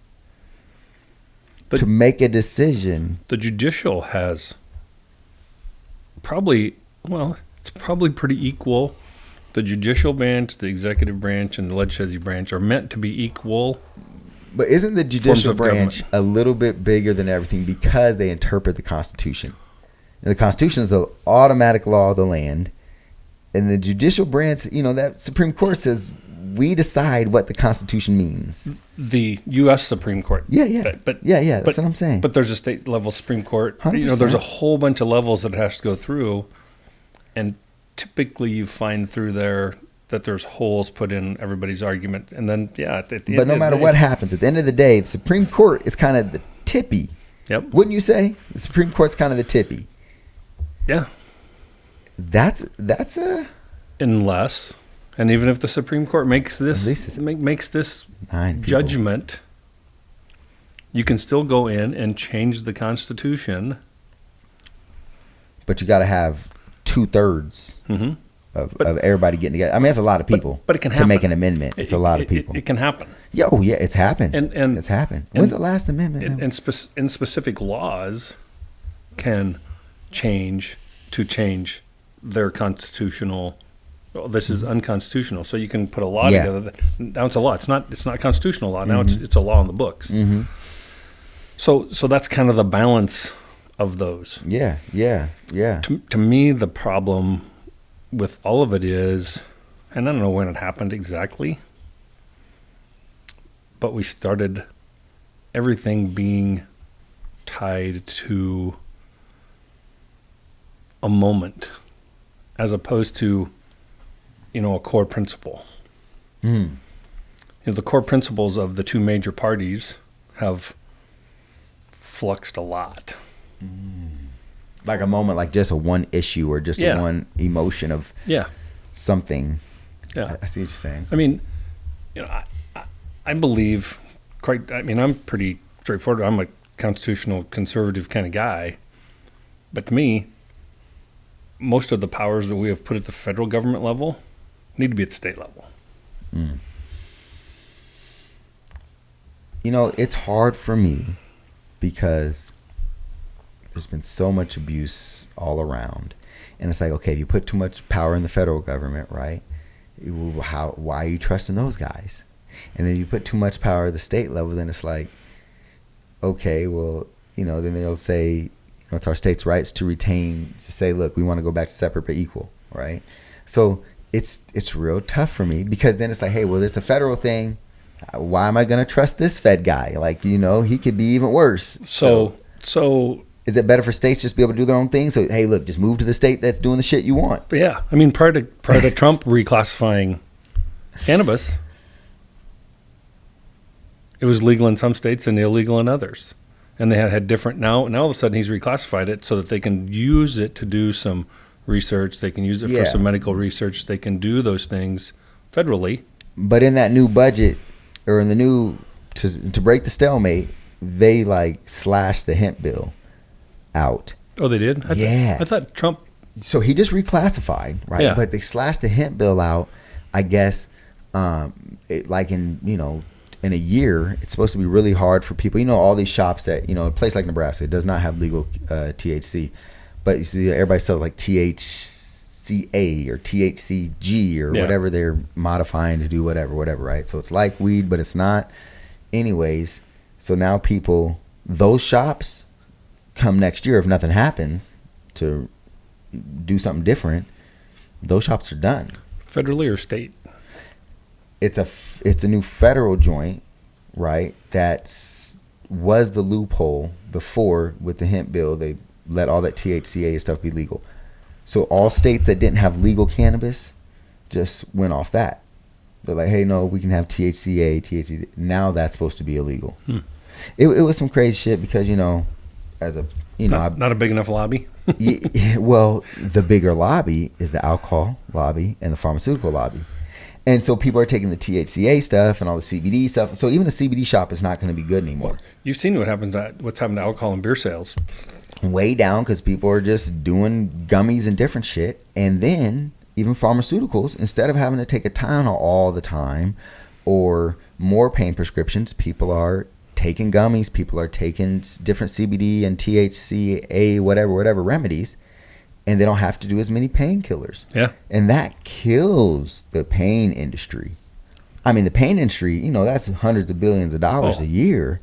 to make a decision. The judicial has it's probably pretty equal. The judicial branch, the executive branch, and the legislative branch are meant to be equal. But isn't the judicial branch a little bit bigger than everything because they interpret the Constitution? And the Constitution is the automatic law of the land. And the judicial branch, that Supreme Court says we decide what the Constitution means. The U.S. Supreme Court. Yeah. That's what I'm saying. But there's a state level Supreme Court. 100%. There's a whole bunch of levels that it has to go through. And typically you find through there that there's holes put in everybody's argument. And then, but no matter what happens, at the end of the day, the Supreme Court is kind of the tippy. Yep. Wouldn't you say? The Supreme Court's kind of the tippy. Yeah. That's unless, and even if the Supreme Court makes this judgment, you can still go in and change the Constitution. But you got to have 2/3 of everybody getting together. I mean, that's a lot of people. But it can happen. To make an amendment. It's a lot of people. It can happen. Yeah, it's happened. And it's happened. When's the last amendment? And specific laws can change their constitutional. Well, this is unconstitutional. So you can put a law together. Now it's a law. It's not constitutional law. Now it's a law in the books. So that's kind of the balance of those. Yeah. To me, the problem with all of it is, and I don't know when it happened exactly, but we started everything being tied to a moment as opposed to, a core principle. The core principles of the two major parties have fluxed a lot. Like a moment, like just a one issue or just a one emotion of something. Yeah. I see what you're saying. I mean, I believe I'm pretty straightforward. I'm a constitutional conservative kind of guy. But to me, most of the powers that we have put at the federal government level need to be at the state level. It's hard for me because there's been so much abuse all around. And it's like, okay, if you put too much power in the federal government, right? Why are you trusting those guys? And then you put too much power at the state level, then it's like, okay, well, then they'll say, it's our state's rights to say, look, we want to go back to separate but equal, right? So it's real tough for me because then it's like, hey, well, there's a federal thing. Why am I going to trust this Fed guy? Like, he could be even worse. So is it better for states just to be able to do their own thing? So, hey, look, just move to the state that's doing the shit you want. But yeah, I mean, prior to Trump reclassifying cannabis, it was legal in some states and illegal in others. and they had different. Now all of a sudden he's reclassified it so that they can use it to do some research. They can use it for some medical research. They can do those things federally. But in that new budget, or in the new, to break the stalemate, they like slashed the hemp bill out. Oh, they did? I thought Trump. So he just reclassified, right? Yeah. But they slashed the hemp bill out, I guess, like in a year, it's supposed to be really hard for people. All these shops that, a place like Nebraska, it does not have legal THC. But you see, everybody sells like THCA or THCG or whatever they're modifying to do whatever, right? So it's like weed, but it's not. Anyways, so now those shops come next year, if nothing happens to do something different, those shops are done. Federally or state? It's a new federal joint, right? That was the loophole before with the hemp bill. They let all that THCA stuff be legal. So all states that didn't have legal cannabis just went off that. They're like, hey, no, we can have THCA, THC. Now that's supposed to be illegal. It was some crazy shit because, as a, not a big enough lobby. Well, the bigger lobby is the alcohol lobby and the pharmaceutical lobby. And so people are taking the THCA stuff and all the CBD stuff. So even the CBD shop is not going to be good anymore. Well, you've seen what's happened to alcohol and beer sales. Way down because people are just doing gummies and different shit. And then even pharmaceuticals, instead of having to take a Tylenol all the time or more pain prescriptions, people are taking gummies. People are taking different CBD and THCA, whatever remedies. And they don't have to do as many painkillers. Yeah. And that kills the pain industry. I mean, the pain industry, that's hundreds of billions of dollars a year.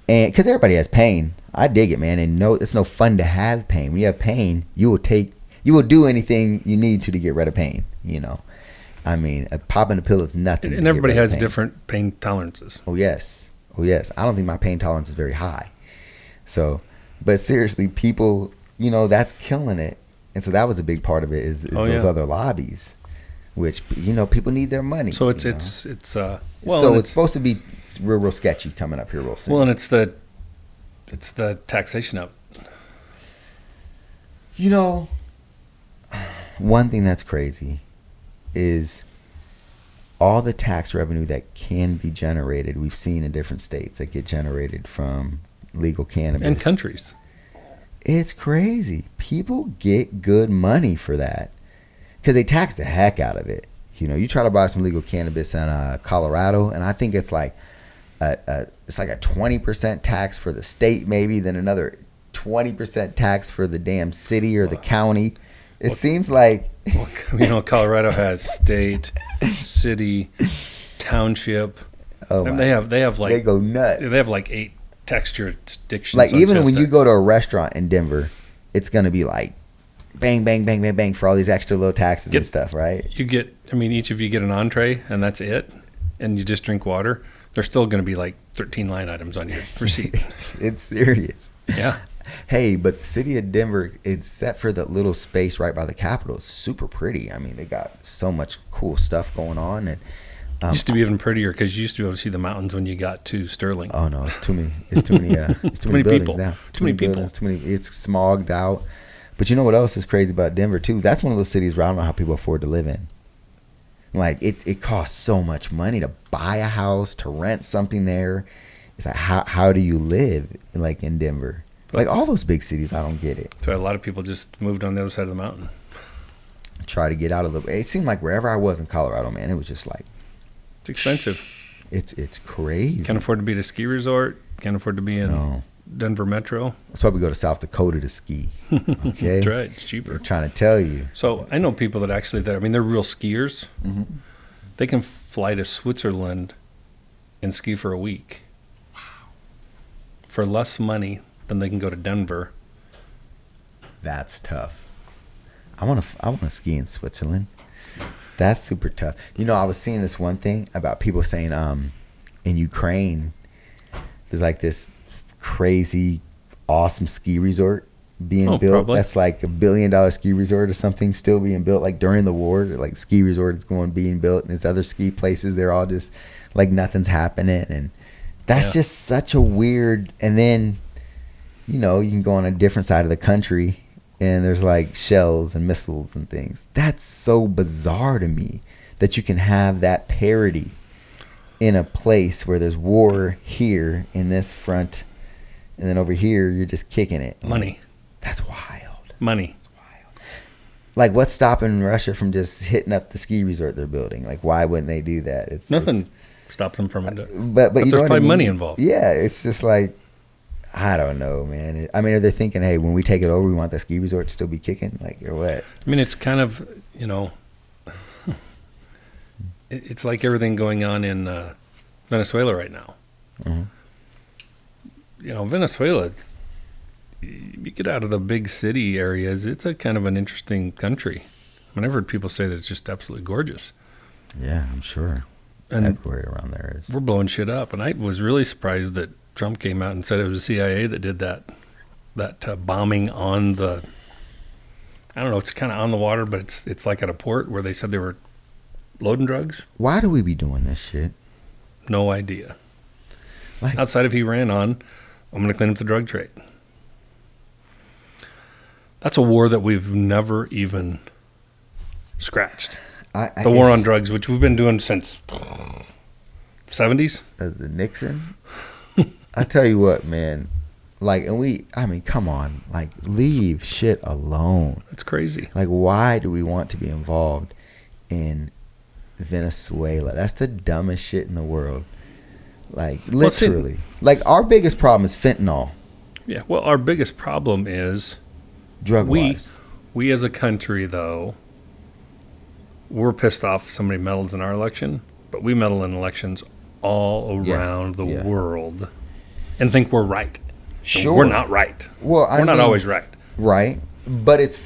And because everybody has pain. I dig it, man. And it's no fun to have pain. When you have pain, you will do anything you need to get rid of pain, I mean, popping a pill is nothing. And everybody has different pain tolerances. Oh, yes. I don't think my pain tolerance is very high. So, but seriously, people... that's killing it. And so that was a big part of it is those other lobbies, which, people need their money. So it's supposed to be real sketchy coming up here real soon. Well, and it's the taxation up. One thing that's crazy is all the tax revenue that can be generated, we've seen in different states that get generated from legal cannabis. And countries. It's crazy. People get good money for that because they tax the heck out of it. You try to buy some legal cannabis in Colorado, and I think it's like it's like a 20% tax for the state, maybe, then another 20% tax for the damn city or the county. It seems like Colorado has state, city, township. And they have like they go nuts. They have like 8 tax jurisdictions. Like even when you go to a restaurant in Denver, it's gonna be like bang, bang, bang, bang, bang for all these extra little taxes and stuff, right? Each of you get an entree and that's it, and you just drink water. There's still gonna be like 13 line items on your receipt. It's serious. Yeah. Hey, but the city of Denver, it's set for the little space right by the Capitol. It's super pretty. I mean, they got so much cool stuff going on, and it used to be even prettier because you used to be able to see the mountains when you got to Sterling. Oh no, it's too many. It's too many. It's too many buildings people. Now. Too many people. Buildings, too many. It's smogged out. But you know what else is crazy about Denver too? That's one of those cities where I don't know how people afford to live in. Like it costs so much money to buy a house, to rent something there. It's like how do you live like in Denver? Like all those big cities, I don't get it. So a lot of people just moved on the other side of the mountain. Try to get out of the. It seemed like wherever I was in Colorado, man, it was just like. It's expensive. It's crazy. Can't afford to be at a ski resort. Can't afford to be in Denver Metro. That's why we go to South Dakota to ski. Okay, that's right. It's cheaper. We're trying to tell you. So I know people that actually they're real skiers. Mm-hmm. They can fly to Switzerland and ski for a week for less money than they can go to Denver. That's tough. I want to ski in Switzerland. That's super tough. I was seeing this one thing about people saying in Ukraine, there's like this crazy, awesome ski resort being built. Probably. That's like $1 billion ski resort or something still being built. Like during the war, like ski resort is being built. And these other ski places, they're all just like nothing's happening. And That's just such a weird. And then, you can go on a different side of the country and there's like shells and missiles and things. That's so bizarre to me that you can have that parity in a place where there's war here in this front, and then over here you're just kicking it. Money. That's wild. Money. That's wild. Like, what's stopping Russia from just hitting up the ski resort they're building? Like, why wouldn't they do that? Nothing stops them from it. But there's probably money involved. Yeah, it's just like, I don't know, man. I mean, are they thinking, hey, when we take it over, we want the ski resort to still be kicking, like, or what? I mean, it's kind of, it's like everything going on in Venezuela right now. Mm-hmm. Venezuela, you get out of the big city areas, it's a kind of an interesting country. I mean, I've heard people say that it's just absolutely gorgeous. Yeah, I'm sure. And everywhere around there is. We're blowing shit up. And I was really surprised that Trump came out and said it was the CIA that did that bombing on the, I don't know, it's kind of on the water, but it's like at a port where they said they were loading drugs. Why do we be doing this shit? No idea. Like, outside of he ran on, I'm going to clean up the drug trade. That's a war that we've never even scratched. The war on drugs, which we've been doing since 70s. The Nixon? I tell you what, man. Like, come on. Like, leave shit alone. It's crazy. Like, why do we want to be involved in Venezuela? That's the dumbest shit in the world. Like, literally. Our biggest problem is fentanyl. Yeah, well, our biggest problem is drug-wise. We as a country, though, we're pissed off if somebody meddles in our election, but we meddle in elections all around the world and think we're right. Sure. And we're not right. Well, we're not always right. Right. But it's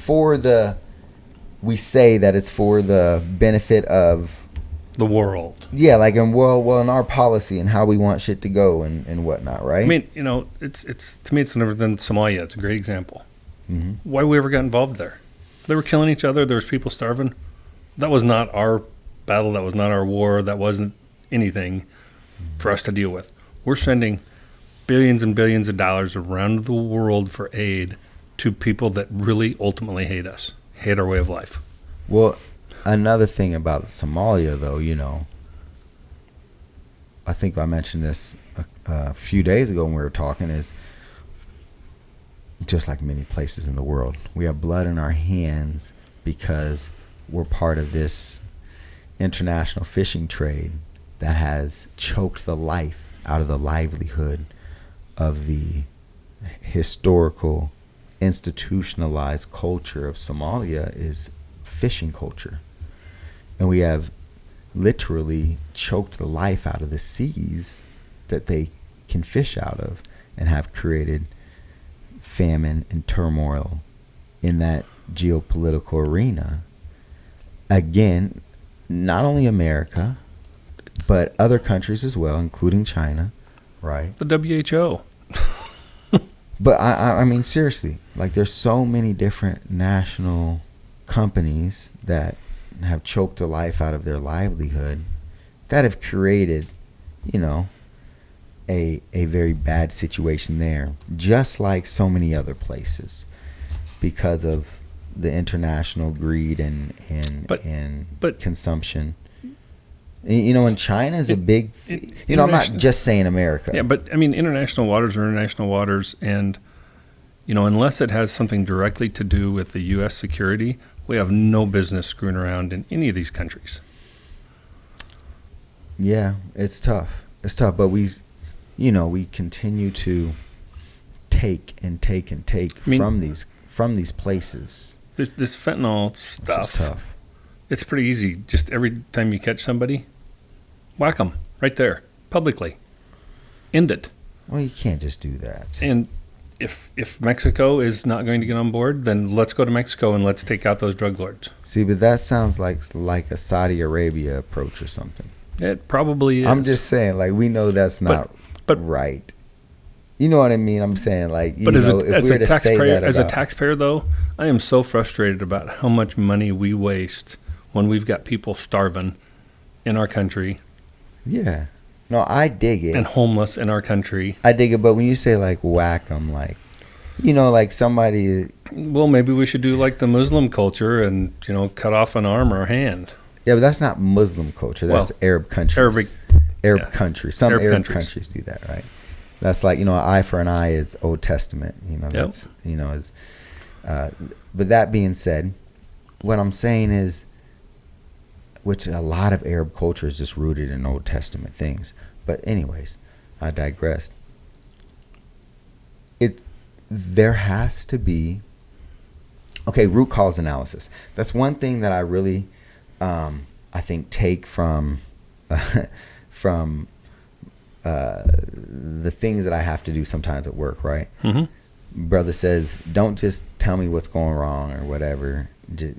we say that it's for the benefit of the world. Yeah, like, in our policy and how we want shit to go and whatnot, right? I mean, it's to me, it's never than Somalia. It's a great example. Mm-hmm. Why we ever got involved there? They were killing each other. There was people starving. That was not our battle. That was not our war. That wasn't anything for us to deal with. We're sending billions and billions of dollars around the world for aid to people that really ultimately hate us, hate our way of life. Well, another thing about Somalia, though, I think I mentioned this a few days ago when we were talking, is just like many places in the world, we have blood in our hands because we're part of this international fishing trade that has choked the life out of the livelihood of the historical, institutionalized culture of Somalia is fishing culture. And we have literally choked the life out of the seas that they can fish out of, and have created famine and turmoil in that geopolitical arena. Again, not only America, but other countries as well, including China, right? The WHO. But I mean, seriously, like, there's so many different national companies that have choked the life out of their livelihood that have created, a very bad situation there, just like so many other places, because of the international greed and consumption. And China is a big, I'm not just saying America. Yeah, but I mean, international waters are international waters, and unless it has something directly to do with the U.S. security, we have no business screwing around in any of these countries. Yeah, it's tough. But we continue to take from these places. This fentanyl stuff. It's tough. It's pretty easy. Just every time you catch somebody, whack them right there, publicly. End it. Well, you can't just do that. And if Mexico is not going to get on board, then let's go to Mexico and let's take out those drug lords. See, but that sounds like a Saudi Arabia approach or something. It probably is. I'm just saying, like, we know that's not right. You know what I mean? I'm saying, like, as a taxpayer, though, I am so frustrated about how much money we waste when we've got people starving in our country. Yeah. No, I dig it. and homeless in our country. I dig it, but when you say like whack, I'm like, like somebody. Well, maybe we should do like the Muslim culture and, cut off an arm or a hand. Yeah, but that's not Muslim culture. That's Arab countries. Arab countries. Some Arab countries do that, right? That's like, an eye for an eye is Old Testament. That's, is. But that being said, what I'm saying is, which a lot of Arab culture is just rooted in Old Testament things. But anyways, I digressed. There has to be, root cause analysis. That's one thing that I really, I think, take from the things that I have to do sometimes at work, right? Mm-hmm. Brother says, don't just tell me what's going wrong or whatever. Just,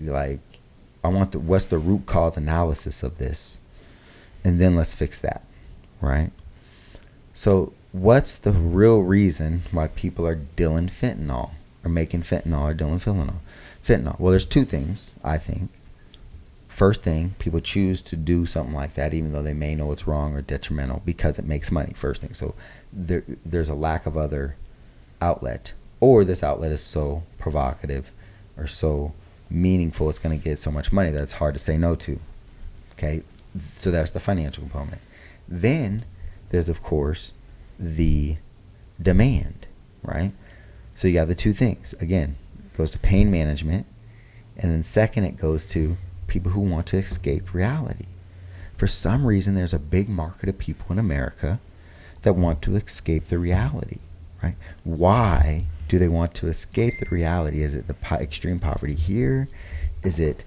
I want what's the root cause analysis of this, and then let's fix that, right? So what's the real reason why people are dealing fentanyl or making fentanyl or dealing fentanyl? Well, there's two things, I think. First thing, people choose to do something like that even though they may know it's wrong or detrimental because it makes money, first thing. So there's a lack of other outlet, or this outlet is so provocative or so meaningful, it's going to get so much money that it's hard to say no to. Okay, so that's the financial component. Then there's, of course, the demand, right? So you got the two things. Again, it goes to pain management, and then second, it goes to people who want to escape reality. For some reason, there's a big market of people in America that want to escape the reality, right? Why do they want to escape the reality? Is it the extreme poverty here? Is it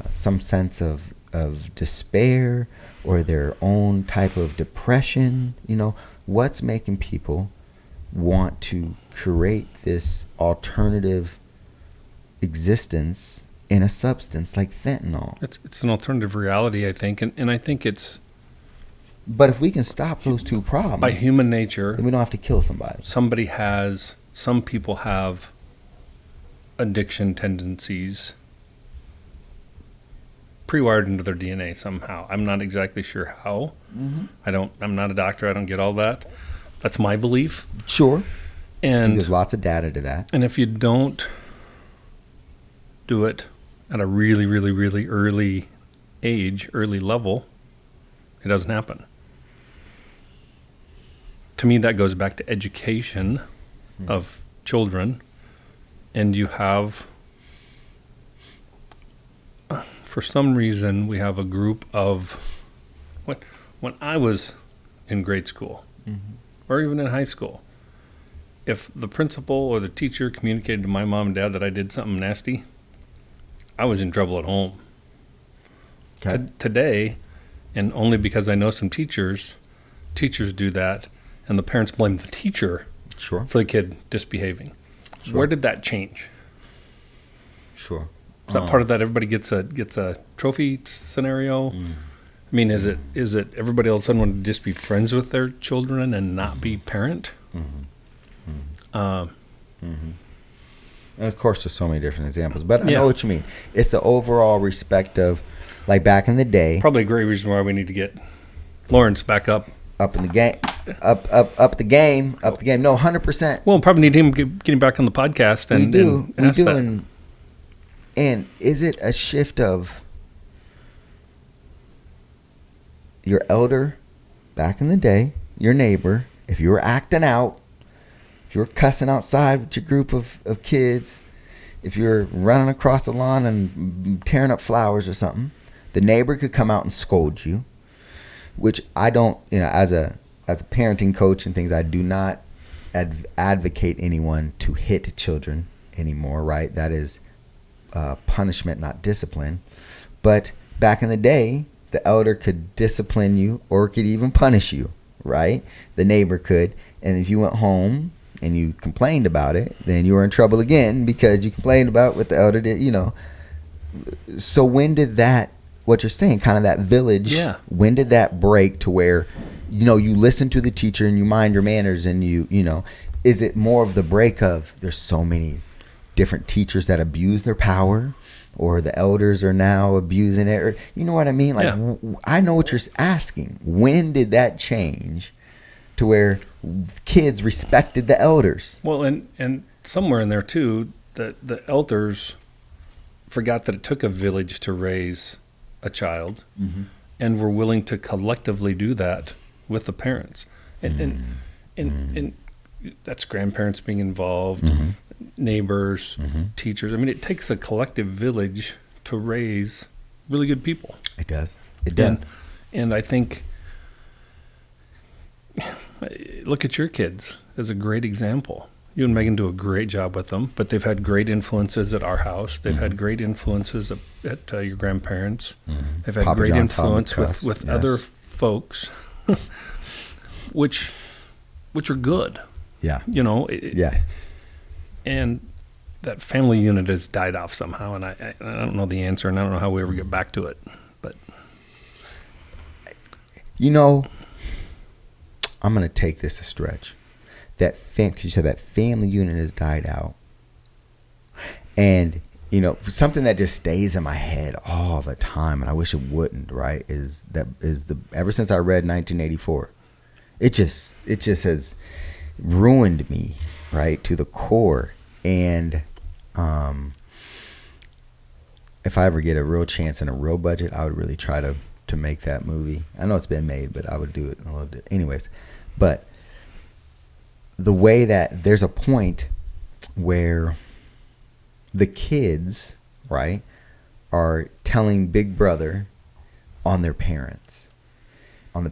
some sense of despair or their own type of depression? What's making people want to create this alternative existence in a substance like fentanyl? It's an alternative reality, I think, and I think it's. But if we can stop those two problems by human nature, then we don't have to kill somebody. Some people have addiction tendencies pre-wired into their DNA somehow. I'm not exactly sure how. Mm-hmm. I'm not a doctor. I don't get all that. That's my belief. Sure. And there's lots of data to that. And if you don't do it at a really, really, really early level, it doesn't happen. To me, that goes back to education of children. And you have, for some reason, we have a group of, when I was in grade school, or even in high school, if the principal or the teacher communicated to my mom and dad that I did something nasty, I was in trouble at home. Okay. Today, and only because I know some teachers do that, and the parents blame the teacher for the kid misbehaving. Sure. Where did that change? Sure. Is that part of that everybody gets a trophy scenario? I mean, is it everybody all of a sudden want to just be friends with their children and not be parent? And of course, there's so many different examples, but I know what you mean. It's the overall respect of, like back in the day. Probably a great reason why we need to get Lawrence back up in the game, up the game. No, 100%. Well, probably need him getting back on the podcast. And we do. And is it a shift of your elder back in the day, your neighbor, if you were acting out, if you were cussing outside with your group of kids, if you're running across the lawn and tearing up flowers or something, the neighbor could come out and scold you, which I don't, as a parenting coach and things, I do not advocate anyone to hit children anymore, right? That is punishment, not discipline. But back in the day, the elder could discipline you or could even punish you, right? The neighbor could. And if you went home and you complained about it, then you were in trouble again because you complained about what the elder did, So when did that, what you're saying, kind of that village, when did that break to where, you listen to the teacher and you mind your manners and is it more of the break of there's so many different teachers that abuse their power, or the elders are now abusing it, or you know what I mean? Like, I know what you're asking. When did that change to where kids respected the elders? Well, and somewhere in there too, the elders forgot that it took a village to raise a child, and were willing to collectively do that with the parents, and that's grandparents being involved, neighbors, teachers. I mean, it takes a collective village to raise really good people. It does. It does. And I think, look at your kids as a great example. You and Megan do a great job with them, but they've had great influences at our house. They've had great influences at your grandparents. They've had Papa great John, influence with other folks, which are good. Yeah. You know. Yeah. And that family unit has died off somehow, and I don't know the answer, and I don't know how we ever get back to it. But you know, I'm gonna take this a stretch. Cause you said that family unit has died out, and you know, something that just stays in my head all the time, and I wish it wouldn't. Right? Ever since I read 1984, it just has ruined me, right, to the core. And if I ever get a real chance and a real budget, I would really try to make that movie. I know it's been made, but I would do it a little bit anyways. But the way that there's a point where the kids, right, are telling Big Brother on the parent, and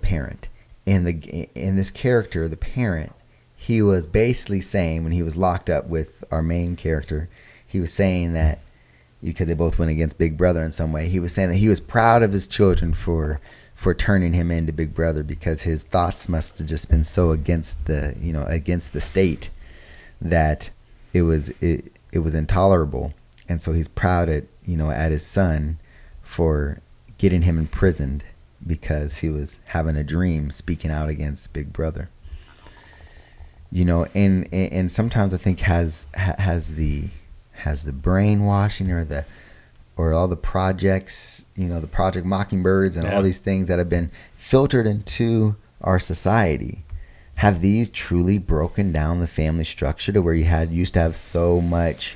this character, the parent, he was basically saying, when he was locked up with our main character, he was saying that, because they both went against Big Brother in some way, he was saying that he was proud of his children for turning him into Big Brother, because his thoughts must have just been so against the state that it was intolerable. And so he's proud at his son for getting him imprisoned because he was having a dream speaking out against Big Brother. You know, and sometimes I think has the brainwashing or all the projects, the Project Mockingbirds and all these things that have been filtered into our society, have these truly broken down the family structure to where used to have so much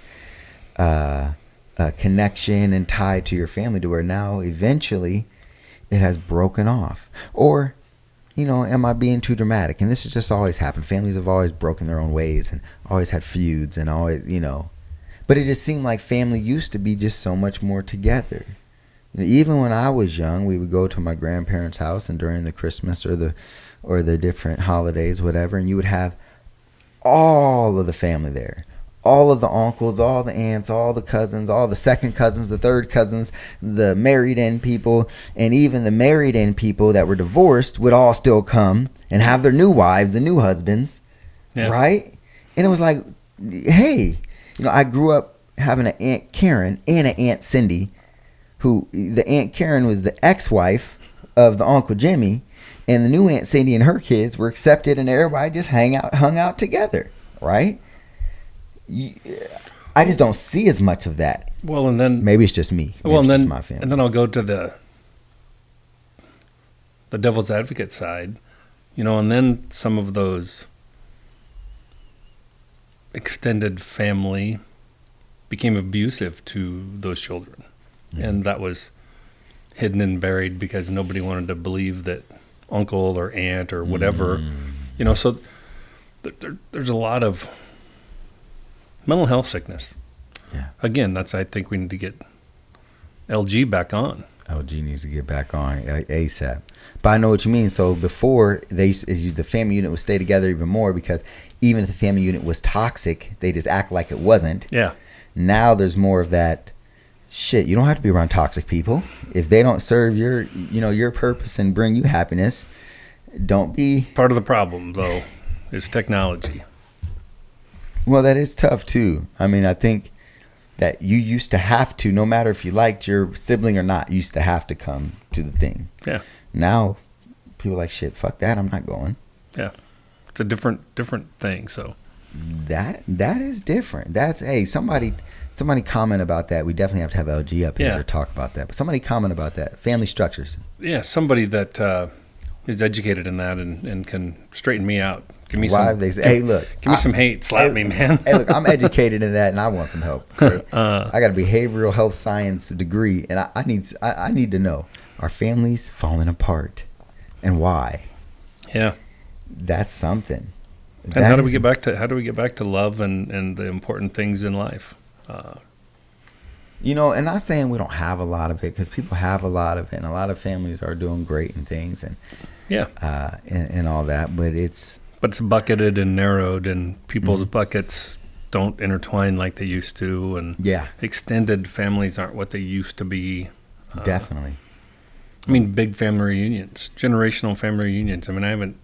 connection and tie to your family, to where now eventually it has broken off? Or, am I being too dramatic? And this has just always happened. Families have always broken their own ways and always had feuds and always, But it just seemed like family used to be just so much more together. Even when I was young, we would go to my grandparents' house, and during the Christmas or the different holidays, whatever, and you would have all of the family there. All of the uncles, all the aunts, all the cousins, all the second cousins, the third cousins, the married-in people, and even the married-in people that were divorced would all still come and have their new wives and new husbands, right? And it was like, hey, I grew up having an Aunt Karen and an Aunt Cindy, who the Aunt Karen was the ex-wife of the Uncle Jimmy, and the new Aunt Cindy and her kids were accepted, and everybody just hung out together, right? I just don't see as much of that. Well, and then maybe it's just me. Well, and then just my family. And then I'll go to the devil's advocate side, and then some of those extended family became abusive to those children, and that was hidden and buried because nobody wanted to believe that uncle or aunt or whatever, So there's a lot of mental health sickness. Yeah. Again, I think we need to get LG back on. LG needs to get back on ASAP. But I know what you mean. So before, the family unit would stay together even more, because even if the family unit was toxic, they just act like it wasn't. Yeah. Now there's more of that shit. You don't have to be around toxic people. If they don't serve your purpose and bring you happiness, don't be. Part of the problem, though, is technology. Well, that is tough, too. I mean, I think that you used to have to, no matter if you liked your sibling or not, you used to have to come to the thing. Yeah. Now, people are like, shit, fuck that, I'm not going. Yeah. It's a different thing, so. That is different. That's somebody comment about that. We definitely have to have LG up here to talk about that. But somebody comment about that. Family structures. Yeah, somebody that is educated in that and can straighten me out. Give me some. They say, look. Give me some hate. Slap me, man. Hey, look, I'm educated in that, and I want some help. Okay? I got a behavioral health science degree, and I need to know, are families falling apart, and why? Yeah, that's something. And how do we get back to love and the important things in life? And not saying we don't have a lot of it, because people have a lot of it, and a lot of families are doing great and things, and and all that. But it's bucketed and narrowed, and people's buckets don't intertwine like they used to, and extended families aren't what they used to be. Definitely. I mean, big family reunions, generational family reunions. I mean, I haven't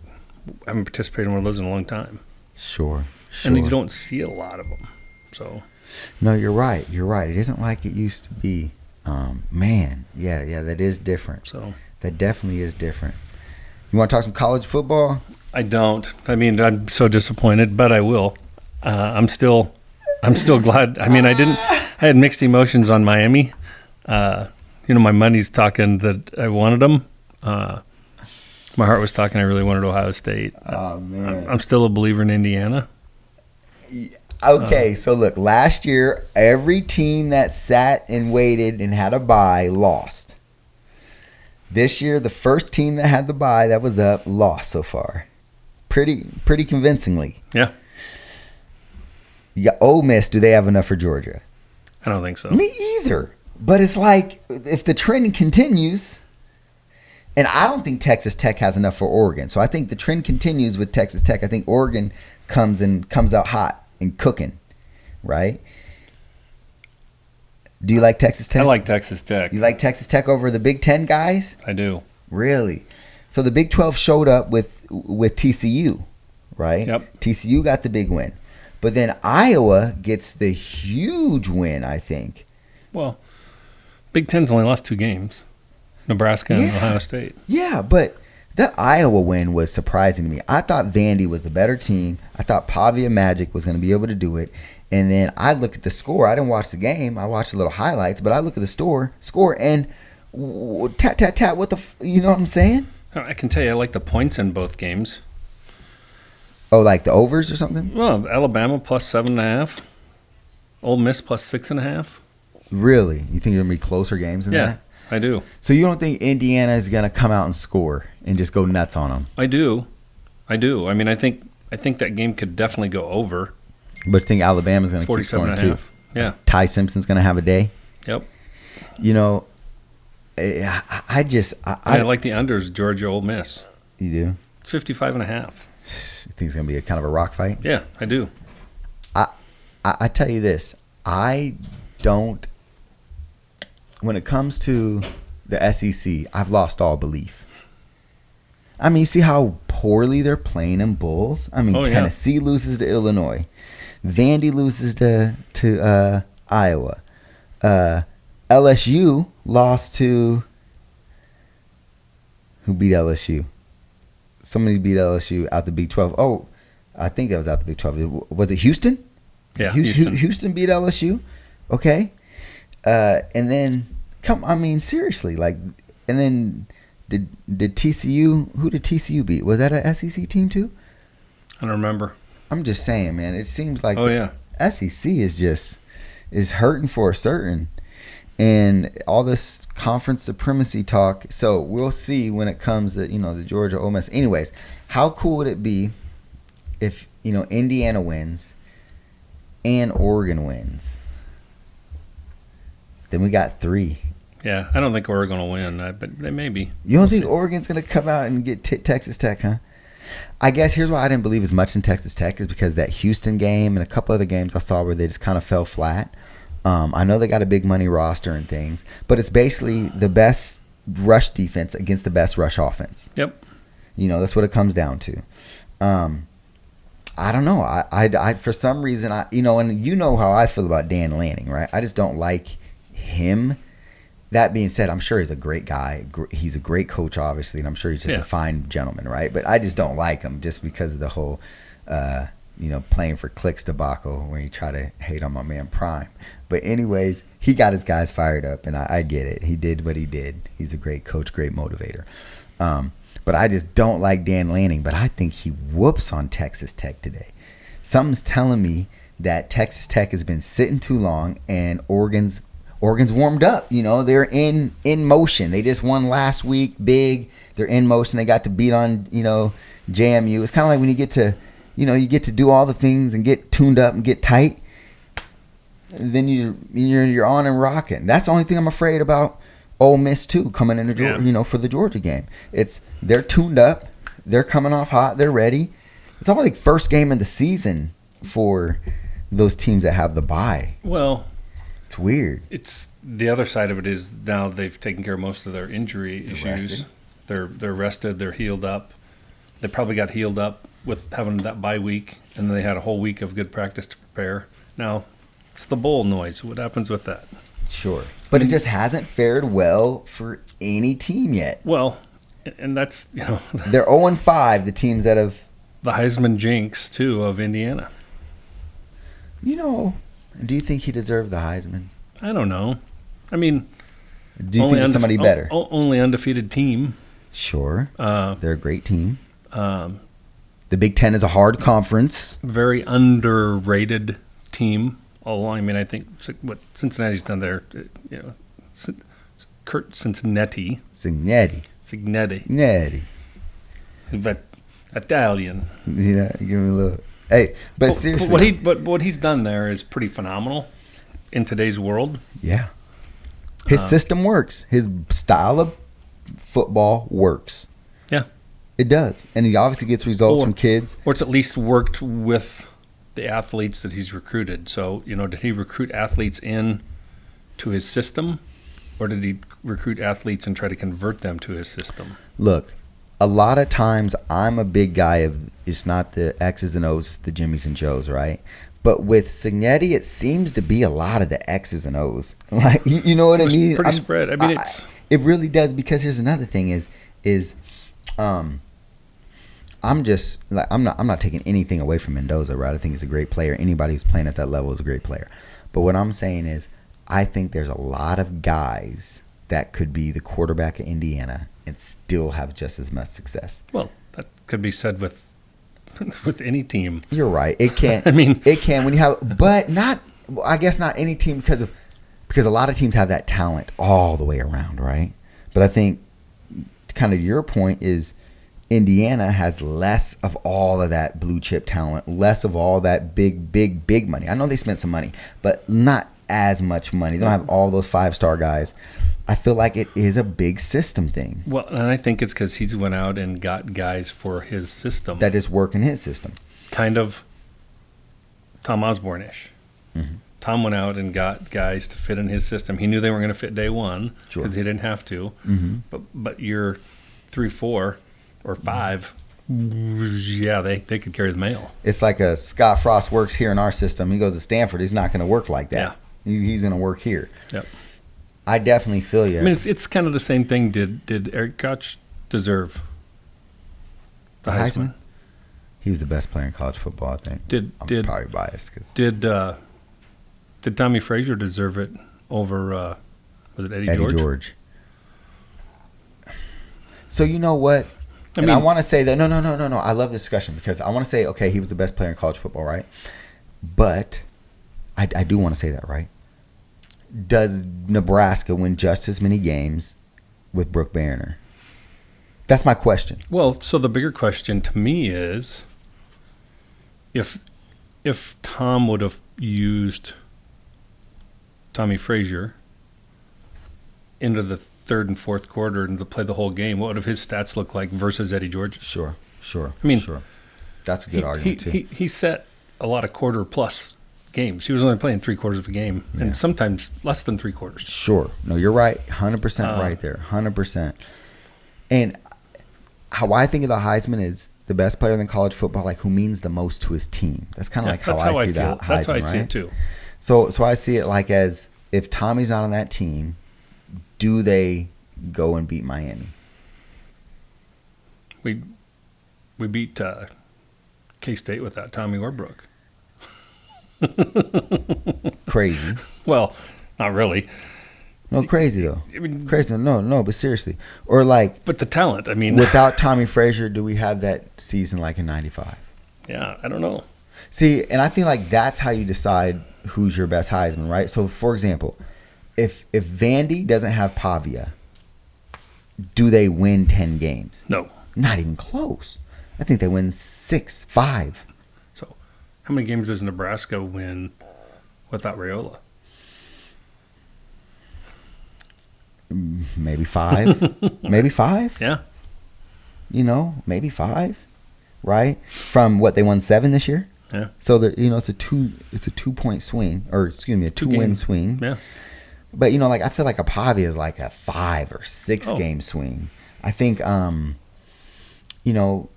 participated in one of those in a long time. Sure. And you don't see a lot of them. So. No, you're right. It isn't like it used to be. Man, that is different. So that definitely is different. You want to talk some college football? I don't. I mean, I'm so disappointed, but I will. I'm still glad. I mean, I had mixed emotions on Miami. My money's talking that I wanted them. My heart was talking I really wanted Ohio State. Oh, man. I'm still a believer in Indiana. Okay, so look, last year, every team that sat and waited and had a bye lost. This year, the first team that had the bye that was up lost so far. Pretty convincingly. Yeah. Ole Miss, do they have enough for Georgia? I don't think so. Me either. But it's like, if the trend continues, and I don't think Texas Tech has enough for Oregon. So I think the trend continues with Texas Tech. I think Oregon comes out hot and cooking, right? Do you like Texas Tech? I like Texas Tech. You like Texas Tech over the Big Ten guys? I do. Really? So the Big 12 showed up with TCU, right? Yep. TCU got the big win. But then Iowa gets the huge win, I think. Well, Big Ten's only lost 2 games. Nebraska and Ohio State. Yeah, but that Iowa win was surprising to me. I thought Vandy was the better team. I thought Pavia Magic was going to be able to do it. And then I look at the score. I didn't watch the game. I watched the little highlights. But I look at the score, and tat, what you know what I'm saying? I can tell you I like the points in both games. Oh, like the overs or something? Well, Alabama plus 7.5. Ole Miss plus 6.5. Really? You think there'll be closer games than that? Yeah, I do. So you don't think Indiana is going to come out and score and just go nuts on them? I do. I mean, I think that game could definitely go over. But you think Alabama's going to keep scoring too? Yeah. Ty Simpson's going to have a day? Yep. I like the unders, Georgia, Ole Miss. You do? It's 55.5. You think it's going to be a kind of a rock fight? Yeah, I do. I tell you this. I don't. When it comes to the SEC, I've lost all belief. I mean, you see how poorly they're playing in bowls? I mean, Tennessee loses to Illinois. Vandy loses to Iowa. LSU lost to... Who beat LSU? Somebody beat LSU out the Big 12. Oh, I think that was out the Big 12. Was it Houston? Yeah, Houston beat LSU. Okay. And then, seriously, and then did TCU, who did TCU beat? Was that a SEC team too? I don't remember. I'm just saying, man, it seems like SEC is hurting for a certain, and all this conference supremacy talk. So we'll see when it comes to, the Georgia Ole Miss. Anyways, how cool would it be if, Indiana wins and Oregon wins? Then we got 3. Yeah, I don't think Oregon will win, but they may be. You don't think Oregon's going to come out and get Texas Tech, huh? I guess here's why I didn't believe as much in Texas Tech is because that Houston game and a couple other games I saw where they just kind of fell flat. I know they got a big money roster and things, but it's basically the best rush defense against the best rush offense. Yep. That's what it comes down to. I don't know. I for some reason, and you know how I feel about Dan Lanning, right? I just don't like him. That being said, I'm sure he's a great guy. He's a great coach, obviously, and I'm sure he's just a fine gentleman, right? But I just don't like him just because of the whole playing for clicks debacle where you try to hate on my man Prime. But anyways, he got his guys fired up, and I get it. He did what he did. He's a great coach, great motivator. But I just don't like Dan Lanning, but I think he whoops on Texas Tech today. Something's telling me that Texas Tech has been sitting too long, and Oregon's warmed up. They're in motion. They just won last week, big. They're in motion. They got to beat on, JMU. It's kind of like when you get to, you get to do all the things and get tuned up and get tight. Then you're on and rocking. That's the only thing I'm afraid about. Ole Miss too, coming into Georgia, for the Georgia game. They're tuned up. They're coming off hot. They're ready. It's almost like first game of the season for those teams that have the bye. Well, it's weird. It's the other side of it is now they've taken care of most of their injury issues. Rested. They're rested. They're healed up. They probably got healed up with having that bye week, and then they had a whole week of good practice to prepare. Now, it's the bowl noise. What happens with that? Sure. But it just hasn't fared well for any team yet. Well, and that's, they're 0-5, the teams that have. The Heisman jinx, too, of Indiana. Do you think he deserved the Heisman? I don't know. I mean, do you think there's somebody better? Only undefeated team. Sure. They're a great team. The Big Ten is a hard conference. Very underrated team all along. I mean, I think what Cincinnati's done there, Kurt Cincinnati. But Italian. Give me a little. Hey, but seriously. What he's done there is pretty phenomenal in today's world. Yeah. His system works. His style of football works. Yeah. It does. And he obviously gets results from kids. Or it's at least worked with the athletes that he's recruited. So, did he recruit athletes in to his system, or did he recruit athletes and try to convert them to his system? Look, a lot of times I'm a big guy of it's not the X's and O's, the Jimmys and Joes, right? But with Cignetti, it seems to be a lot of the X's and O's. Like, you know what I mean? Pretty spread. I mean, it really does, because here's another thing is I'm not taking anything away from Mendoza, right? I think he's a great player. Anybody who's playing at that level is a great player. But what I'm saying is, I think there's a lot of guys that could be the quarterback of Indiana and still have just as much success. Well, that could be said with any team. You're right. It can. I mean, it can when you have, but not. I guess not any team because a lot of teams have that talent all the way around, right? But I think kind of your point is Indiana has less of all of that blue chip talent, less of all that big money. I know they spent some money, but not as much money. They don't have all those 5-star guys. I feel like it is a big system thing. Well, and I think it's because he's went out and got guys for his system. That is working his system. Kind of Tom Osborne-ish. Mm-hmm. Tom went out and got guys to fit in his system. He knew they weren't going to fit day one because he didn't have to. Mm-hmm. But year 3, 4, or 5, yeah, they could carry the mail. It's like a Scott Frost works here in our system. He goes to Stanford. He's not going to work like that. Yeah. He's going to work here. Yep. I definitely feel you. I mean, it's kind of the same thing. Did Eric Koch deserve the Heisman? He was the best player in college football, I think. I'm probably biased. Did Tommy Frazier deserve it over, was it Eddie George? So you know what? I want to say that, no. I love this discussion because I want to say, okay, he was the best player in college football, right? But I do want to say that, right? Does Nebraska win just as many games with Brooke Bariner? That's my question. Well, so the bigger question to me is if Tom would have used Tommy Frazier into the third and fourth quarter and to play the whole game, what would have his stats look like versus Eddie George? Sure. I mean, that's a good argument too. He set a lot of quarter-plus games. He was only playing 3/4 of a game, and sometimes less than 3/4. Sure. No, you're right. 100% right there. 100%. And how I think of the Heisman is the best player in college football, like who means the most to his team. That's kind of like how I see that Heisman, That's how I right? see it too. So I see it like as if Tommy's not on that team, do they go and beat Miami? We beat K-State without Tommy or Brooke. Crazy. Well, not really. No, crazy though. I mean, Crazy. No, but seriously. Or like, but the talent. I mean, without Tommy Frazier, do we have that season like in '95? yeah, I don't know. See, and I think like that's how you decide who's your best Heisman, right? So, for example, if Vandy doesn't have Pavia, do they win 10 games? No. Not even close. I think they win 6, 5. So, how many games does Nebraska win without Raiola? Maybe 5. Maybe 5. Yeah. You know, maybe 5. Right? From what they won 7 this year. Yeah. So it's a 2-point swing, or excuse me, a 2-win swing. Yeah. But you know, like I feel like a Pavia is like a 5 or 6 game swing. I think, you know,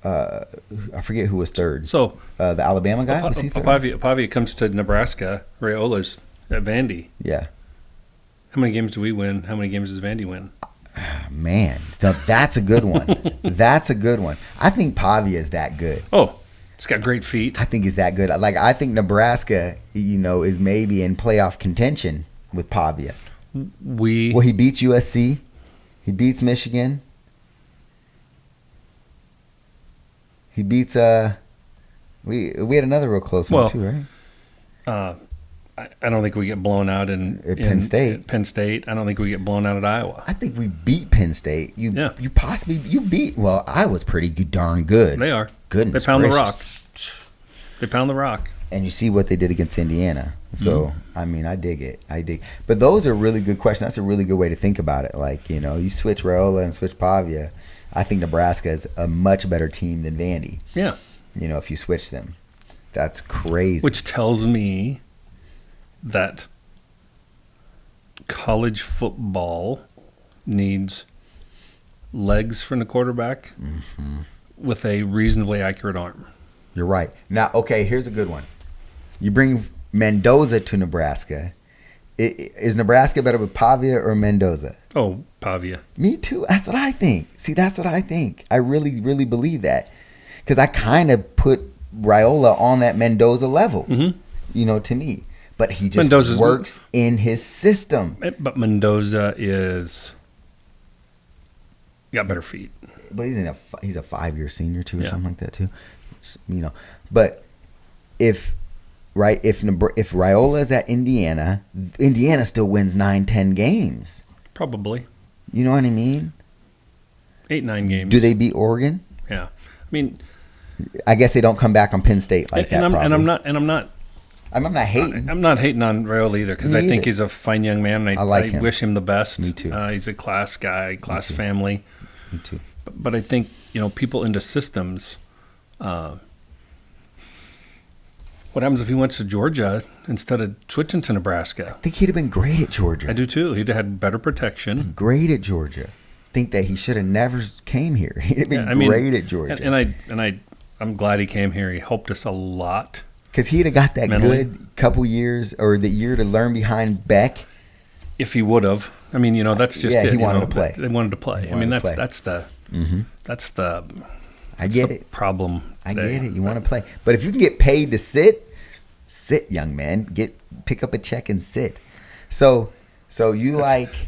I forget who was third. So the Alabama guy, was he third? Pavia comes to Nebraska. Raiola's at Vandy. Yeah. How many games do we win? How many games does Vandy win? Man, so that's a good one. That's a good one. I think Pavia is that good. Oh, it's got great feet. I think he's that good. Like I think Nebraska, you know, is maybe in playoff contention with Pavia. Well, he beats USC. He beats Michigan. He beats we had another real close one too, right? I don't think we get blown out in Penn State. At Penn State. I don't think we get blown out at Iowa. I think we beat Penn State. You beat. Well, Iowa's pretty darn good. They are. Goodness They pound gracious. the rock. They pound the rock. And you see what they did against Indiana. So, I mean, I dig it. But those are really good questions. That's a really good way to think about it. Like, you know, you switch Raiola and switch Pavia. I think Nebraska is a much better team than Vandy. Yeah. You know, if you switch them. That's crazy. Which tells me that college football needs legs from the quarterback with a reasonably accurate arm. You're right. Now, okay, here's a good one. You bring Mendoza to Nebraska. Is Nebraska better with Pavia or Mendoza? Oh, Pavia. Me too. That's what I think. See, that's what I think. I really, really believe that. Because I kind of put Raiola on that Mendoza level, you know, to me. But he just works in his system. But Mendoza got better feet. But he's a 5-year senior too, or something like that too. You know, but if Raiola is at Indiana, Indiana still wins 9-10 games. Probably. You know what I mean? 8-9 games. Do they beat Oregon? Yeah. I mean, I guess they don't come back on Penn State like that. I'm not hating. I'm not hating on Raiola either because I think he's a fine young man. And I like him. Wish him the best. Me too. He's a class guy, class family. Me too. But I think, you know, people into systems. What happens if he went to Georgia instead of switching to Nebraska? I think he'd have been great at Georgia. I do too. He'd have had better protection. Great at Georgia. Think that he should have never came here. He'd have been great at Georgia. I'm glad he came here. He helped us a lot. Because he'd have got that good couple years or the year to learn behind Beck. If he would have. I mean, you know, that's just it. He wanted to play. They wanted to play. I mean, that's the I get it. Problem. I get it. You want to play. But if you can get paid to sit, young man. Pick up a check and sit. So that's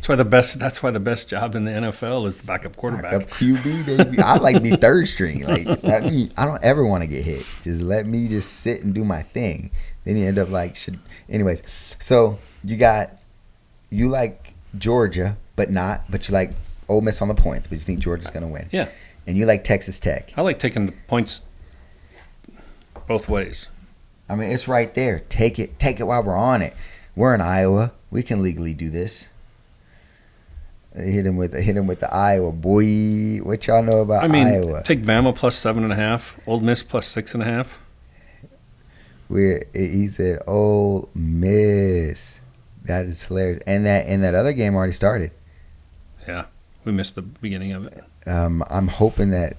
why the best job in the NFL is the backup quarterback. Backup QB, baby. I like to be third string. Like I don't ever want to get hit. Just let me just sit and do my thing. Then you end up like anyways. So you like Georgia, but you like Ole Miss on the points, but you think Georgia's gonna win. Yeah. And you like Texas Tech. I like taking the points both ways. I mean, it's right there. Take it while we're on it. We're in Iowa. We can legally do this. Hit him with the Iowa boy. What y'all know about Iowa? Take Bama plus 7.5, Ole Miss plus 6.5. He said Ole Miss. That is hilarious. And that other game already started. Yeah, we missed the beginning of it. I'm hoping that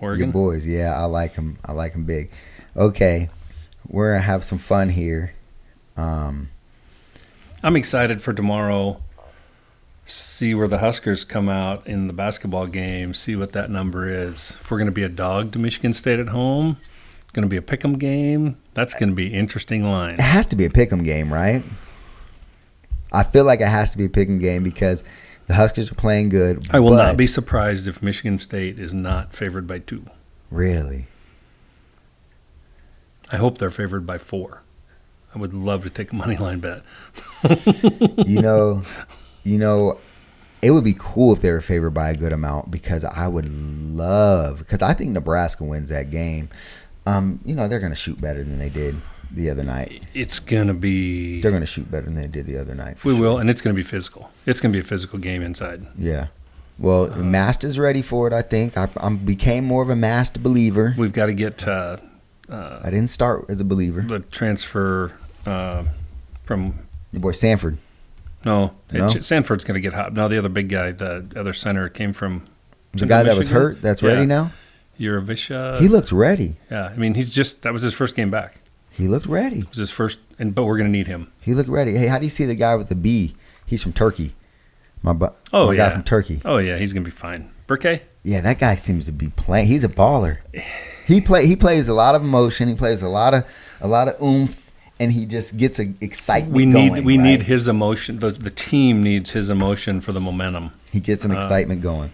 Oregon? Your boys. Yeah, I like them. I like them big. Okay, we're gonna have some fun here. I'm excited for tomorrow see where the Huskers come out in the basketball game, see what that number is. If we're going to be a dog to Michigan State at home, it's going to be a pick'em game. That's going to be interesting line. It has to be a pick'em game, right? I feel like it has to be a pick'em game because the Huskers are playing good. I will not be surprised if Michigan State is not favored by 2. Really? I hope they're favored by 4. I would love to take a money line bet. You know, it would be cool if they were favored by a good amount because I would love, because I think Nebraska wins that game. They're going to shoot better than they did the other night. It's going to be... They're going to shoot better than they did the other night. We will, and it's going to be physical. It's going to be a physical game inside. Yeah. Well, Master's ready for it, I think. I became more of a Master believer. We've got to get... I didn't start as a believer. The transfer from... Your boy Sanford. No? Sanford's going to get hot. No, the other big guy, the other center, came from... The guy that was hurt, that's ready now? Uravisha. He looks ready. Yeah, I mean, that was his first game back. He looked ready. It was his first, but we're going to need him. He looked ready. Hey, how do you see the guy with the B? He's from Turkey. My guy from Turkey. Oh, yeah, he's going to be fine. Burke? Yeah, that guy seems to be playing. He's a baller. He plays a lot of emotion. He plays a lot of oomph, and he just gets excitement going. We need his emotion. The team needs his emotion for the momentum. He gets an excitement going.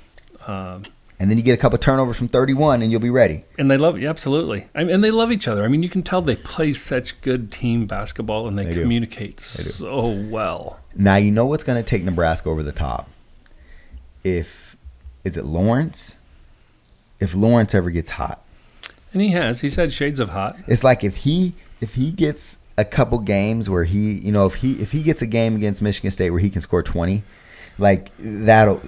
And then you get a couple turnovers from 31, and you'll be ready. And they love it, absolutely. And they love each other. I mean, you can tell they play such good team basketball, and they communicate so well. Now, you know what's going to take Nebraska over the top? Is it Lawrence? If Lawrence ever gets hot. And he's had shades of hot. It's like if he gets a couple games where if he gets a game against Michigan State where he can score 20, like that'll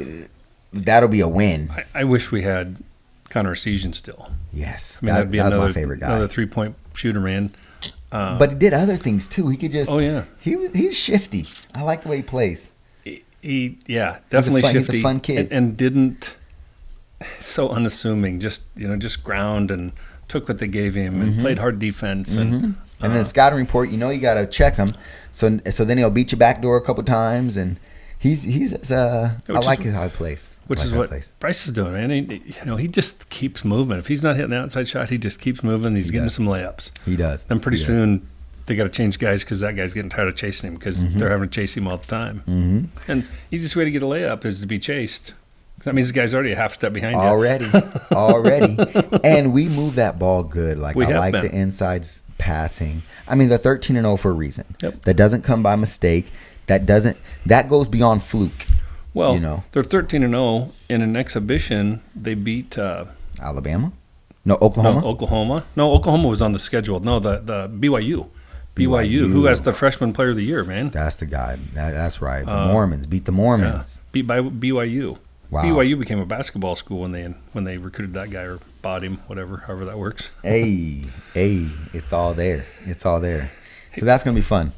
be a win. I wish we had Connor Essegian still. Yes, I mean, that'd be that's my favorite guy. Another 3-point shooter, man. But he did other things too. He could just. Oh yeah. He's shifty. I like the way he plays. He definitely shifty. He's a fun kid. And didn't so unassuming. Just ground and took what they gave him and played hard defense and then scouting report. You got to check him. So then he'll beat you backdoor a couple times and. I like how he plays. Which is what Bryce is doing, man. He just keeps moving. If he's not hitting the outside shot, he just keeps moving. He's getting some layups. He does. Then pretty soon they got to change guys because that guy's getting tired of chasing him because they're having to chase him all the time. Mm-hmm. And easiest way to get a layup is to be chased. That means the guy's already a half step behind you. Already. And we move that ball good. Like I like the inside passing. I mean, they're 13-0 for a reason. Yep. That doesn't come by mistake. That goes beyond fluke. Well, they're 13-0 in an exhibition. They beat Alabama. No, Oklahoma. No, Oklahoma was on the schedule. No, the BYU, who has the freshman player of the year, man. That's the guy. That's right. The Mormons beat the Mormons. Yeah, beat by BYU. Wow. BYU became a basketball school when they recruited that guy or bought him, however that works. Hey, it's all there. So that's gonna be fun.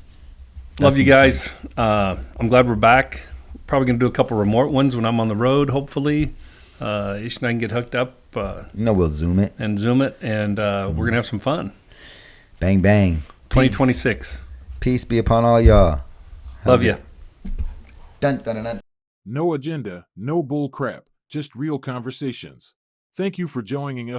Love you guys. I'm glad we're back. Probably going to do a couple remote ones when I'm on the road, hopefully. Ish and I can get hooked up. We'll Zoom it. And we're going to have some fun. Bang, bang. 2026. Peace be upon all y'all. Love you. Dun, dun, dun, dun. No agenda, no bull crap, just real conversations. Thank you for joining us.